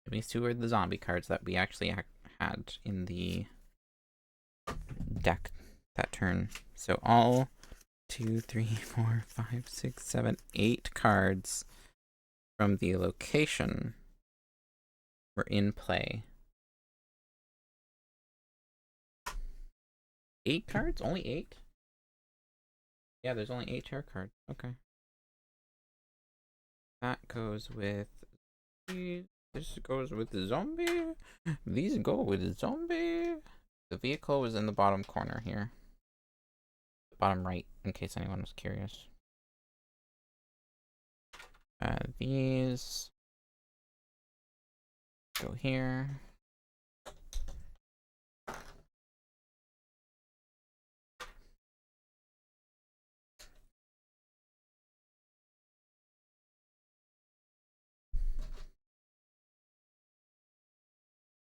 These 2 are the zombie cards that we actually had in the deck that turn. So all 2, 3, 4, 5, 6, 7, 8 cards from the location were in play. 8 cards? Only 8? Yeah, there's only 8 tarot cards. Okay. That goes with these. This goes with the zombie. These go with the zombie. The vehicle was in the bottom corner here. Bottom right, in case anyone was curious. These go here.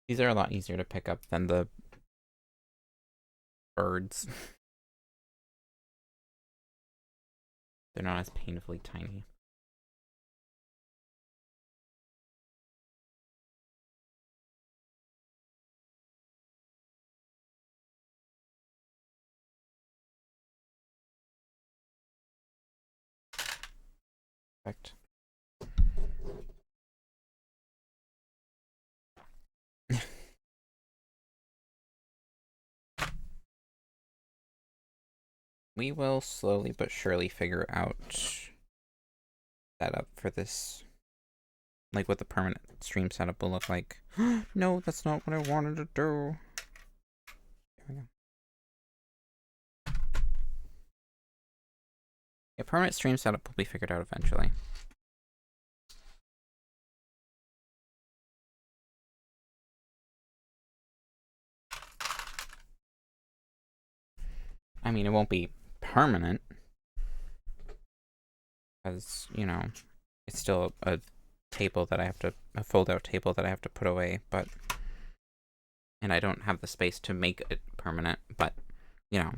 These are a lot easier to pick up than the birds. They're not as painfully tiny. Perfect. We will slowly but surely figure out setup for this. Like what the permanent stream setup will look like. No, that's not what I wanted to do. There we go. Yeah, permanent stream setup will be figured out eventually. I mean, it won't be permanent. Because, you know, it's still a table that I have to, a fold-out table that I have to put away, but, and I don't have the space to make it permanent, but, you know,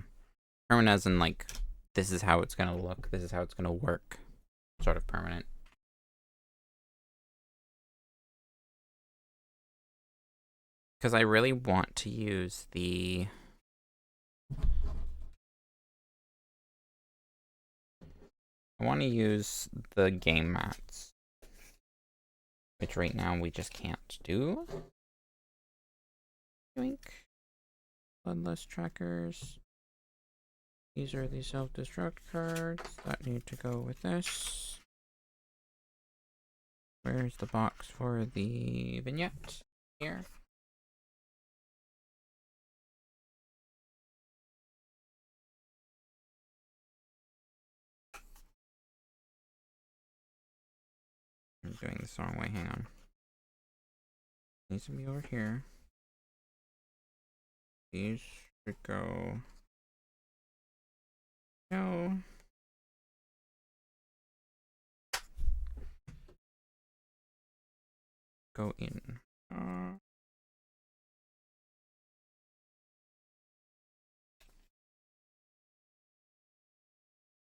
permanent as in, like, this is how it's gonna look, this is how it's gonna work, sort of permanent. Because I really want to use the... I want to use the game mats, which right now we just can't do. Yoink. Bloodlust trackers. These are the self-destruct cards that need to go with this. Where's the box for the vignette? Here. I'm doing this the wrong way, hang on. Needs to be over here. These should go... No. Go in.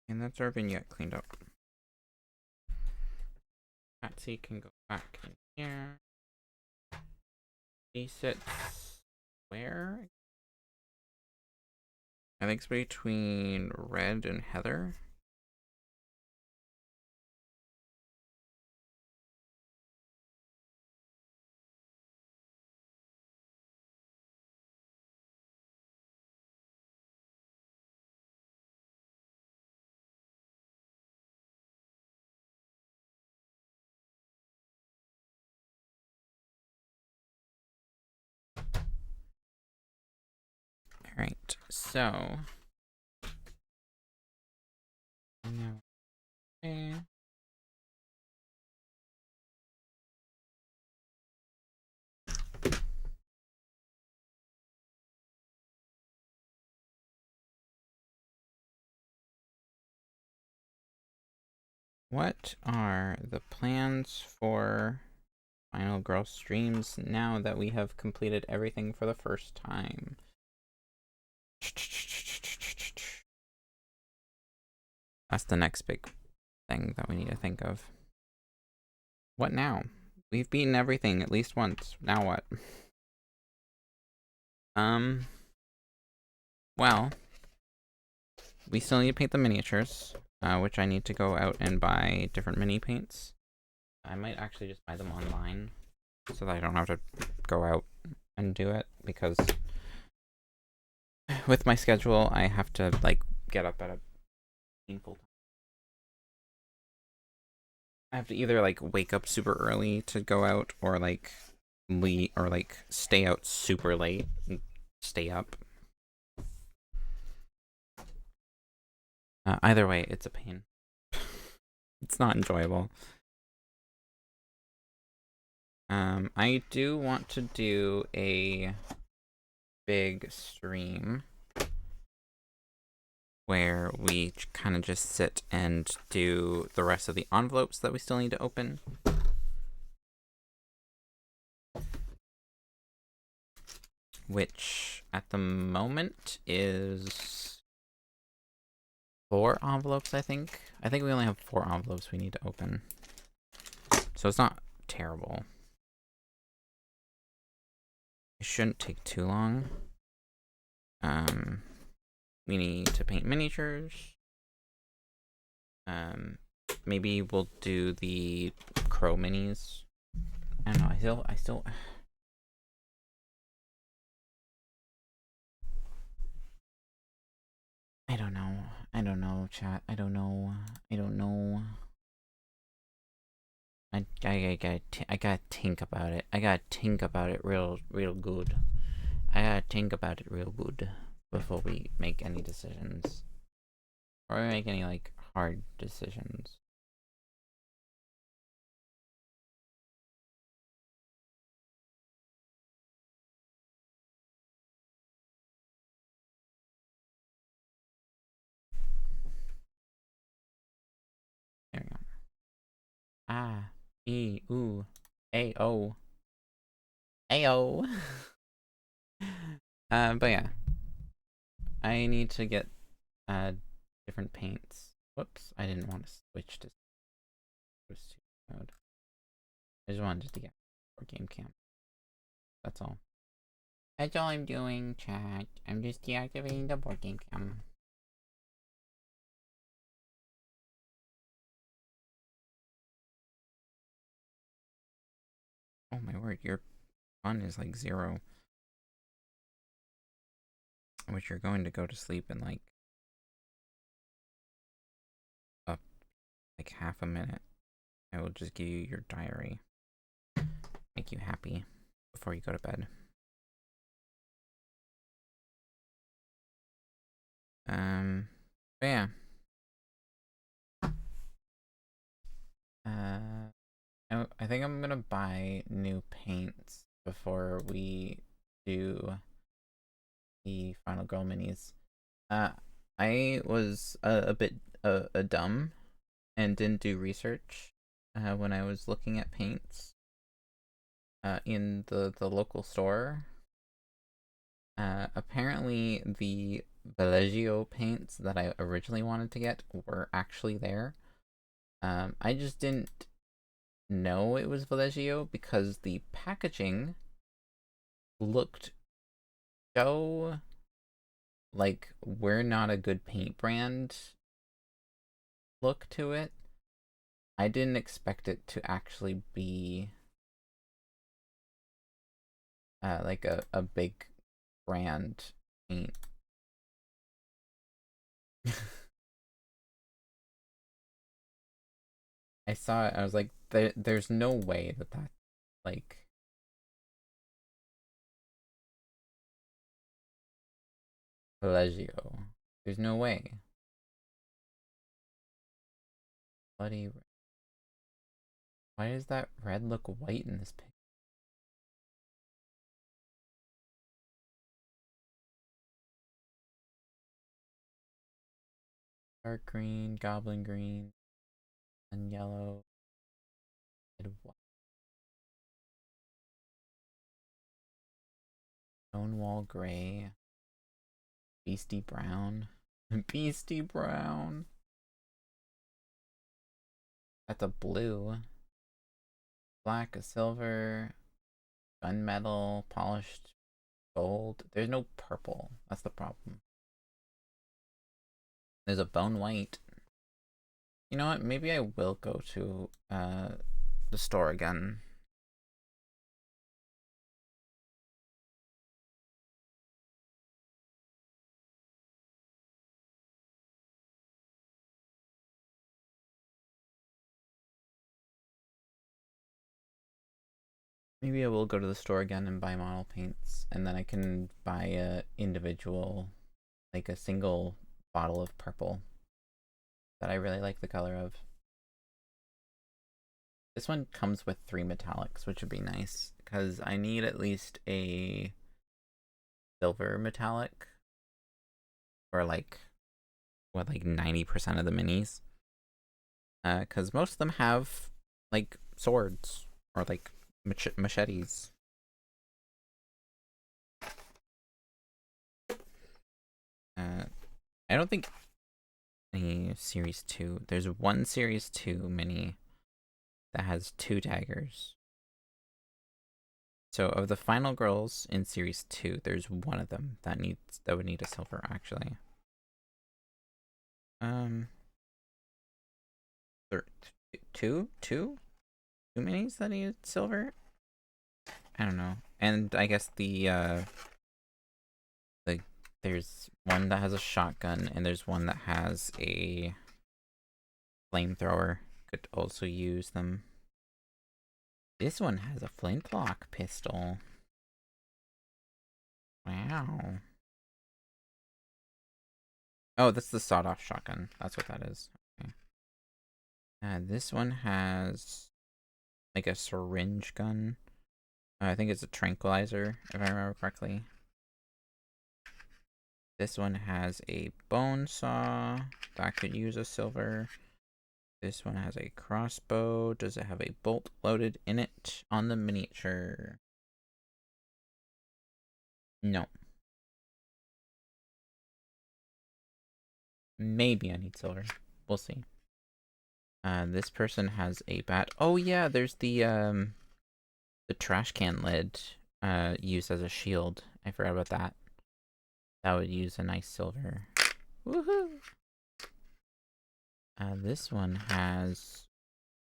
And that's our vignette cleaned up. Patsy can go back in here. He sits where? I think it's between Red and Heather. Alright, so... Now... Okay. What are the plans for Final Girl streams now that we have completed everything for the first time? That's the next big thing that we need to think of. What now? We've beaten everything at least once. Now what? Well, we still need to paint the miniatures, which I need to go out and buy different mini paints. I might actually just buy them online so that I don't have to go out and do it, because with my schedule, I have to like get up at a painful time. I have to either like wake up super early to go out, or like stay out super late and stay up. Either way, it's a pain. It's not enjoyable. I do want to do a big stream where we kind of just sit and do the rest of the envelopes that we still need to open. Which at the moment is 4 envelopes, I think. I think we only have 4 envelopes we need to open. So it's not terrible. It shouldn't take too long. We need to paint miniatures. Maybe we'll do the crow minis. I don't know, I still I don't know, chat. I don't know. I gotta think about it. I gotta think about it real good. I gotta think about it real good before we make any decisions. Or make any, like, hard decisions. There we go. Ah, E, ooh, A, O. A, O. But yeah. I need to get, different paints. Whoops, I didn't want to switch to mode. I just wanted to get for game cam. That's all. That's all I'm doing, chat. I'm just deactivating the board game cam. Oh my word, your fun is like 0. Which you're going to go to sleep in like half a minute. I will just give you your diary. Make you happy before you go to bed. But yeah. I think I'm gonna buy new paints before we do the Final Girl minis. I was a bit dumb and didn't do research when I was looking at paints in the local store. Apparently the Vallejo paints that I originally wanted to get were actually there. I just didn't know it was Vallejo because the packaging looked so like we're not a good paint brand look to it. I didn't expect it to actually be like a big brand paint. I saw it, I was like, there's no way that like Vallejo. There's no way. Bloody. Why does that red look white in this picture? Dark green, goblin green, and yellow, and white. Stonewall gray. Beastie brown. Beastie brown. That's a blue. Black, a silver, gunmetal, polished gold. There's no purple. That's the problem. There's a bone white. You know what? Maybe I will go to the store again. Maybe I will go to the store again and buy model paints, and then I can buy a individual, like a single bottle of purple that I really like the color of. This one comes with 3 metallics, which would be nice, because I need at least a silver metallic for like 90% of the minis. Because most of them have like swords or like machetes. I don't think any Series 2. There's one Series 2 mini that has 2 daggers. So of the final girls in Series 2, there's one of them that would need a silver actually. Two minis that need silver? I don't know. And I guess there's one that has a shotgun and there's one that has a flamethrower. Could also use them. This one has a flintlock pistol. Wow. Oh, that's the sawed-off shotgun. That's what that is. Okay. This one has like a syringe gun. I think it's a tranquilizer, if I remember correctly. This one has a bone saw that could use a silver. This one has a crossbow. Does it have a bolt loaded in it on the miniature? No. Maybe I need silver. We'll see. This person has a bat. Oh yeah, there's the trash can lid used as a shield. I forgot about that. That would use a nice silver. Woohoo! This one has,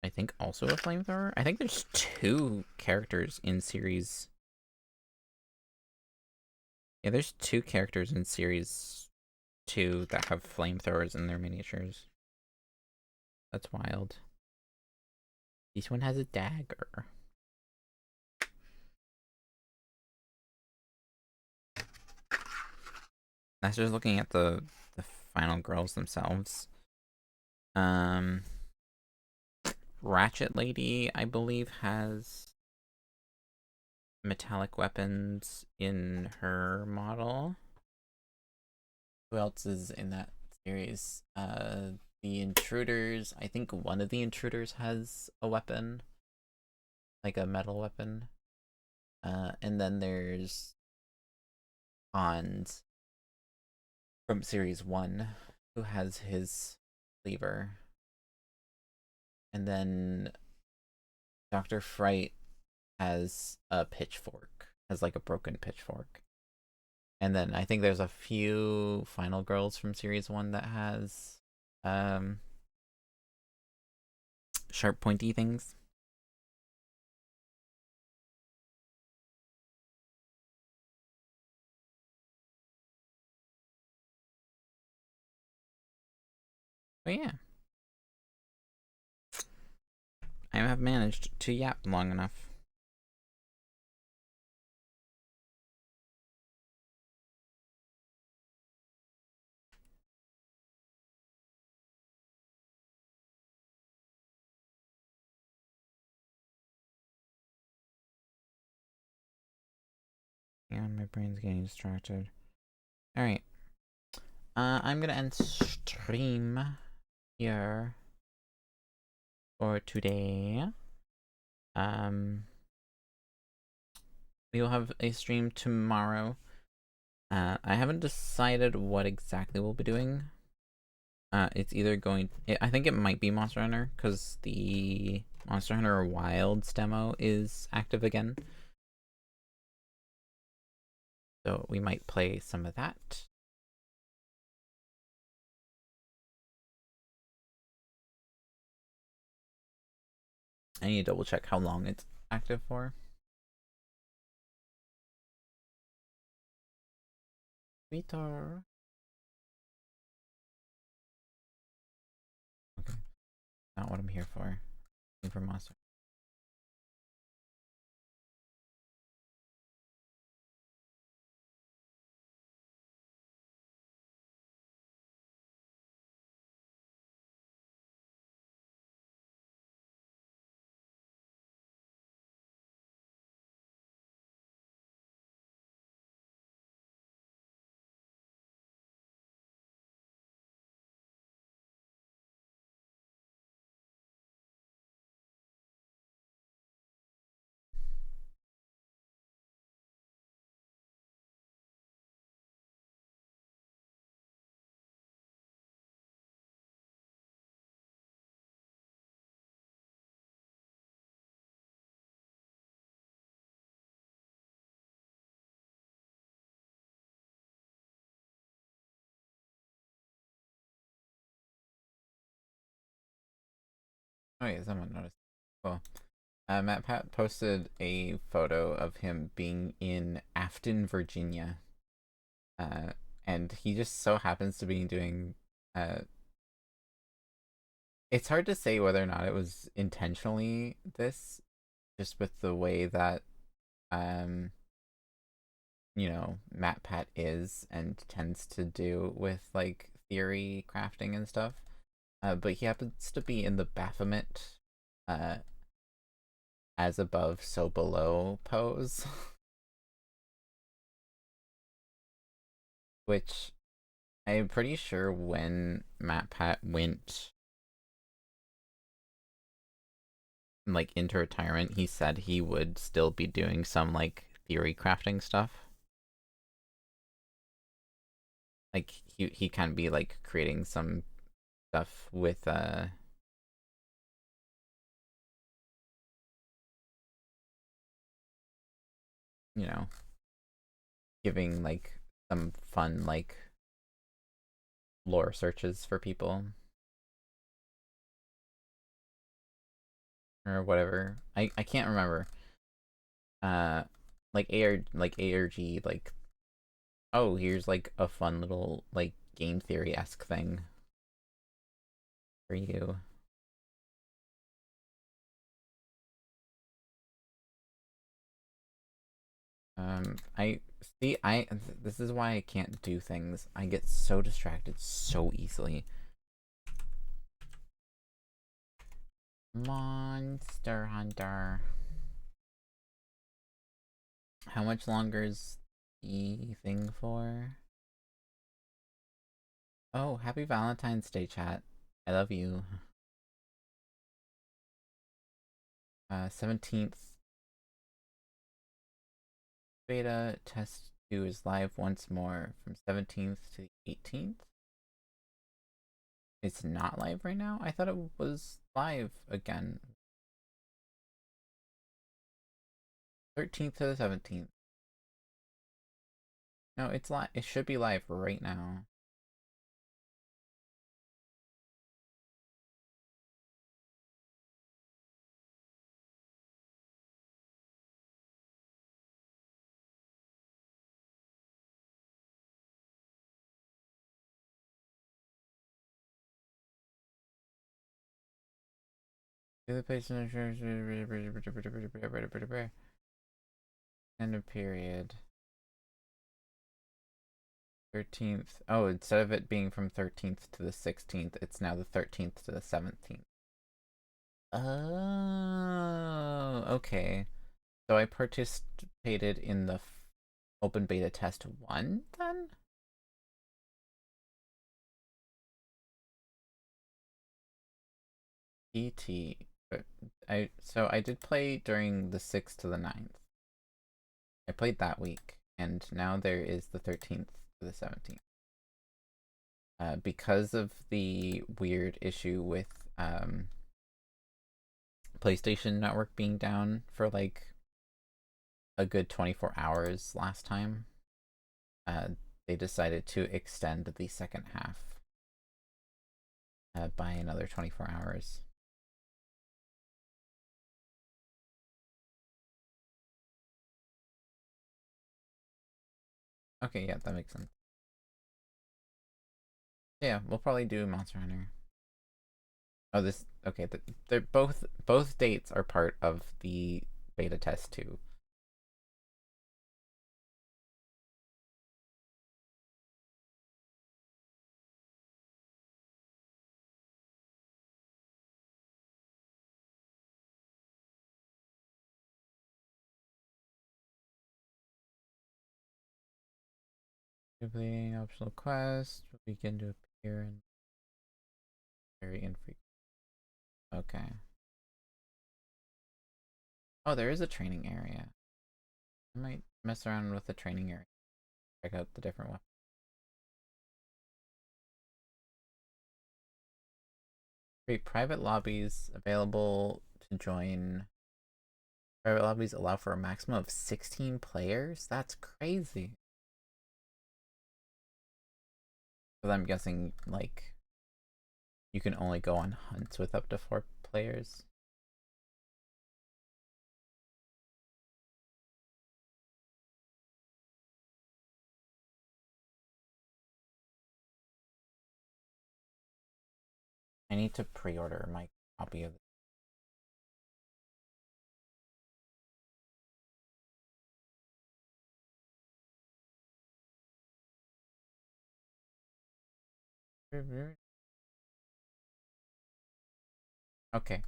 I think, also a flamethrower. I think there's 2 characters in series. Yeah, there's 2 characters in series 2 that have flamethrowers in their miniatures. That's wild. This one has a dagger. That's just looking at the final girls themselves. Ratchet Lady, I believe, has metallic weapons in her model. Who else is in that series? The Intruders. I think one of the Intruders has a weapon, like a metal weapon. And then there's Hans from series 1, who has his lever. And then Dr. Fright has a pitchfork, has like a broken pitchfork. And then I think there's a few final girls from series 1 that has sharp pointy things. But yeah, I have managed to yap long enough. Yeah, my brain's getting distracted. Alright. I'm gonna end stream here for today. We will have a stream tomorrow. I haven't decided what exactly we'll be doing. It's either going... I think it might be Monster Hunter, because the Monster Hunter Wilds demo is active again. So we might play some of that. I need to double check how long it's active for. Twitter. Okay. Not what I'm here for. I'm for Monster. Oh yeah, someone noticed. Cool. MatPat posted a photo of him being in Afton, Virginia. Uh, and he just so happens to be doing. It's hard to say whether or not it was intentionally this, just with the way that, um, MatPat is and tends to do with like theory crafting and stuff. But he happens to be in the Baphomet, uh, as above, so below pose, which I'm pretty sure when MatPat went like into retirement, he said he would still be doing some like theory crafting stuff. Like he can be like creating some stuff with you know, giving like some fun like lore searches for people or whatever. I can't remember. Uh like ARG like, oh, here's like a fun little like game theory-esque thing for you. I see. This is why I can't do things. I get so distracted so easily. Monster Hunter. How much longer is the thing for? Oh, happy Valentine's Day, chat. I love you. 17th beta test 2 is live once more from 17th to the 18th. It's not live right now? I thought it was live again. 13th to the 17th. No, it's live. It should be live right now. The patient end of period. 13th. Oh, instead of it being from 13th to the 16th, it's now the 13th to the 17th. Oh, okay. So I participated in the open beta test 1 then? ET. I did play during the 6th to the 9th. I played that week, and now there is the 13th to the 17th. Because of the weird issue with PlayStation Network being down for like a good 24 hours last time, they decided to extend the second half by another 24 hours. Okay, yeah, that makes sense. Yeah, we'll probably do Monster Hunter. Oh, this okay. They're both dates are part of the beta test too. Completing optional quest will begin to appear in very infrequent. Okay. Oh, there is a training area. I might mess around with the training area. Check out the different weapons. Create private lobbies available to join. Private lobbies allow for a maximum of 16 players? That's crazy. Because I'm guessing, like, you can only go on hunts with up to 4 players. I need to pre-order my copy of it. Okay.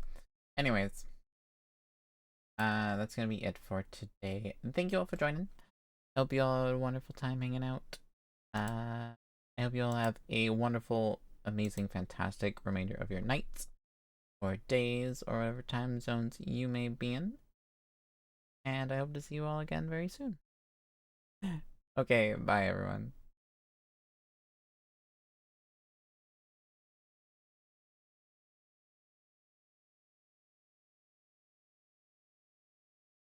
Anyways, that's gonna be it for today. Thank you all for joining. I hope you all had a wonderful time hanging out. I hope you all have a wonderful, amazing, fantastic remainder of your nights or days or whatever time zones you may be in. And I hope to see you all again very soon. Okay, bye everyone.